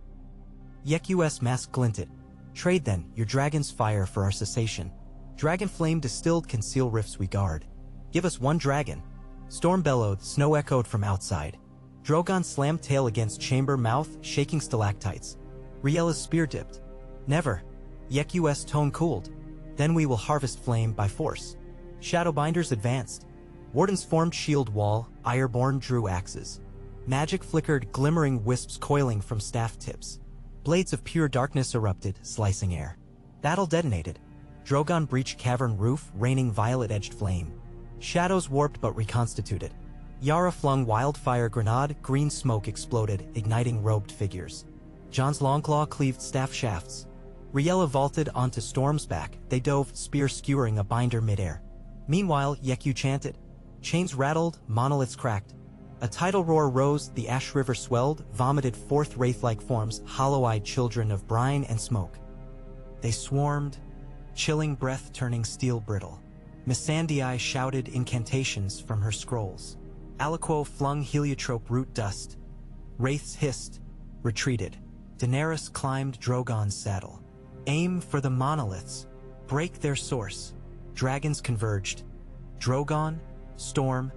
Yeku's mask glinted. "Trade then, your dragon's fire for our cessation. Dragon flame distilled conceal rifts we guard. Give us one dragon." Storm bellowed, snow echoed from outside. Drogon slammed tail against chamber mouth, shaking stalactites. Riella's spear dipped. "Never." Yeku's tone cooled. "Then we will harvest flame by force." Shadowbinders advanced. Wardens formed shield wall, Ironborn drew axes. Magic flickered, glimmering wisps coiling from staff tips. Blades of pure darkness erupted, slicing air. Battle detonated. Drogon breached cavern roof, raining violet-edged flame. Shadows warped but reconstituted. Yara flung wildfire grenade, green smoke exploded, igniting robed figures. Jon's longclaw cleaved staff shafts. Riella vaulted onto Storm's back, they dove, spear skewering a binder midair. Meanwhile, Yeku chanted. Chains rattled, monoliths cracked. A tidal roar rose, the ash river swelled, vomited forth wraith-like forms, hollow-eyed children of brine and smoke. They swarmed, chilling breath turning steel brittle. Missandei shouted incantations from her scrolls. Aliquo flung heliotrope root dust. Wraiths hissed, retreated. Daenerys climbed Drogon's saddle. Aim for the monoliths. Break their source. Dragons converged. Drogon, Storm,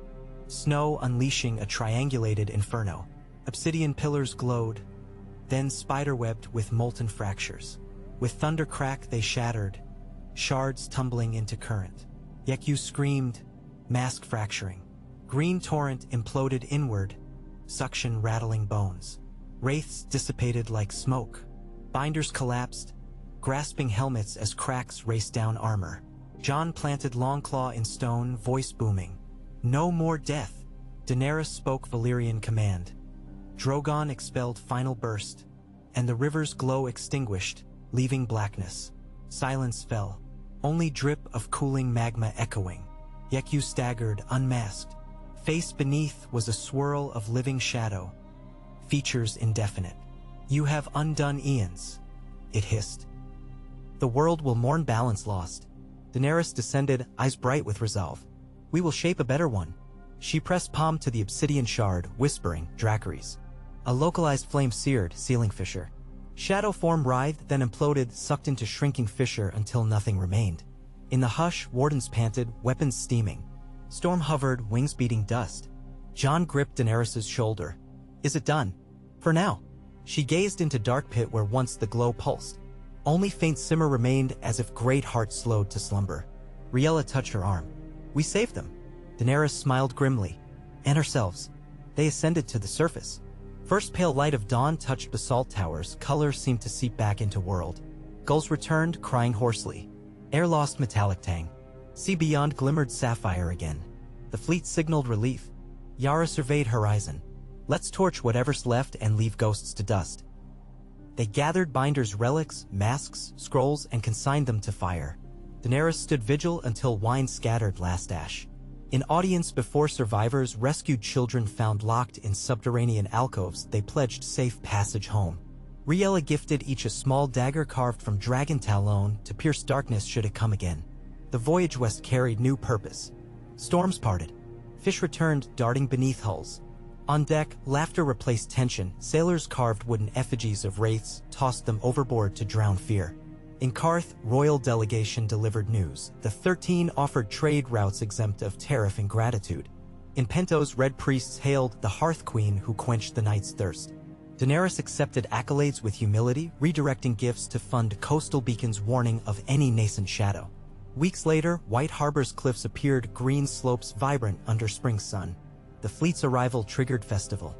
Snow unleashing a triangulated inferno. Obsidian pillars glowed, then spiderwebbed with molten fractures. With thunder crack they shattered, shards tumbling into current. Yeku screamed, mask fracturing. Green torrent imploded inward, suction rattling bones. Wraiths dissipated like smoke. Binders collapsed, grasping helmets as cracks raced down armor. Jon planted Longclaw in stone, voice booming. No more death. Daenerys spoke Valyrian command. Drogon expelled final burst, and the river's glow extinguished, leaving blackness. Silence fell, only drip of cooling magma echoing. Yeku staggered, unmasked. Face beneath was a swirl of living shadow. Features indefinite. "You have undone eons," it hissed. "The world will mourn balance lost." Daenerys descended, eyes bright with resolve. "We will shape a better one." She pressed palm to the obsidian shard, whispering, "Dracarys." A localized flame seared, sealing fissure. Shadow form writhed, then imploded, sucked into shrinking fissure until nothing remained. In the hush, wardens panted, weapons steaming. Storm hovered, wings beating dust. Jon gripped Daenerys' shoulder. "Is it done?" "For now." She gazed into dark pit where once the glow pulsed. Only faint simmer remained, as if great heart slowed to slumber. Riella touched her arm. "We saved them." Daenerys smiled grimly. "And ourselves." They ascended to the surface. First pale light of dawn touched basalt towers, color seemed to seep back into world. Gulls returned, crying hoarsely. Air lost metallic tang. Sea beyond glimmered sapphire again. The fleet signaled relief. Yara surveyed horizon. "Let's torch whatever's left and leave ghosts to dust." They gathered binders' relics, masks, scrolls, and consigned them to fire. Daenerys stood vigil until wine scattered last ash. In audience before survivors, rescued children found locked in subterranean alcoves, they pledged safe passage home. Riella gifted each a small dagger carved from dragon talon to pierce darkness should it come again. The voyage west carried new purpose. Storms parted. Fish returned, darting beneath hulls. On deck, laughter replaced tension. Sailors carved wooden effigies of wraiths, tossed them overboard to drown fear. In Karth, royal delegation delivered news. The 13 offered trade routes exempt of tariff and gratitude. In Pentos, red priests hailed the Hearth Queen who quenched the night's thirst. Daenerys accepted accolades with humility, redirecting gifts to fund coastal beacons warning of any nascent shadow. Weeks later, White Harbor's cliffs appeared, green slopes vibrant under spring sun. The fleet's arrival triggered festival.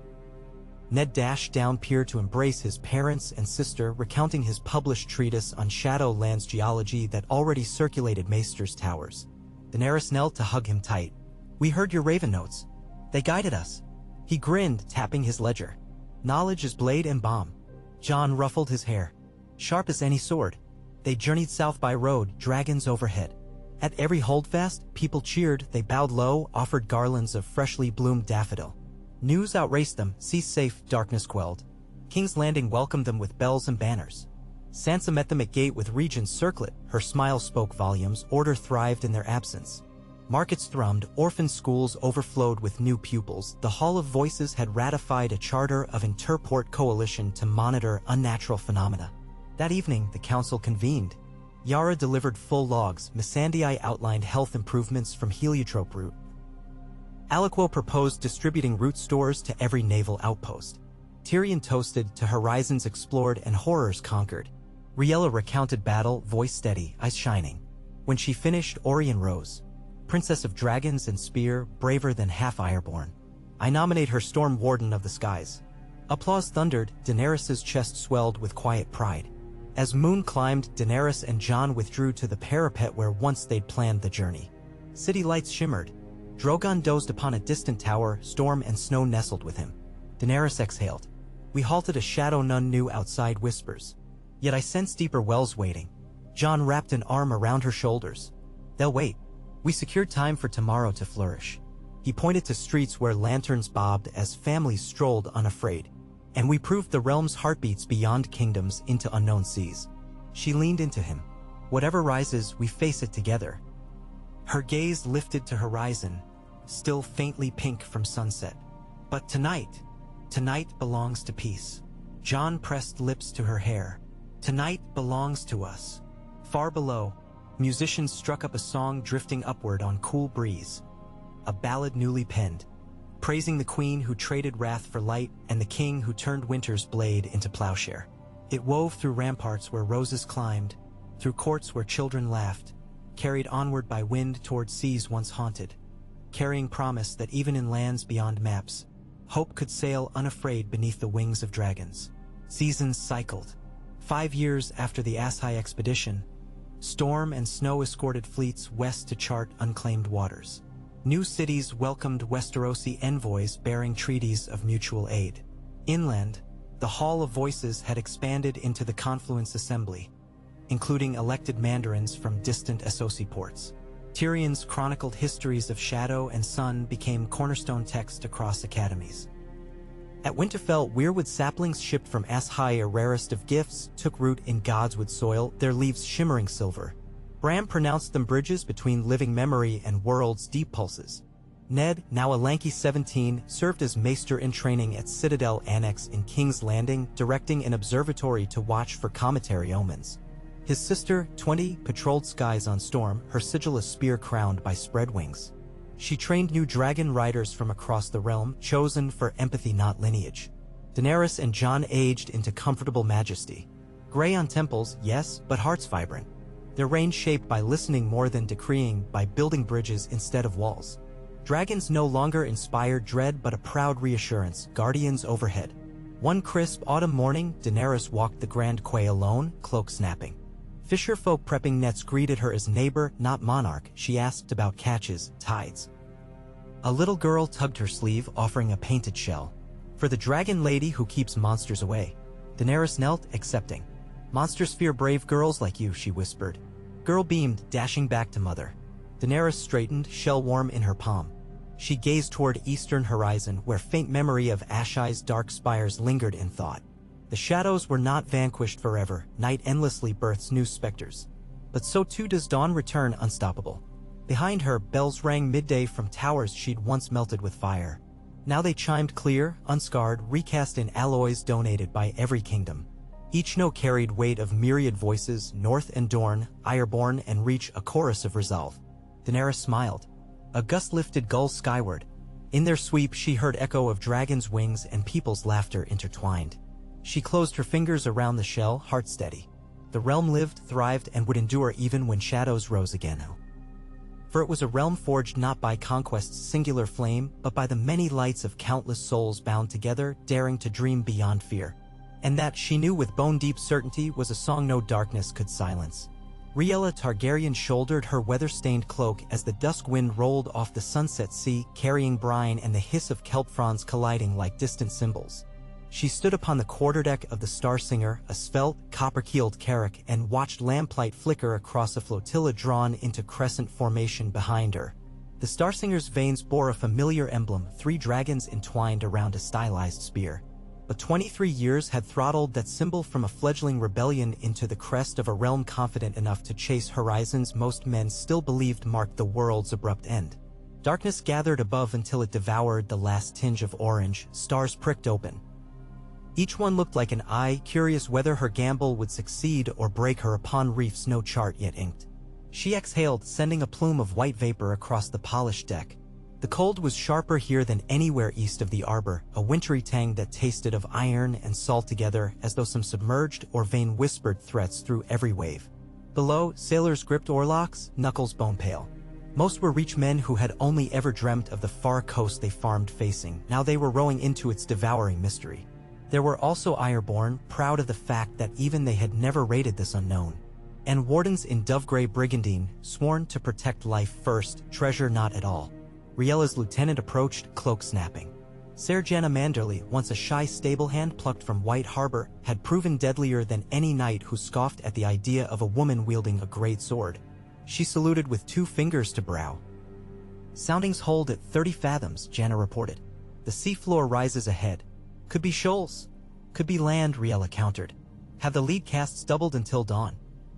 Ned dashed down pier to embrace his parents and sister, recounting his published treatise on Shadowlands geology that already circulated Maester's towers. Daenerys knelt to hug him tight. "We heard your raven notes. They guided us." He grinned, tapping his ledger. "Knowledge is blade and bomb." Jon ruffled his hair. "Sharp as any sword." They journeyed south by road, dragons overhead. At every holdfast, people cheered, they bowed low, offered garlands of freshly bloomed daffodil. News outraced them, sea safe, darkness quelled. King's Landing welcomed them with bells and banners. Sansa met them at gate with Regent's circlet, her smile spoke volumes, order thrived in their absence. Markets thrummed, orphan schools overflowed with new pupils, the Hall of Voices had ratified a charter of interport coalition to monitor unnatural phenomena. That evening, the council convened. Yara delivered full logs, Missandei outlined health improvements from heliotrope route. Aliquo proposed distributing root stores to every naval outpost. Tyrion toasted to horizons explored and horrors conquered. Riella recounted battle, voice steady, eyes shining. When she finished, Orien rose. Princess of Dragons and Spear, braver than half Ironborn. I nominate her Storm Warden of the Skies. Applause thundered, Daenerys' chest swelled with quiet pride. As moon climbed, Daenerys and Jon withdrew to the parapet where once they'd planned the journey. City lights shimmered. Drogon dozed upon a distant tower, storm and snow nestled with him. Daenerys exhaled. We halted a shadow none knew outside whispers. Yet I sensed deeper wells waiting. Jon wrapped an arm around her shoulders. They'll wait. We secured time for tomorrow to flourish. He pointed to streets where lanterns bobbed as families strolled unafraid. And we proved the realm's heartbeats beyond kingdoms into unknown seas. She leaned into him. Whatever rises, we face it together. Her gaze lifted to horizon, still faintly pink from sunset. But tonight belongs to peace. Jon pressed lips to her hair. Tonight belongs to us. Far below, musicians struck up a song drifting upward on cool breeze. A ballad newly penned, praising the queen who traded wrath for light and the king who turned winter's blade into plowshare. It wove through ramparts where roses climbed, through courts where children laughed, carried onward by wind toward seas once haunted, carrying promise that even in lands beyond maps, hope could sail unafraid beneath the wings of dragons. Seasons cycled. 5 years after the Asshai expedition, storm and snow escorted fleets west to chart unclaimed waters. New cities welcomed Westerosi envoys bearing treaties of mutual aid. Inland, the Hall of Voices had expanded into the Confluence Assembly, including elected mandarins from distant Essosi ports. Tyrion's chronicled histories of shadow and sun became cornerstone text across academies. At Winterfell, weirwood saplings shipped from Ashai, rarest of gifts, took root in Godswood soil, their leaves shimmering silver. Bran pronounced them bridges between living memory and world's deep pulses. Ned, now a lanky 17, served as maester in training at Citadel Annex in King's Landing, directing an observatory to watch for cometary omens. His sister, 20, patrolled skies on Storm, her sigil a spear crowned by spread wings. She trained new dragon riders from across the realm, chosen for empathy not lineage. Daenerys and Jon aged into comfortable majesty. Gray on temples, yes, but hearts vibrant. Their reign shaped by listening more than decreeing, by building bridges instead of walls. Dragons no longer inspired dread but a proud reassurance, guardians overhead. One crisp autumn morning, Daenerys walked the Grand Quay alone, cloak snapping. Fisherfolk prepping nets greeted her as neighbor, not monarch. She asked about catches, tides. A little girl tugged her sleeve, offering a painted shell. For the dragon lady who keeps monsters away. Daenerys knelt, accepting. Monsters fear brave girls like you, she whispered. Girl beamed, dashing back to mother. Daenerys straightened, shell warm in her palm. She gazed toward eastern horizon, where faint memory of Ashai's dark spires lingered in thought. The shadows were not vanquished forever, night endlessly births new specters. But so too does dawn return unstoppable. Behind her, bells rang midday from towers she'd once melted with fire. Now they chimed clear, unscarred, recast in alloys donated by every kingdom. Each note carried weight of myriad voices, North and Dorne, Ironborn and Reach, a chorus of resolve. Daenerys smiled. A gust lifted gulls skyward. In their sweep she heard echo of dragons' wings and people's laughter intertwined. She closed her fingers around the shell, heart steady. The realm lived, thrived, and would endure even when shadows rose again. For it was a realm forged not by conquest's singular flame, but by the many lights of countless souls bound together, daring to dream beyond fear. And that, she knew with bone-deep certainty, was a song no darkness could silence. Rhaella Targaryen shouldered her weather-stained cloak as the dusk wind rolled off the sunset sea, carrying brine and the hiss of kelp fronds colliding like distant cymbals. She stood upon the quarterdeck of the Starsinger, a svelte, copper-keeled carrack, and watched lamplight flicker across a flotilla drawn into crescent formation behind her. The Starsinger's veins bore a familiar emblem, 3 dragons entwined around a stylized spear. But 23 years had throttled that symbol from a fledgling rebellion into the crest of a realm confident enough to chase horizons most men still believed marked the world's abrupt end. Darkness gathered above until it devoured the last tinge of orange, stars pricked open. Each one looked like an eye, curious whether her gamble would succeed or break her upon reefs no chart yet inked. She exhaled, sending a plume of white vapor across the polished deck. The cold was sharper here than anywhere east of the arbor, a wintry tang that tasted of iron and salt together, as though some submerged or vein whispered threats through every wave. Below, sailors gripped oarlocks, knuckles bone-pale. Most were Reach men who had only ever dreamt of the far coast they farmed facing. Now they were rowing into its devouring mystery. There were also Ironborn, proud of the fact that even they had never raided this unknown. And wardens in dove-gray brigandine, sworn to protect life first, treasure not at all. Rhaella's lieutenant approached, cloak snapping. Ser Janna Manderly, once a shy stablehand plucked from White Harbor, had proven deadlier than any knight who scoffed at the idea of a woman wielding a great sword. She saluted with 2 fingers to brow. Soundings hold at 30 fathoms, Janna reported. The seafloor rises ahead. Could be shoals. Could be land, Rhaella countered. Have the lead casts doubled until dawn?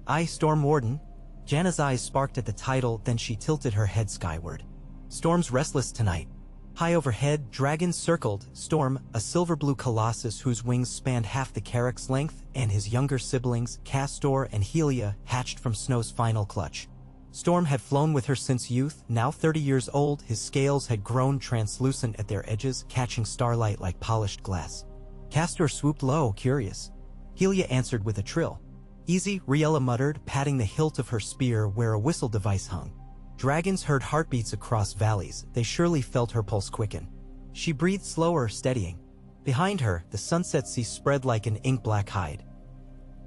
Aye, Storm Warden. Janna's eyes sparked at the title, then she tilted her head skyward. Storm's restless tonight. High overhead, dragons circled, Storm, a silver-blue colossus whose wings spanned half the carrack's length, and his younger siblings, Castor and Helia, hatched from Snow's final clutch. Storm had flown with her since youth, now 30 years old, his scales had grown translucent at their edges, catching starlight like polished glass. Castor swooped low, curious. Helia answered with a trill. Easy, Rhaella muttered, patting the hilt of her spear where a whistle device hung. Dragons heard heartbeats across valleys, they surely felt her pulse quicken. She breathed slower, steadying. Behind her, the sunset sea spread like an ink-black hide.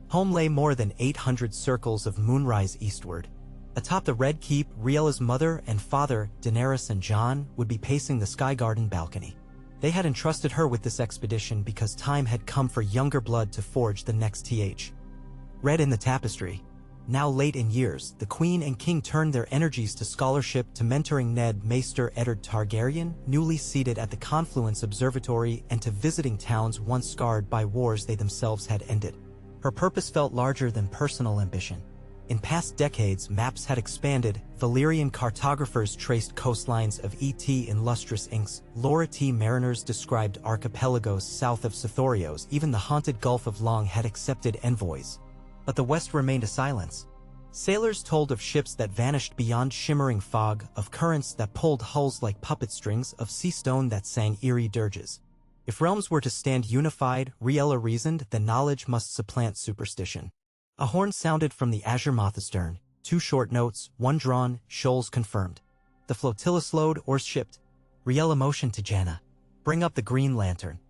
Home lay more than 800 circles of moonrise eastward. Atop the Red Keep, Rhaella's mother and father, Daenerys and Jon, would be pacing the Sky Garden balcony. They had entrusted her with this expedition because time had come for younger blood to forge the next th. Red in the tapestry. Now late in years, the Queen and King turned their energies to scholarship, to mentoring Ned Maester Eddard Targaryen, newly seated at the Confluence Observatory, and to visiting towns once scarred by wars they themselves had ended. Her purpose felt larger than personal ambition. In past decades, maps had expanded, Valyrian cartographers traced coastlines of ET in lustrous inks, Laura T. mariners described archipelagos south of Sithorios, even the haunted Gulf of Long had accepted envoys. But the West remained a silence. Sailors told of ships that vanished beyond shimmering fog, of currents that pulled hulls like puppet strings, of sea stone that sang eerie dirges. If realms were to stand unified, Riella reasoned, then knowledge must supplant superstition. A horn sounded from the Azure Moth astern, 2 short notes, 1 drawn, shoals confirmed. The flotilla slowed, oars shipped. Riella motioned to Janna. Bring up the green lantern.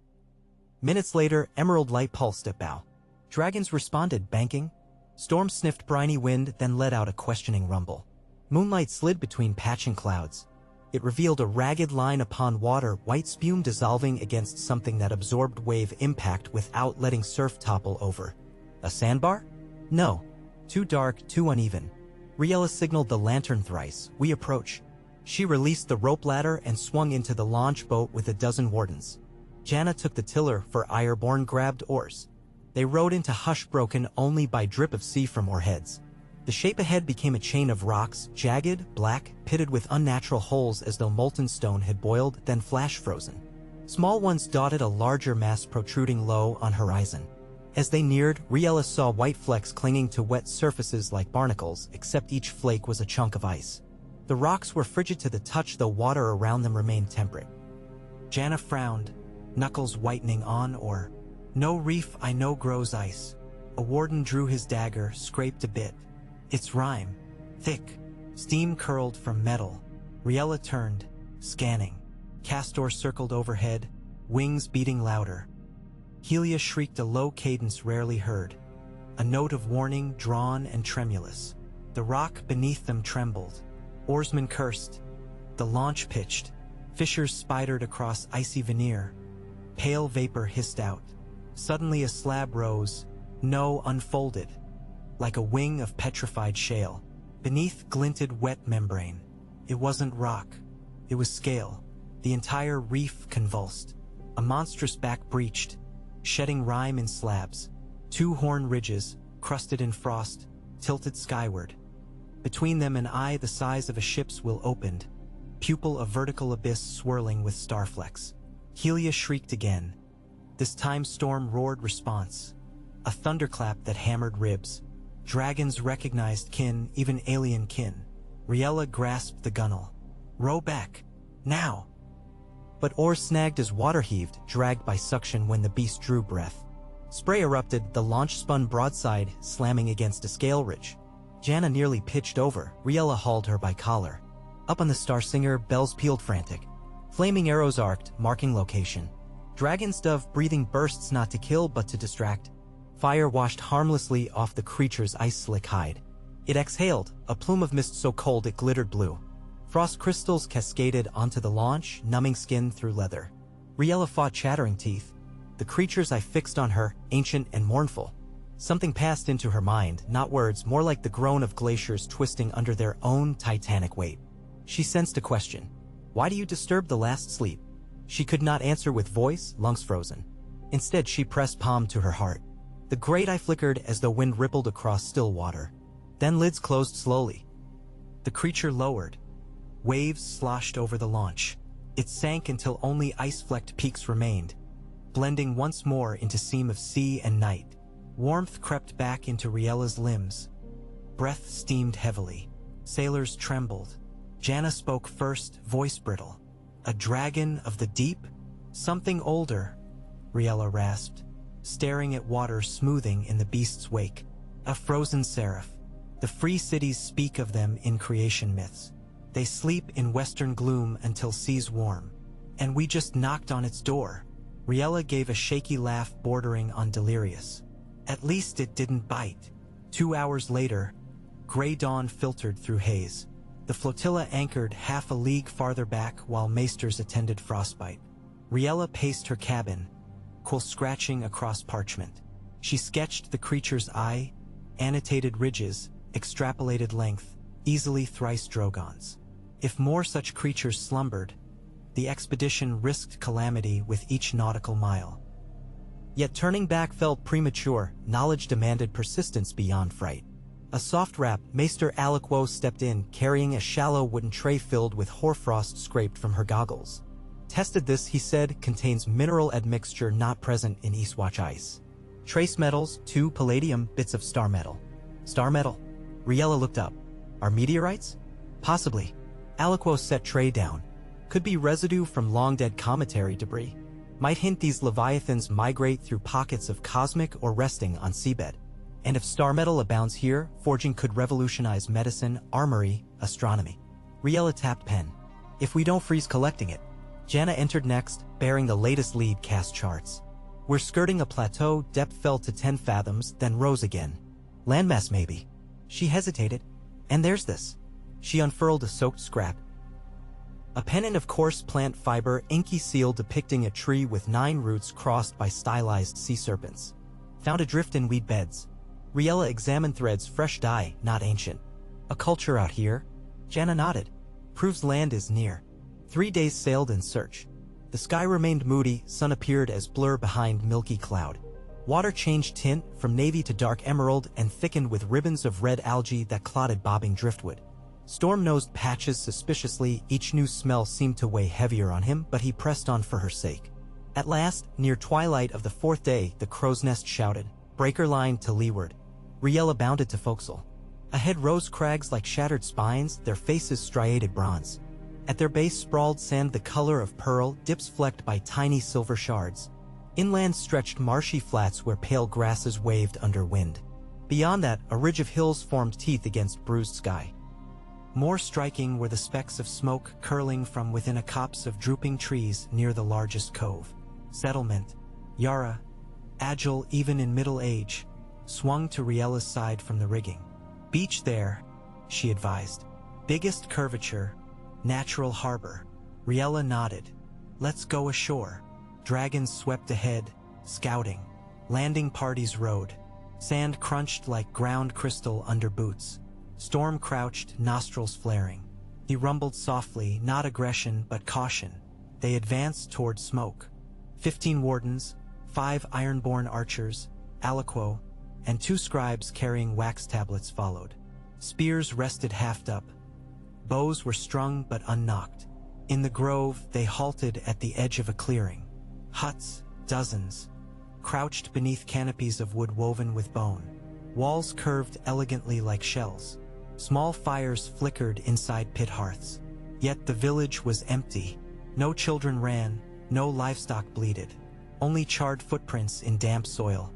Minutes later, emerald light pulsed at bow. Dragons responded, banking. Storm sniffed briny wind, then let out a questioning rumble. Moonlight slid between patching clouds. It revealed a ragged line upon water, white spume dissolving against something that absorbed wave impact without letting surf topple over. A sandbar? No. Too dark, too uneven. Riella signaled the lantern thrice. We approach. She released the rope ladder and swung into the launch boat with a dozen wardens. Janna took the tiller, for Ironborn grabbed oars. They rowed into hush broken only by drip of sea from oarheads. The shape ahead became a chain of rocks, jagged, black, pitted with unnatural holes as though molten stone had boiled, then flash frozen. Small ones dotted a larger mass protruding low on horizon. As they neared, Riella saw white flecks clinging to wet surfaces like barnacles, except each flake was a chunk of ice. The rocks were frigid to the touch, though water around them remained temperate. Janna frowned, knuckles whitening on or. No reef I know grows ice. A warden drew his dagger, scraped a bit. Its rime. Thick. Steam curled from metal. Riella turned, scanning. Castor circled overhead, wings beating louder. Helia shrieked a low cadence rarely heard. A note of warning, drawn and tremulous. The rock beneath them trembled. Oarsmen cursed. The launch pitched. Fissures spidered across icy veneer. Pale vapor hissed out. Suddenly a slab rose, no unfolded, like a wing of petrified shale. Beneath glinted wet membrane. It wasn't rock. It was scale. The entire reef convulsed. A monstrous back breached, shedding rime in slabs. 2 horn ridges, crusted in frost, tilted skyward. Between them an eye the size of a ship's will opened, pupil a vertical abyss swirling with starflecks. Helia shrieked again. This time storm roared response. A thunderclap that hammered ribs. Dragons recognized kin, even alien kin. Riella grasped the gunwale. Row back. Now! But oars snagged as water heaved, dragged by suction when the beast drew breath. Spray erupted, the launch spun broadside, slamming against a scale ridge. Janna nearly pitched over, Riella hauled her by collar. Up on the Starsinger, bells pealed frantic. Flaming arrows arced, marking location. Dragon's dove breathing bursts not to kill but to distract. Fire washed harmlessly off the creature's ice-slick hide. It exhaled, a plume of mist so cold it glittered blue. Frost crystals cascaded onto the launch, numbing skin through leather. Riella fought chattering teeth. The creature's eye fixed on her, ancient and mournful. Something passed into her mind, not words, more like the groan of glaciers twisting under their own titanic weight. She sensed a question. Why do you disturb the last sleep? She could not answer with voice, lungs frozen. Instead, she pressed palm to her heart. The great eye flickered as though wind rippled across still water. Then lids closed slowly. The creature lowered. Waves sloshed over the launch. It sank until only ice-flecked peaks remained, blending once more into seam of sea and night. Warmth crept back into Riella's limbs. Breath steamed heavily. Sailors trembled. Janna spoke first, voice brittle. A dragon of the deep? Something older, Riella rasped, staring at water smoothing in the beast's wake. A frozen seraph. The free cities speak of them in creation myths. They sleep in western gloom until seas warm. And we just knocked on its door. Riella gave a shaky laugh bordering on delirious. At least it didn't bite. 2 hours later, gray dawn filtered through haze. The flotilla anchored half a league farther back while maesters attended frostbite. Riella paced her cabin, quill scratching across parchment. She sketched the creature's eye, annotated ridges, extrapolated length, easily thrice drogons. If more such creatures slumbered, the expedition risked calamity with each nautical mile. Yet turning back felt premature, knowledge demanded persistence beyond fright. A soft rap, Maester Aliquo stepped in, carrying a shallow wooden tray filled with hoarfrost scraped from her goggles. Tested this, he said, contains mineral admixture not present in Eastwatch ice. Trace metals, 2 palladium, bits of star metal. Star metal? Riella looked up. Are meteorites? Possibly. Aliquo set tray down. Could be residue from long-dead cometary debris. Might hint these leviathans migrate through pockets of cosmic or resting on seabed. And if star metal abounds here, forging could revolutionize medicine, armory, astronomy. Riella tapped pen. If we don't freeze collecting it. Janna entered next, bearing the latest lead cast charts. We're skirting a plateau, depth fell to 10 fathoms, then rose again. Landmass maybe. She hesitated. And there's this. She unfurled a soaked scrap. A pennant of coarse plant fiber, inky seal depicting a tree with 9 roots crossed by stylized sea serpents. Found adrift in weed beds. Riella examined threads, fresh dye, not ancient. A culture out here? Janna nodded. Proves land is near. 3 days sailed in search. The sky remained moody, sun appeared as blur behind milky cloud. Water changed tint from navy to dark emerald and thickened with ribbons of red algae that clotted bobbing driftwood. Storm nosed patches suspiciously, each new smell seemed to weigh heavier on him, but he pressed on for her sake. At last, near twilight of the 4th day, the crow's nest shouted, breaker line to leeward. Riella bounded to forecastle. Ahead rose crags like shattered spines, their faces striated bronze. At their base sprawled sand the color of pearl, dips flecked by tiny silver shards. Inland stretched marshy flats where pale grasses waved under wind. Beyond that, a ridge of hills formed teeth against bruised sky. More striking were the specks of smoke curling from within a copse of drooping trees near the largest cove. Settlement. Yara, agile even in middle age, swung to Riella's side from the rigging. Beach there, she advised. Biggest curvature, natural harbor. Riella nodded. Let's go ashore. Dragons swept ahead, scouting. Landing parties rode. Sand crunched like ground crystal under boots. Storm crouched, nostrils flaring. He rumbled softly, not aggression but caution. They advanced toward smoke. 15 wardens, 5 ironborn archers, Aliquo, and 2 scribes carrying wax tablets followed. Spears rested haft up. Bows were strung but unknocked. In the grove, they halted at the edge of a clearing. Huts, dozens, crouched beneath canopies of wood woven with bone. Walls curved elegantly like shells. Small fires flickered inside pit hearths. Yet the village was empty. No children ran, no livestock bleated. Only charred footprints in damp soil.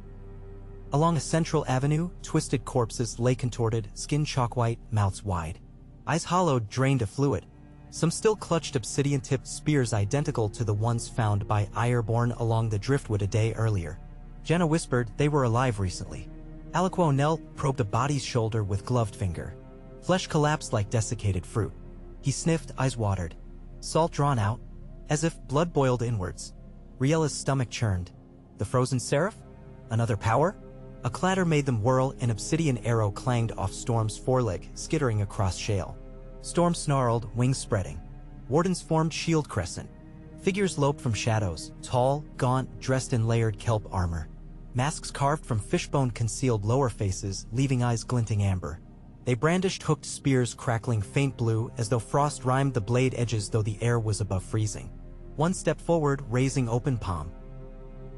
Along a central avenue, twisted corpses lay contorted, skin chalk-white, mouths wide. Eyes hollowed, drained of fluid. Some still clutched obsidian-tipped spears identical to the ones found by Ironborn along the driftwood a day earlier. Jenna whispered they were alive recently. Aliquo knelt, probed a body's shoulder with gloved finger. Flesh collapsed like desiccated fruit. He sniffed, eyes watered. Salt drawn out, as if blood boiled inwards. Riella's stomach churned. The frozen seraph? Another power? A clatter made them whirl, an obsidian arrow clanged off Storm's foreleg, skittering across shale. Storm snarled, wings spreading. Wardens formed shield crescent. Figures loped from shadows, tall, gaunt, dressed in layered kelp armor. Masks carved from fishbone concealed lower faces, leaving eyes glinting amber. They brandished hooked spears crackling faint blue as though frost rimed the blade edges though the air was above freezing. One stepped forward, raising open palm.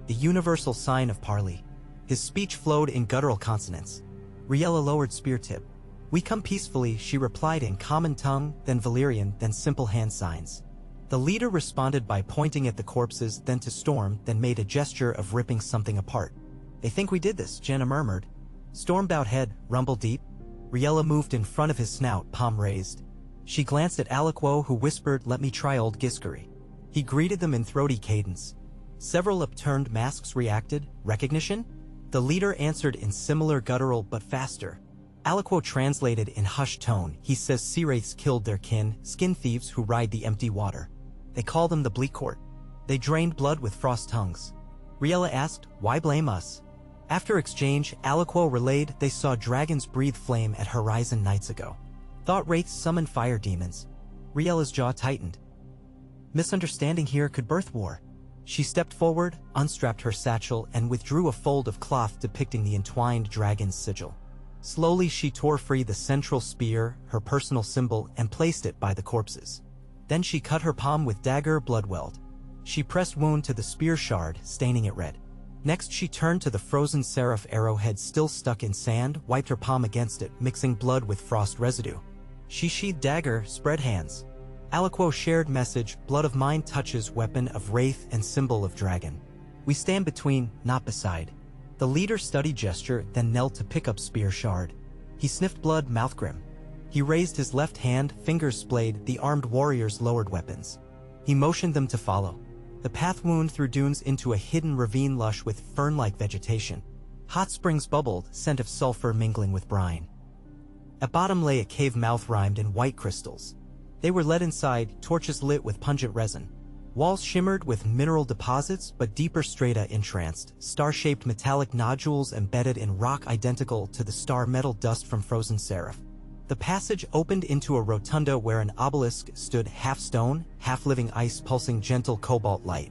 The universal sign of parley. His speech flowed in guttural consonants. Riella lowered spear tip. We come peacefully, she replied in common tongue, then Valyrian, then simple hand signs. The leader responded by pointing at the corpses, then to Storm, then made a gesture of ripping something apart. They think we did this, Jenna murmured. Storm bowed head, rumbled deep. Riella moved in front of his snout, palm raised. She glanced at Aliquo, who whispered, let me try old Giskery. He greeted them in throaty cadence. Several upturned masks reacted. Recognition? The leader answered in similar guttural but faster. Aliquo translated in hushed tone. He says sea wraiths killed their kin, skin thieves who ride the empty water. They call them the Bleak Court. They drained blood with frost tongues. Riella asked, why blame us? After exchange, Aliquo relayed they saw dragons breathe flame at horizon nights ago. Thought wraiths summoned fire demons. Riella's jaw tightened. Misunderstanding here could birth war. She stepped forward, unstrapped her satchel, and withdrew a fold of cloth depicting the entwined dragon's sigil. Slowly she tore free the central spear, her personal symbol, and placed it by the corpses. Then she cut her palm with dagger blood-weld. She pressed wound to the spear shard, staining it red. Next she turned to the frozen seraph arrowhead still stuck in sand, wiped her palm against it, mixing blood with frost residue. She sheathed dagger, spread hands. Aliquo shared message, blood of mine touches weapon of wraith and symbol of dragon. We stand between, not beside. The leader studied gesture, then knelt to pick up spear shard. He sniffed blood, mouth grim. He raised his left hand, fingers splayed, the armed warriors lowered weapons. He motioned them to follow. The path wound through dunes into a hidden ravine lush with fern-like vegetation. Hot springs bubbled, scent of sulfur mingling with brine. At bottom lay a cave mouth rimed in white crystals. They were led inside, torches lit with pungent resin. Walls shimmered with mineral deposits, but deeper strata entranced, star-shaped metallic nodules embedded in rock identical to the star metal dust from frozen seraph. The passage opened into a rotunda where an obelisk stood half stone, half living ice pulsing gentle cobalt light.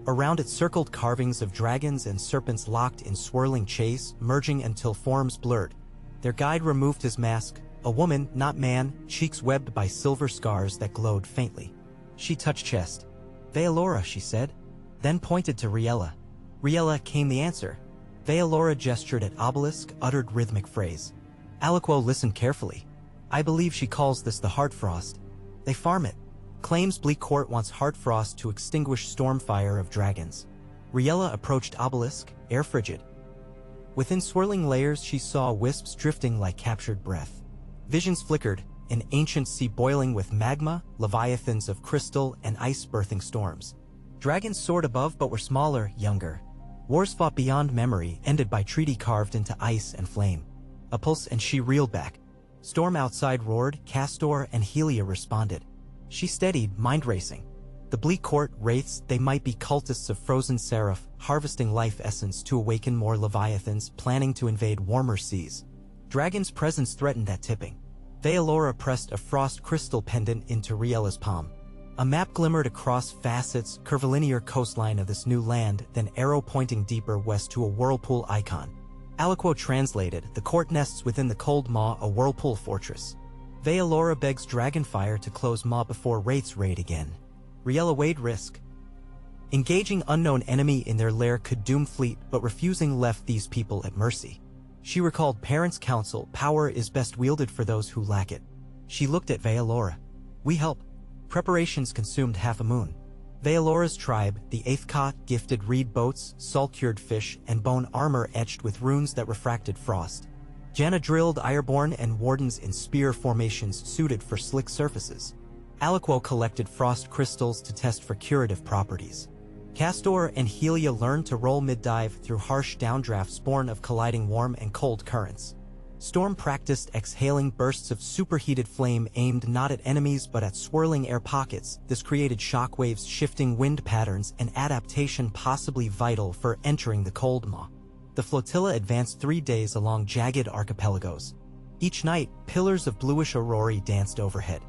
Around it circled carvings of dragons and serpents locked in swirling chase, merging until forms blurred. Their guide removed his mask, a woman, not man, cheeks webbed by silver scars that glowed faintly. She touched chest. "Veilora," she said, then pointed to Riella. Riella came the answer. Veilora gestured at obelisk, uttered rhythmic phrase. Aliquo listened carefully. "I believe she calls this the Heartfrost. They farm it. Claims Bleak Court wants Heartfrost to extinguish stormfire of dragons." Riella approached obelisk, air frigid. Within swirling layers she saw wisps drifting like captured breath. Visions flickered, an ancient sea boiling with magma, leviathans of crystal, and ice birthing storms. Dragons soared above but were smaller, younger. Wars fought beyond memory, ended by treaty carved into ice and flame. A pulse and she reeled back. Storm outside roared, Castor and Helia responded. She steadied, mind racing. The Bleak Court wraiths, they might be cultists of frozen seraph, harvesting life essence to awaken more leviathans, planning to invade warmer seas. Dragon's presence threatened that tipping. Veilora pressed a frost crystal pendant into Riella's palm. A map glimmered across facets, curvilinear coastline of this new land, then arrow pointing deeper west to a whirlpool icon. Aliquo translated, the court nests within the cold maw, a whirlpool fortress. Veilora begs Dragonfire to close maw before wraiths raid again. Riella weighed risk. Engaging unknown enemy in their lair could doom fleet, but refusing left these people at mercy. She recalled parents' counsel, power is best wielded for those who lack it. She looked at Veilora. We help. Preparations consumed half a moon. Veelora's tribe, the Eighth gifted reed boats, salt-cured fish, and bone armor etched with runes that refracted frost. Janna drilled Ironborn and Wardens in spear formations suited for slick surfaces. Aliquo collected frost crystals to test for curative properties. Castor and Helia learned to roll mid-dive through harsh downdrafts born of colliding warm and cold currents. Storm practiced exhaling bursts of superheated flame aimed not at enemies but at swirling air pockets. This created shockwaves, shifting wind patterns, and adaptation possibly vital for entering the cold maw. The flotilla advanced 3 days along jagged archipelagos. Each night, pillars of bluish aurora danced overhead.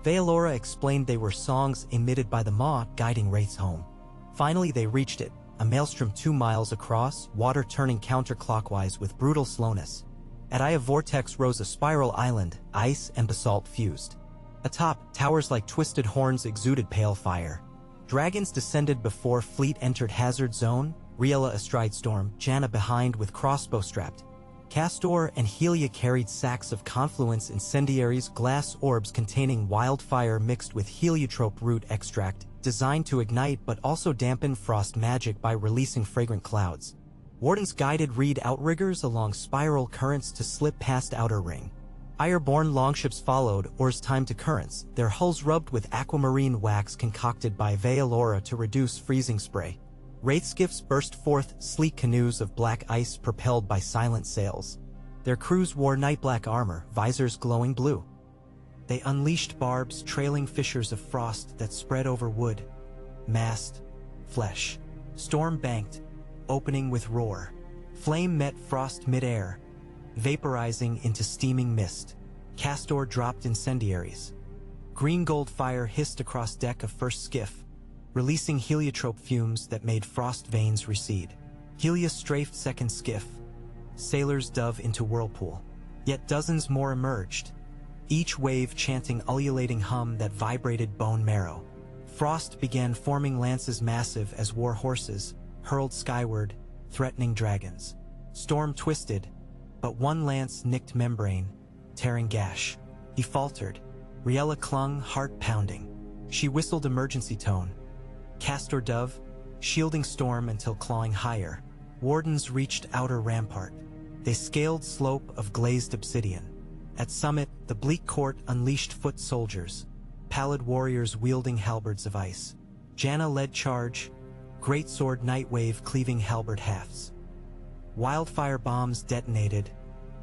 Veilora explained they were songs emitted by the maw guiding wraiths home. Finally they reached it, a maelstrom 2 miles across, water turning counterclockwise with brutal slowness. At Aya Vortex rose a spiral island, ice and basalt fused. Atop, towers like twisted horns exuded pale fire. Dragons descended before fleet entered hazard zone, Riella astride storm, Janna behind with crossbow strapped. Castor and Helia carried sacks of confluence incendiaries, glass orbs containing wildfire mixed with heliotrope root extract, designed to ignite but also dampen frost magic by releasing fragrant clouds. Wardens guided reed outriggers along spiral currents to slip past outer ring. Ironborn longships followed, oars timed to currents, their hulls rubbed with aquamarine wax concocted by Veilora to reduce freezing spray. Wraith skiffs burst forth, sleek canoes of black ice propelled by silent sails. Their crews wore night-black armor, visors glowing blue. They unleashed barbs, trailing fissures of frost that spread over wood, mast, flesh. Storm banked, opening with roar. Flame met frost mid-air, vaporizing into steaming mist. Castor dropped incendiaries. Green-gold fire hissed across deck of first skiff, releasing heliotrope fumes that made frost veins recede. Helia strafed second skiff. Sailors dove into whirlpool. Yet dozens more emerged, each wave chanting ululating hum that vibrated bone marrow. Frost began forming lances massive as war horses hurled skyward, threatening dragons. Storm twisted, but one lance nicked membrane, tearing gash. He faltered. Riella clung, heart pounding. She whistled emergency tone. Castor dove, shielding Storm until clawing higher. Wardens reached outer rampart. They scaled slope of glazed obsidian. At summit, the bleak court unleashed foot soldiers, pallid warriors wielding halberds of ice. Janna led charge, greatsword nightwave cleaving halberd halves. Wildfire bombs detonated,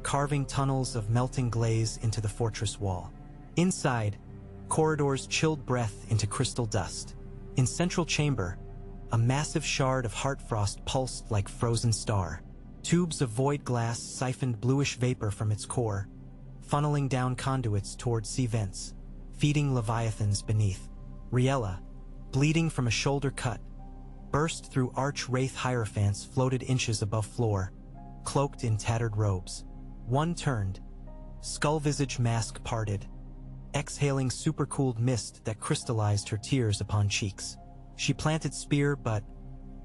carving tunnels of melting glaze into the fortress wall. Inside, corridors chilled breath into crystal dust. In central chamber, a massive shard of heartfrost pulsed like frozen star. Tubes of void glass siphoned bluish vapor from its core, funneling down conduits toward sea vents, feeding leviathans beneath. Riella, bleeding from a shoulder cut, burst through arch-wraith hierophants floated inches above floor, cloaked in tattered robes. One turned, skull-visage mask parted, exhaling supercooled mist that crystallized her tears upon cheeks. She planted spear but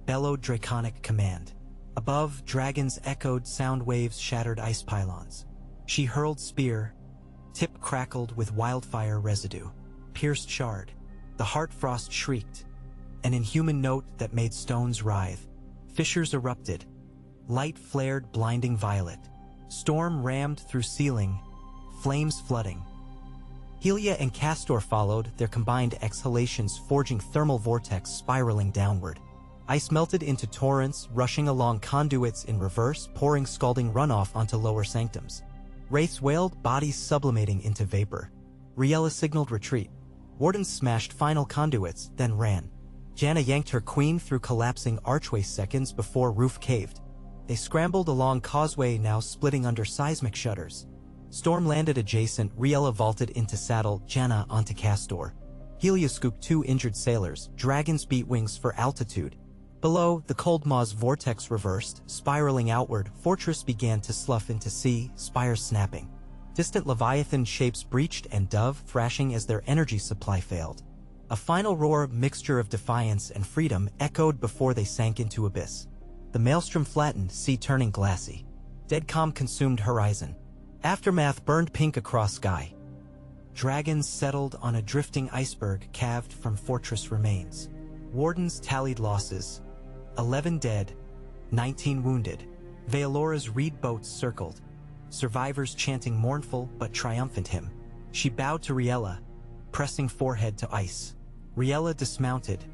bellowed draconic command. Above, dragons echoed sound waves shattered ice pylons. She hurled spear, tip crackled with wildfire residue. Pierced shard. The heartfrost shrieked, an inhuman note that made stones writhe. Fissures erupted. Light flared blinding violet. Storm rammed through ceiling, flames flooding. Helia and Castor followed, their combined exhalations forging thermal vortex spiraling downward. Ice melted into torrents, rushing along conduits in reverse, pouring scalding runoff onto lower sanctums. Wraiths wailed, bodies sublimating into vapor. Riella signaled retreat. Wardens smashed final conduits, then ran. Janna yanked her queen through collapsing archway seconds before roof caved. They scrambled along causeway now splitting under seismic shutters. Storm landed adjacent, Riella vaulted into saddle, Janna onto Castor. Helia scooped two injured sailors, dragons beat wings for altitude. Below, the cold maw's vortex reversed, spiraling outward, fortress began to slough into sea, spires snapping. Distant leviathan shapes breached and dove, thrashing as their energy supply failed. A final roar, mixture of defiance and freedom, echoed before they sank into abyss. The maelstrom flattened, sea turning glassy. Dead calm consumed horizon. Aftermath burned pink across sky. Dragons settled on a drifting iceberg calved from fortress remains. Wardens tallied losses. 11 dead, 19 wounded. Vealora's reed boats circled, survivors chanting mournful but triumphant hymn. She bowed to Riella, pressing forehead to ice. Riella dismounted,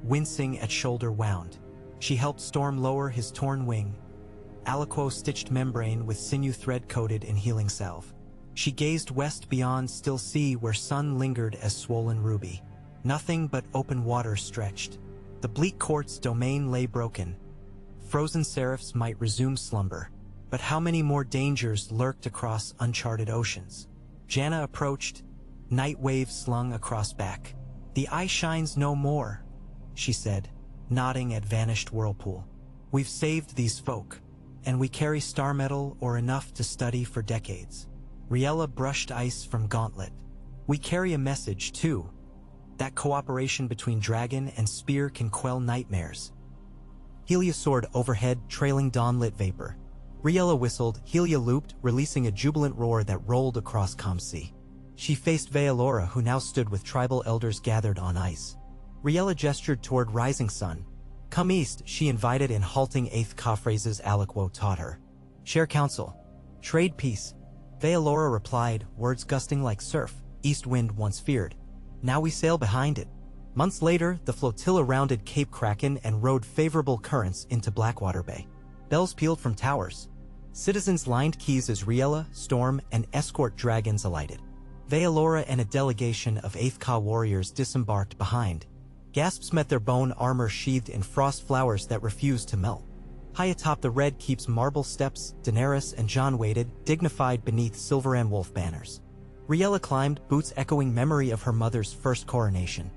wincing at shoulder wound. She helped Storm lower his torn wing, aliquot stitched membrane with sinew thread coated in healing salve. She gazed west beyond still sea where sun lingered as swollen ruby. Nothing but open water stretched. The bleak court's domain lay broken. Frozen seraphs might resume slumber, but how many more dangers lurked across uncharted oceans? Janna approached, night waves slung across back. The eye shines no more, she said, nodding at vanished whirlpool. We've saved these folk, and we carry star metal or enough to study for decades. Riella brushed ice from gauntlet. We carry a message, too. That cooperation between dragon and spear can quell nightmares. Helia soared overhead, trailing dawn-lit vapor. Riella whistled, Helia looped, releasing a jubilant roar that rolled across Comsea. She faced Vealora, who now stood with tribal elders gathered on ice. Riella gestured toward Rising Sun. Come east, she invited in halting 8th Khafre's aliquot taught her. Share counsel. Trade peace. Vealora replied, words gusting like surf, east wind once feared. Now we sail behind it. Months later, the flotilla rounded Cape Kraken and rode favorable currents into Blackwater Bay. Bells pealed from towers. Citizens lined quays as Riella, Storm, and escort dragons alighted. Vealora and a delegation of 8th Ka warriors disembarked behind. Gasps met their bone armor sheathed in frost flowers that refused to melt. High atop the Red Keep's marble steps, Daenerys and Jon waited, dignified beneath silver and wolf banners. Riella climbed, boots echoing memory of her mother's first coronation.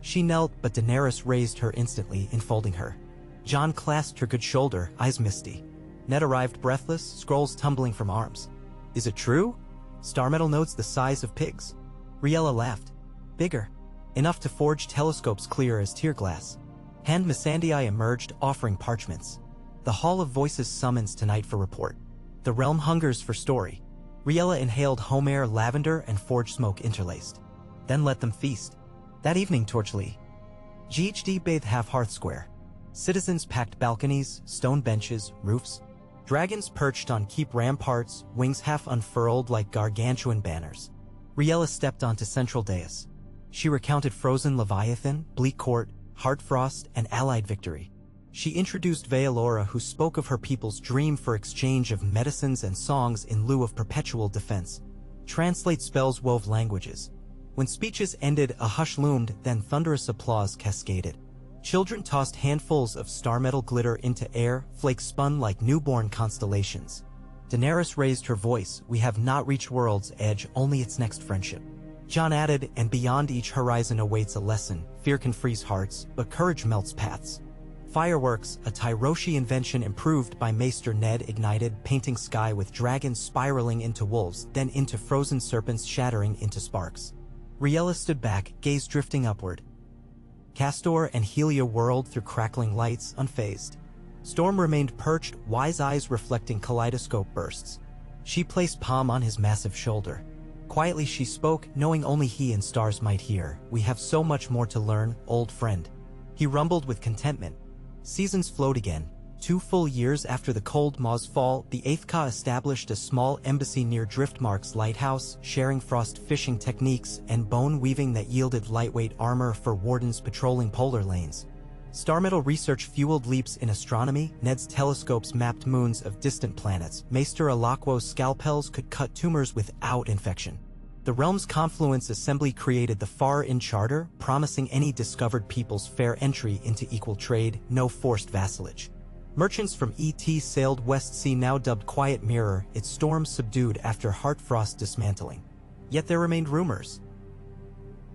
She knelt, but Daenerys raised her instantly, enfolding her. Jon clasped her good shoulder, eyes misty. Ned arrived breathless, scrolls tumbling from arms. Is it true? Star metal nodes the size of pigs. Riella laughed. Bigger. Enough to forge telescopes clear as tear glass. Hand Missandei emerged, offering parchments. The Hall of Voices summons tonight for report. The realm hungers for story. Riella inhaled home air, lavender, and forge smoke interlaced. Then let them feast. That evening, Torchlee. GHD bathed half-hearth square. Citizens packed balconies, stone benches, roofs. Dragons perched on keep ramparts, wings half unfurled like gargantuan banners. Riella stepped onto central dais. She recounted frozen Leviathan, bleak court, Heartfrost, and allied victory. She introduced Veilora, who spoke of her people's dream for exchange of medicines and songs in lieu of perpetual defense. Translate spells wove languages. When speeches ended, a hush loomed, then thunderous applause cascaded. Children tossed handfuls of star metal glitter into air, flakes spun like newborn constellations. Daenerys raised her voice, we have not reached world's edge, only its next friendship. Jon added, and beyond each horizon awaits a lesson. Fear can freeze hearts, but courage melts paths. Fireworks, a Tyroshi invention improved by Maester Ned, ignited, painting sky with dragons spiraling into wolves, then into frozen serpents shattering into sparks. Riella stood back, gaze drifting upward. Castor and Helia whirled through crackling lights, unfazed. Storm remained perched, wise eyes reflecting kaleidoscope bursts. She placed palm on his massive shoulder. Quietly she spoke, knowing only he and stars might hear. We have so much more to learn, old friend. He rumbled with contentment. Seasons flowed again. 2 full years after the Cold Maw's fall, the Eighth Ka established a small embassy near Driftmark's lighthouse, sharing frost fishing techniques and bone weaving that yielded lightweight armor for wardens patrolling polar lanes. Star metal research fueled leaps in astronomy. Ned's telescopes mapped moons of distant planets. Maester Alakwo's scalpels could cut tumors without infection. The realm's confluence assembly created the Far-In Charter, promising any discovered peoples fair entry into equal trade, no forced vassalage. Merchants from ET sailed West Sea, now dubbed Quiet Mirror, its storms subdued after Heartfrost dismantling. Yet there remained rumors.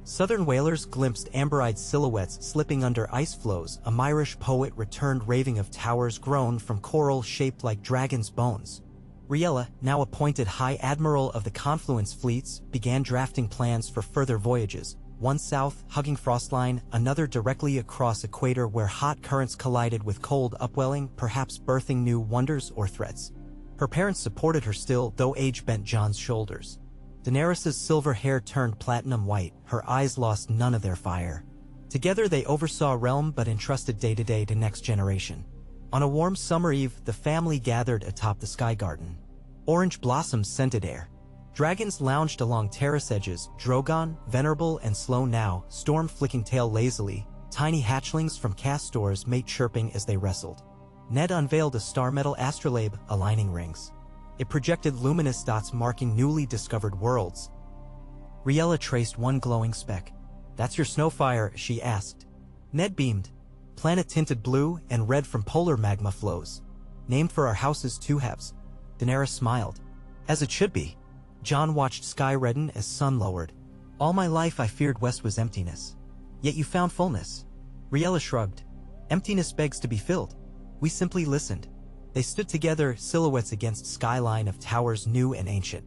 Southern whalers glimpsed amber-eyed silhouettes slipping under ice floes. A Myrish poet returned raving of towers grown from coral shaped like dragons' bones. Riella, now appointed High Admiral of the Confluence fleets, began drafting plans for further voyages. One south, hugging Frostline, another directly across equator where hot currents collided with cold upwelling, perhaps birthing new wonders or threats. Her parents supported her still, though age bent Jon's shoulders. Daenerys' silver hair turned platinum white, her eyes lost none of their fire. Together they oversaw a realm but entrusted day-to-day to next generation. On a warm summer eve, the family gathered atop the sky garden. Orange blossoms scented air. Dragons lounged along terrace edges, Drogon, venerable and slow now, Storm flicking tail lazily, tiny hatchlings from castors mate chirping as they wrestled. Ned unveiled a star metal astrolabe, aligning rings. It projected luminous dots marking newly discovered worlds. Riella traced one glowing speck. That's your snowfire, she asked. Ned beamed. Planet tinted blue and red from polar magma flows. Named for our house's 2 halves. Daenerys smiled. As it should be. Jon watched sky redden as sun lowered. All my life I feared west was emptiness. Yet you found fullness. Riella shrugged. Emptiness begs to be filled. We simply listened. They stood together, silhouettes against skyline of towers new and ancient.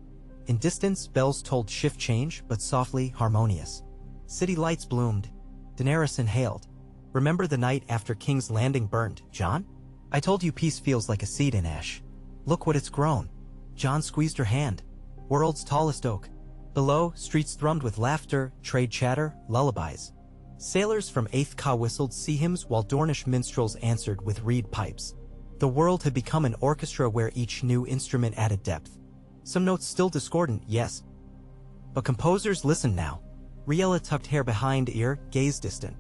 In distance, bells told shift change, but softly, harmonious. City lights bloomed. Daenerys inhaled. Remember the night after King's Landing burned, Jon? I told you peace feels like a seed in ash. Look what it's grown. Jon squeezed her hand. World's tallest oak. Below, streets thrummed with laughter, trade chatter, lullabies. Sailors from Eighth Ka whistled sea hymns while Dornish minstrels answered with reed pipes. The world had become an orchestra where each new instrument added depth. Some notes still discordant, yes. But composers listened now. Riella tucked hair behind ear, gaze distant.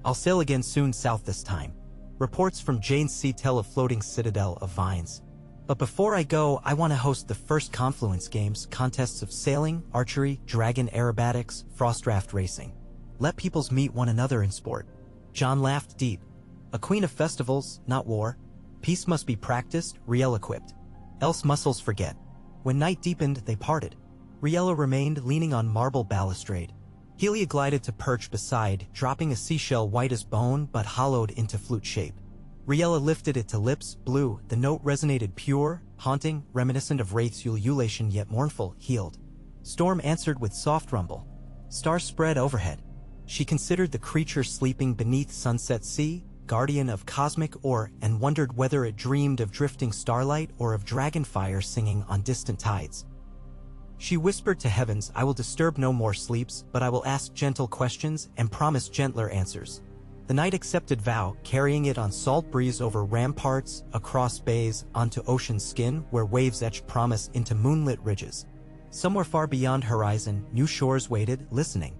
I'll sail again soon south this time. Reports from Jane's Sea tell of floating citadel of vines. But before I go, I want to host the first Confluence Games, contests of sailing, archery, dragon aerobatics, frost-raft racing. Let peoples meet one another in sport. Jon laughed deep. A queen of festivals, not war. Peace must be practiced, Riella quipped. Else muscles forget. When night deepened, they parted. Riella remained leaning on marble balustrade. Helia glided to perch beside, dropping a seashell white as bone but hollowed into flute shape. Riella lifted it to lips, blew. The note resonated pure, haunting, reminiscent of Wraith's ululation yet mournful, healed. Storm answered with soft rumble. Stars spread overhead. She considered the creature sleeping beneath sunset sea, guardian of cosmic ore, and wondered whether it dreamed of drifting starlight or of dragonfire singing on distant tides. She whispered to heavens, I will disturb no more sleeps, but I will ask gentle questions and promise gentler answers. The night accepted vow, carrying it on salt breeze over ramparts, across bays, onto ocean's skin, where waves etched promise into moonlit ridges. Somewhere far beyond horizon, new shores waited, listening.